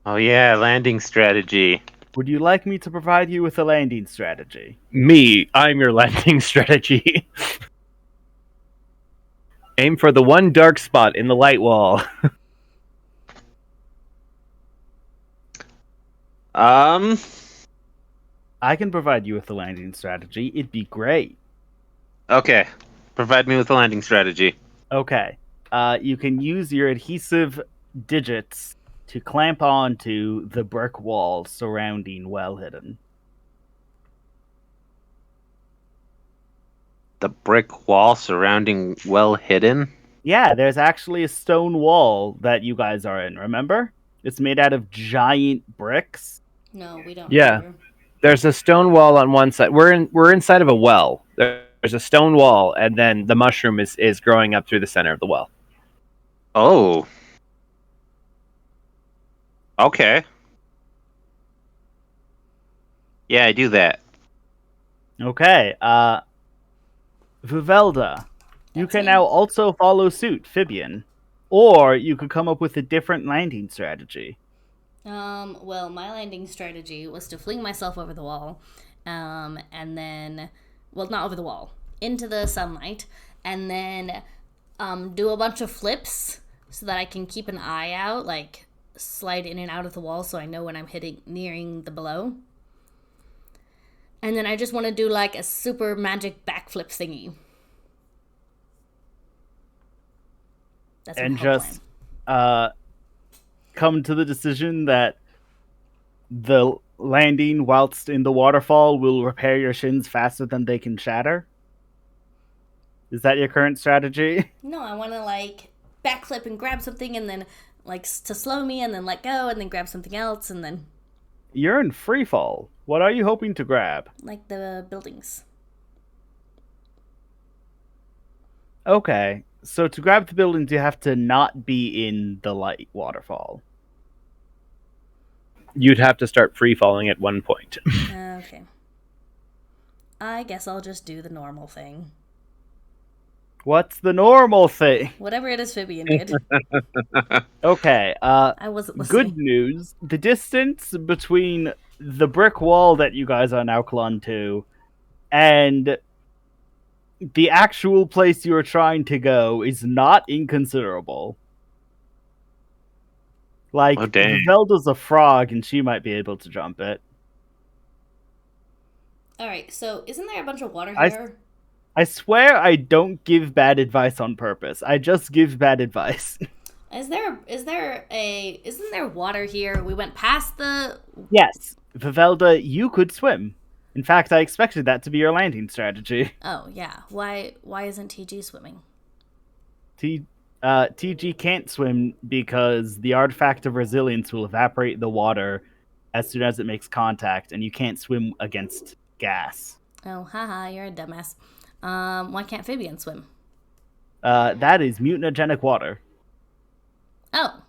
Oh yeah, landing strategy. Would you like me to provide you with a landing strategy? Me, I'm your landing strategy. Aim for the one dark spot in the light wall. I can provide you with a landing strategy. It'd be great. Okay. Provide me with a landing strategy. Okay. You can use your adhesive digits to clamp onto the brick wall surrounding Well Hidden. The brick wall surrounding Well Hidden? Yeah, there's actually a stone wall that you guys are in, remember? It's made out of giant bricks. No, we don't. Yeah. Remember. There's a stone wall on one side. We're inside of a well. There's a stone wall, and then the mushroom is growing up through the center of the well. Oh. Okay. Yeah, I do that. Okay, Vivelda, you That's can me. now also follow suit, Fibian. Or you could come up with a different landing strategy. Well, my landing strategy was to fling myself over the wall, and then, well, not over the wall, into the sunlight, and then, do a bunch of flips so that I can keep an eye out, like, slide in and out of the wall so I know when I'm nearing the below. And then I just want to do like a super magic backflip thingy. That's my And whole just plan. come to the decision that the landing whilst in the waterfall will repair your shins faster than they can shatter? Is that your current strategy? No, I want to like backflip and grab something and then like to slow me and then let go and then grab something else and then You're in free fall. What are you hoping to grab? like the buildings. Okay, so to grab the buildings, you have to not be in the light waterfall. You'd have to start free falling at one point. Okay. I guess I'll just do the normal thing. What's the normal thing? Whatever it is Fabian did. Okay, I wasn't listening. good news. The distance between the brick wall that you guys are now clung to and the actual place you are trying to go is not inconsiderable. Like, Oh, dang. Velda's a frog and she might be able to jump it. Alright, so isn't there a bunch of water I- here? I swear I don't give bad advice on purpose. I just give bad advice. Isn't there water here? We went past the Yes, Vivelda, you could swim. In fact, I expected that to be your landing strategy. Oh, yeah. Why isn't TG swimming? TG can't swim because the artifact of resilience will evaporate the water as soon as it makes contact, and you can't swim against gas. Oh, haha, you're a dumbass. Why can't Fabian swim? That is mutagenic water. Oh.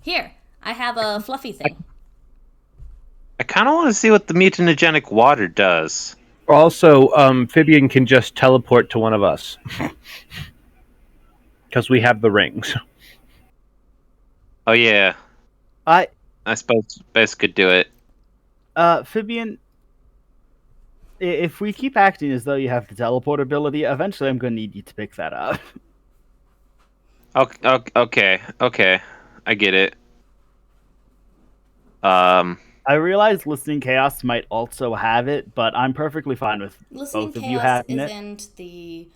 Here. I have a fluffy thing. I kind of want to see what the mutagenic water does. Also, Fabian can just teleport to one of us. Because we have the rings. Oh yeah, I suppose Bess could do it. Fibian, if we keep acting as though you have the teleport ability, eventually I'm going to need you to pick that up. Okay, I get it. I realize Listening Chaos might also have it, but I'm perfectly fine with Listening both of you Chaos having it. isn't the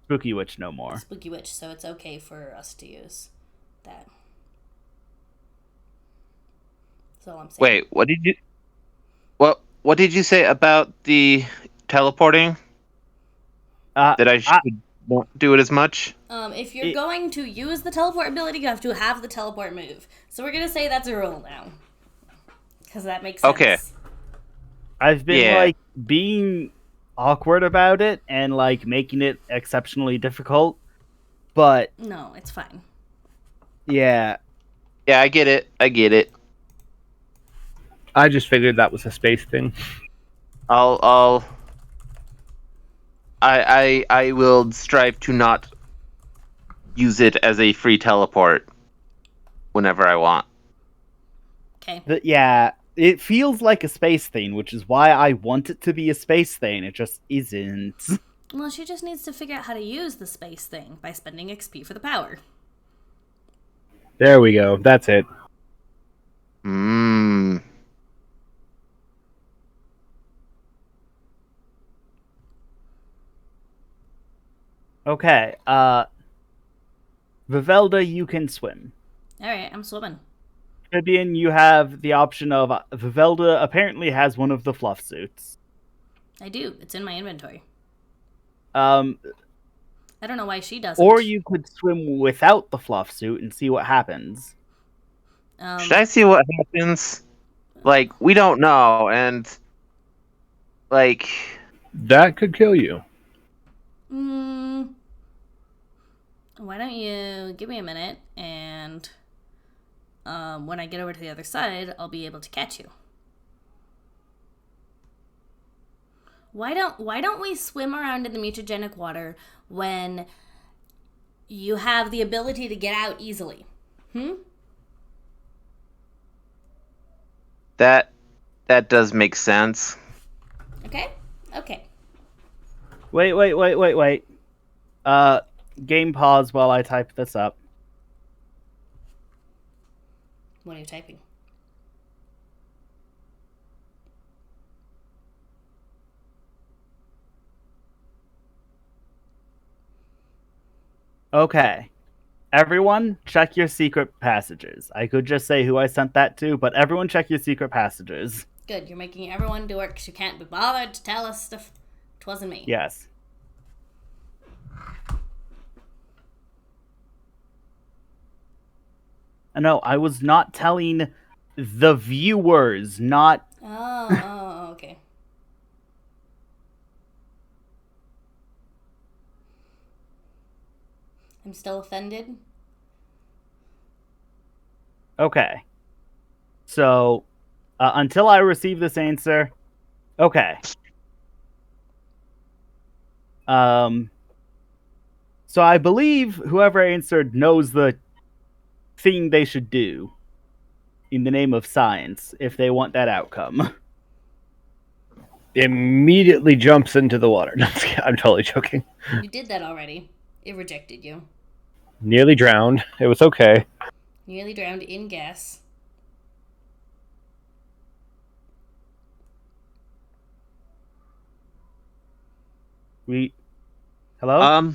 Spooky Witch no more. Spooky Witch, so it's okay for us to use that. That's all I'm saying. Wait, what did you say about the teleporting? That I won't do it as much? If you're going to use the teleport ability, you have to have the teleport move. So we're gonna say that's a rule now. Because that makes sense. Okay. I've been being awkward about it and making it exceptionally difficult, but No, it's fine. yeah. Yeah, I get it. I just figured that was a space thing. I will strive to not use it as a free teleport whenever I want. Okay. Yeah, it feels like a space thing, which is why I want it to be a space thing. It just isn't. Well, she just needs to figure out how to use the space thing by spending XP for the power. There we go. That's it. Okay, Vivelda, you can swim. Alright, I'm swimming. Fabian, you have the option of Vivelda apparently has one of the fluff suits. I do. It's in my inventory. I don't know why she doesn't. Or you could swim without the fluff suit and see what happens. Should I see what happens? We don't know, and that could kill you. Why don't you give me a minute, and when I get over to the other side, I'll be able to catch you. Why don't we swim around in the mutagenic water when you have the ability to get out easily? That does make sense. Okay. Wait. Game pause while I type this up. What are you typing? Okay. Everyone, check your secret passages. I could just say who I sent that to, but everyone check your secret passages. Good, you're making everyone do it because you can't be bothered to tell us stuff. It wasn't me. Yes. No, I was not telling the viewers, not... Okay. I'm still offended. Okay. So, until I receive this answer... Okay. So I believe whoever answered knows the thing they should do in the name of science if they want that outcome. Immediately jumps into the water. No, I'm totally joking. You did that already. It rejected you. Nearly drowned. It was okay. Nearly drowned in gas. Hello?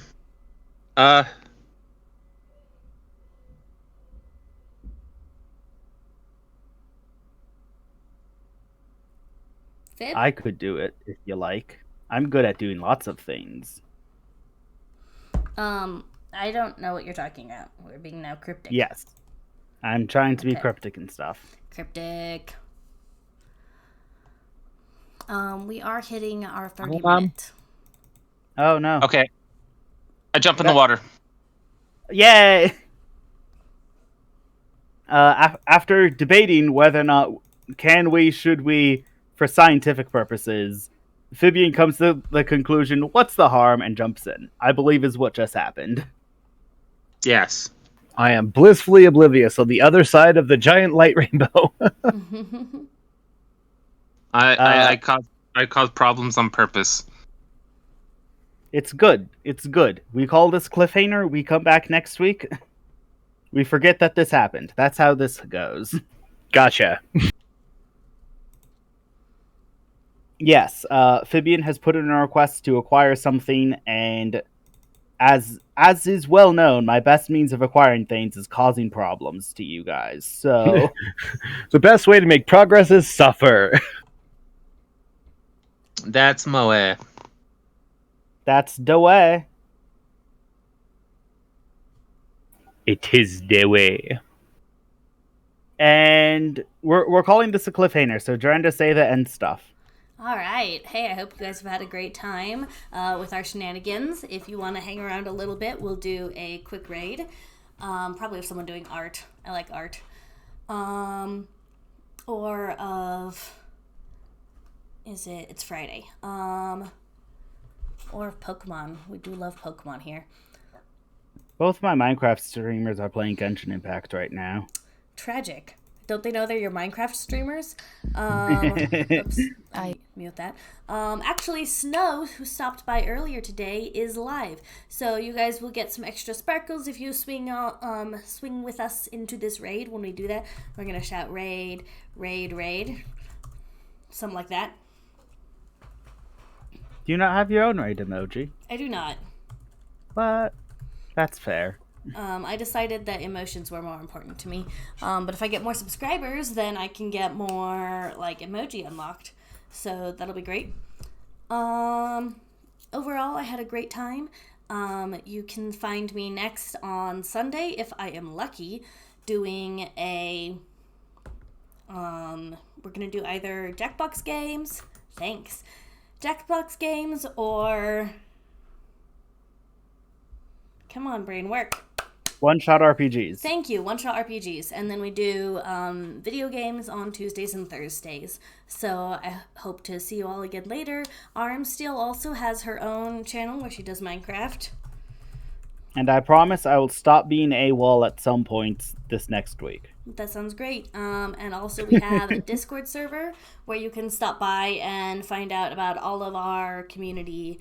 Fib? I could do it if you like. I'm good at doing lots of things. I don't know what you're talking about. We're being now cryptic. Yes. I'm trying to be Okay. cryptic and stuff. Cryptic. We are hitting our 30 Hold on. minute. Oh no. Okay. I jump in the water. Yay! After debating whether or not should we, for scientific purposes, Phibian comes to the conclusion, what's the harm, and jumps in. I believe is what just happened. Yes. I am blissfully oblivious on the other side of the giant light rainbow. I caused problems on purpose. It's good. It's good. We call this cliffhanger. We come back next week. We forget that this happened. That's how this goes. Gotcha. Yes, Phibian has put in a request to acquire something, and as is well known, my best means of acquiring things is causing problems to you guys. So The best way to make progress is suffer. That's Moe. that's the way. It is the way. And we're calling this a cliffhanger, so Duranda, say the end stuff. All right. Hey, I hope you guys have had a great time with our shenanigans. If you want to hang around a little bit, we'll do a quick raid. Probably of someone doing art. I like art. Or of... It's Friday. Or of Pokemon. We do love Pokemon here. Both my Minecraft streamers are playing Genshin Impact right now. Tragic. Don't they know they're your Minecraft streamers? Oops, I mute that. Actually, Snow, who stopped by earlier today, is live. So you guys will get some extra sparkles if you swing with us into this raid. When we do that, we're gonna shout raid, raid, raid, something like that. Do you not have your own raid emoji? I do not. But that's fair. I decided that emotions were more important to me. But if I get more subscribers, then I can get more like emoji unlocked. So that'll be great. Overall, I had a great time. You can find me next on Sunday, if I am lucky, doing a... we're going to do either Jackbox games. Thanks. Jackbox games or... Come on, brain, work. One-shot RPGs. Thank you, one-shot RPGs. And then we do video games on Tuesdays and Thursdays. So I hope to see you all again later. Armsteel also has her own channel where she does Minecraft. And I promise I will stop being AWOL at some point this next week. That sounds great. And also we have a Discord server where you can stop by and find out about all of our community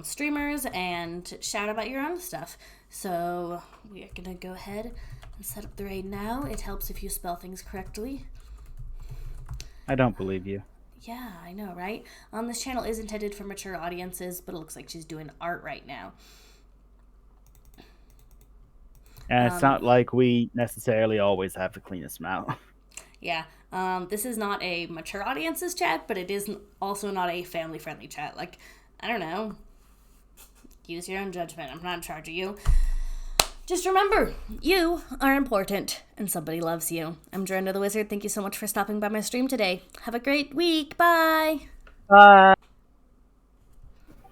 streamers and shout about your own stuff. So we are gonna go ahead and set up the raid now. It helps if you spell things correctly. I don't believe you. Yeah, I know, right? This channel is intended for mature audiences, but it looks like she's doing art right now. And it's not like we necessarily always have the cleanest mouth. Yeah. This is not a mature audience's chat, but it is also not a family-friendly chat. Like, I don't know. Use your own judgment. I'm not in charge of you. Just remember, you are important, and somebody loves you. I'm Joranda the Wizard. Thank you so much for stopping by my stream today. Have a great week. Bye! Bye.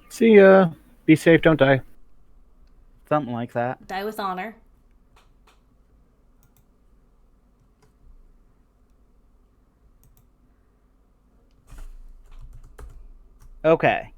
See ya. Be safe, don't die. Something like that. Die with honor. Okay.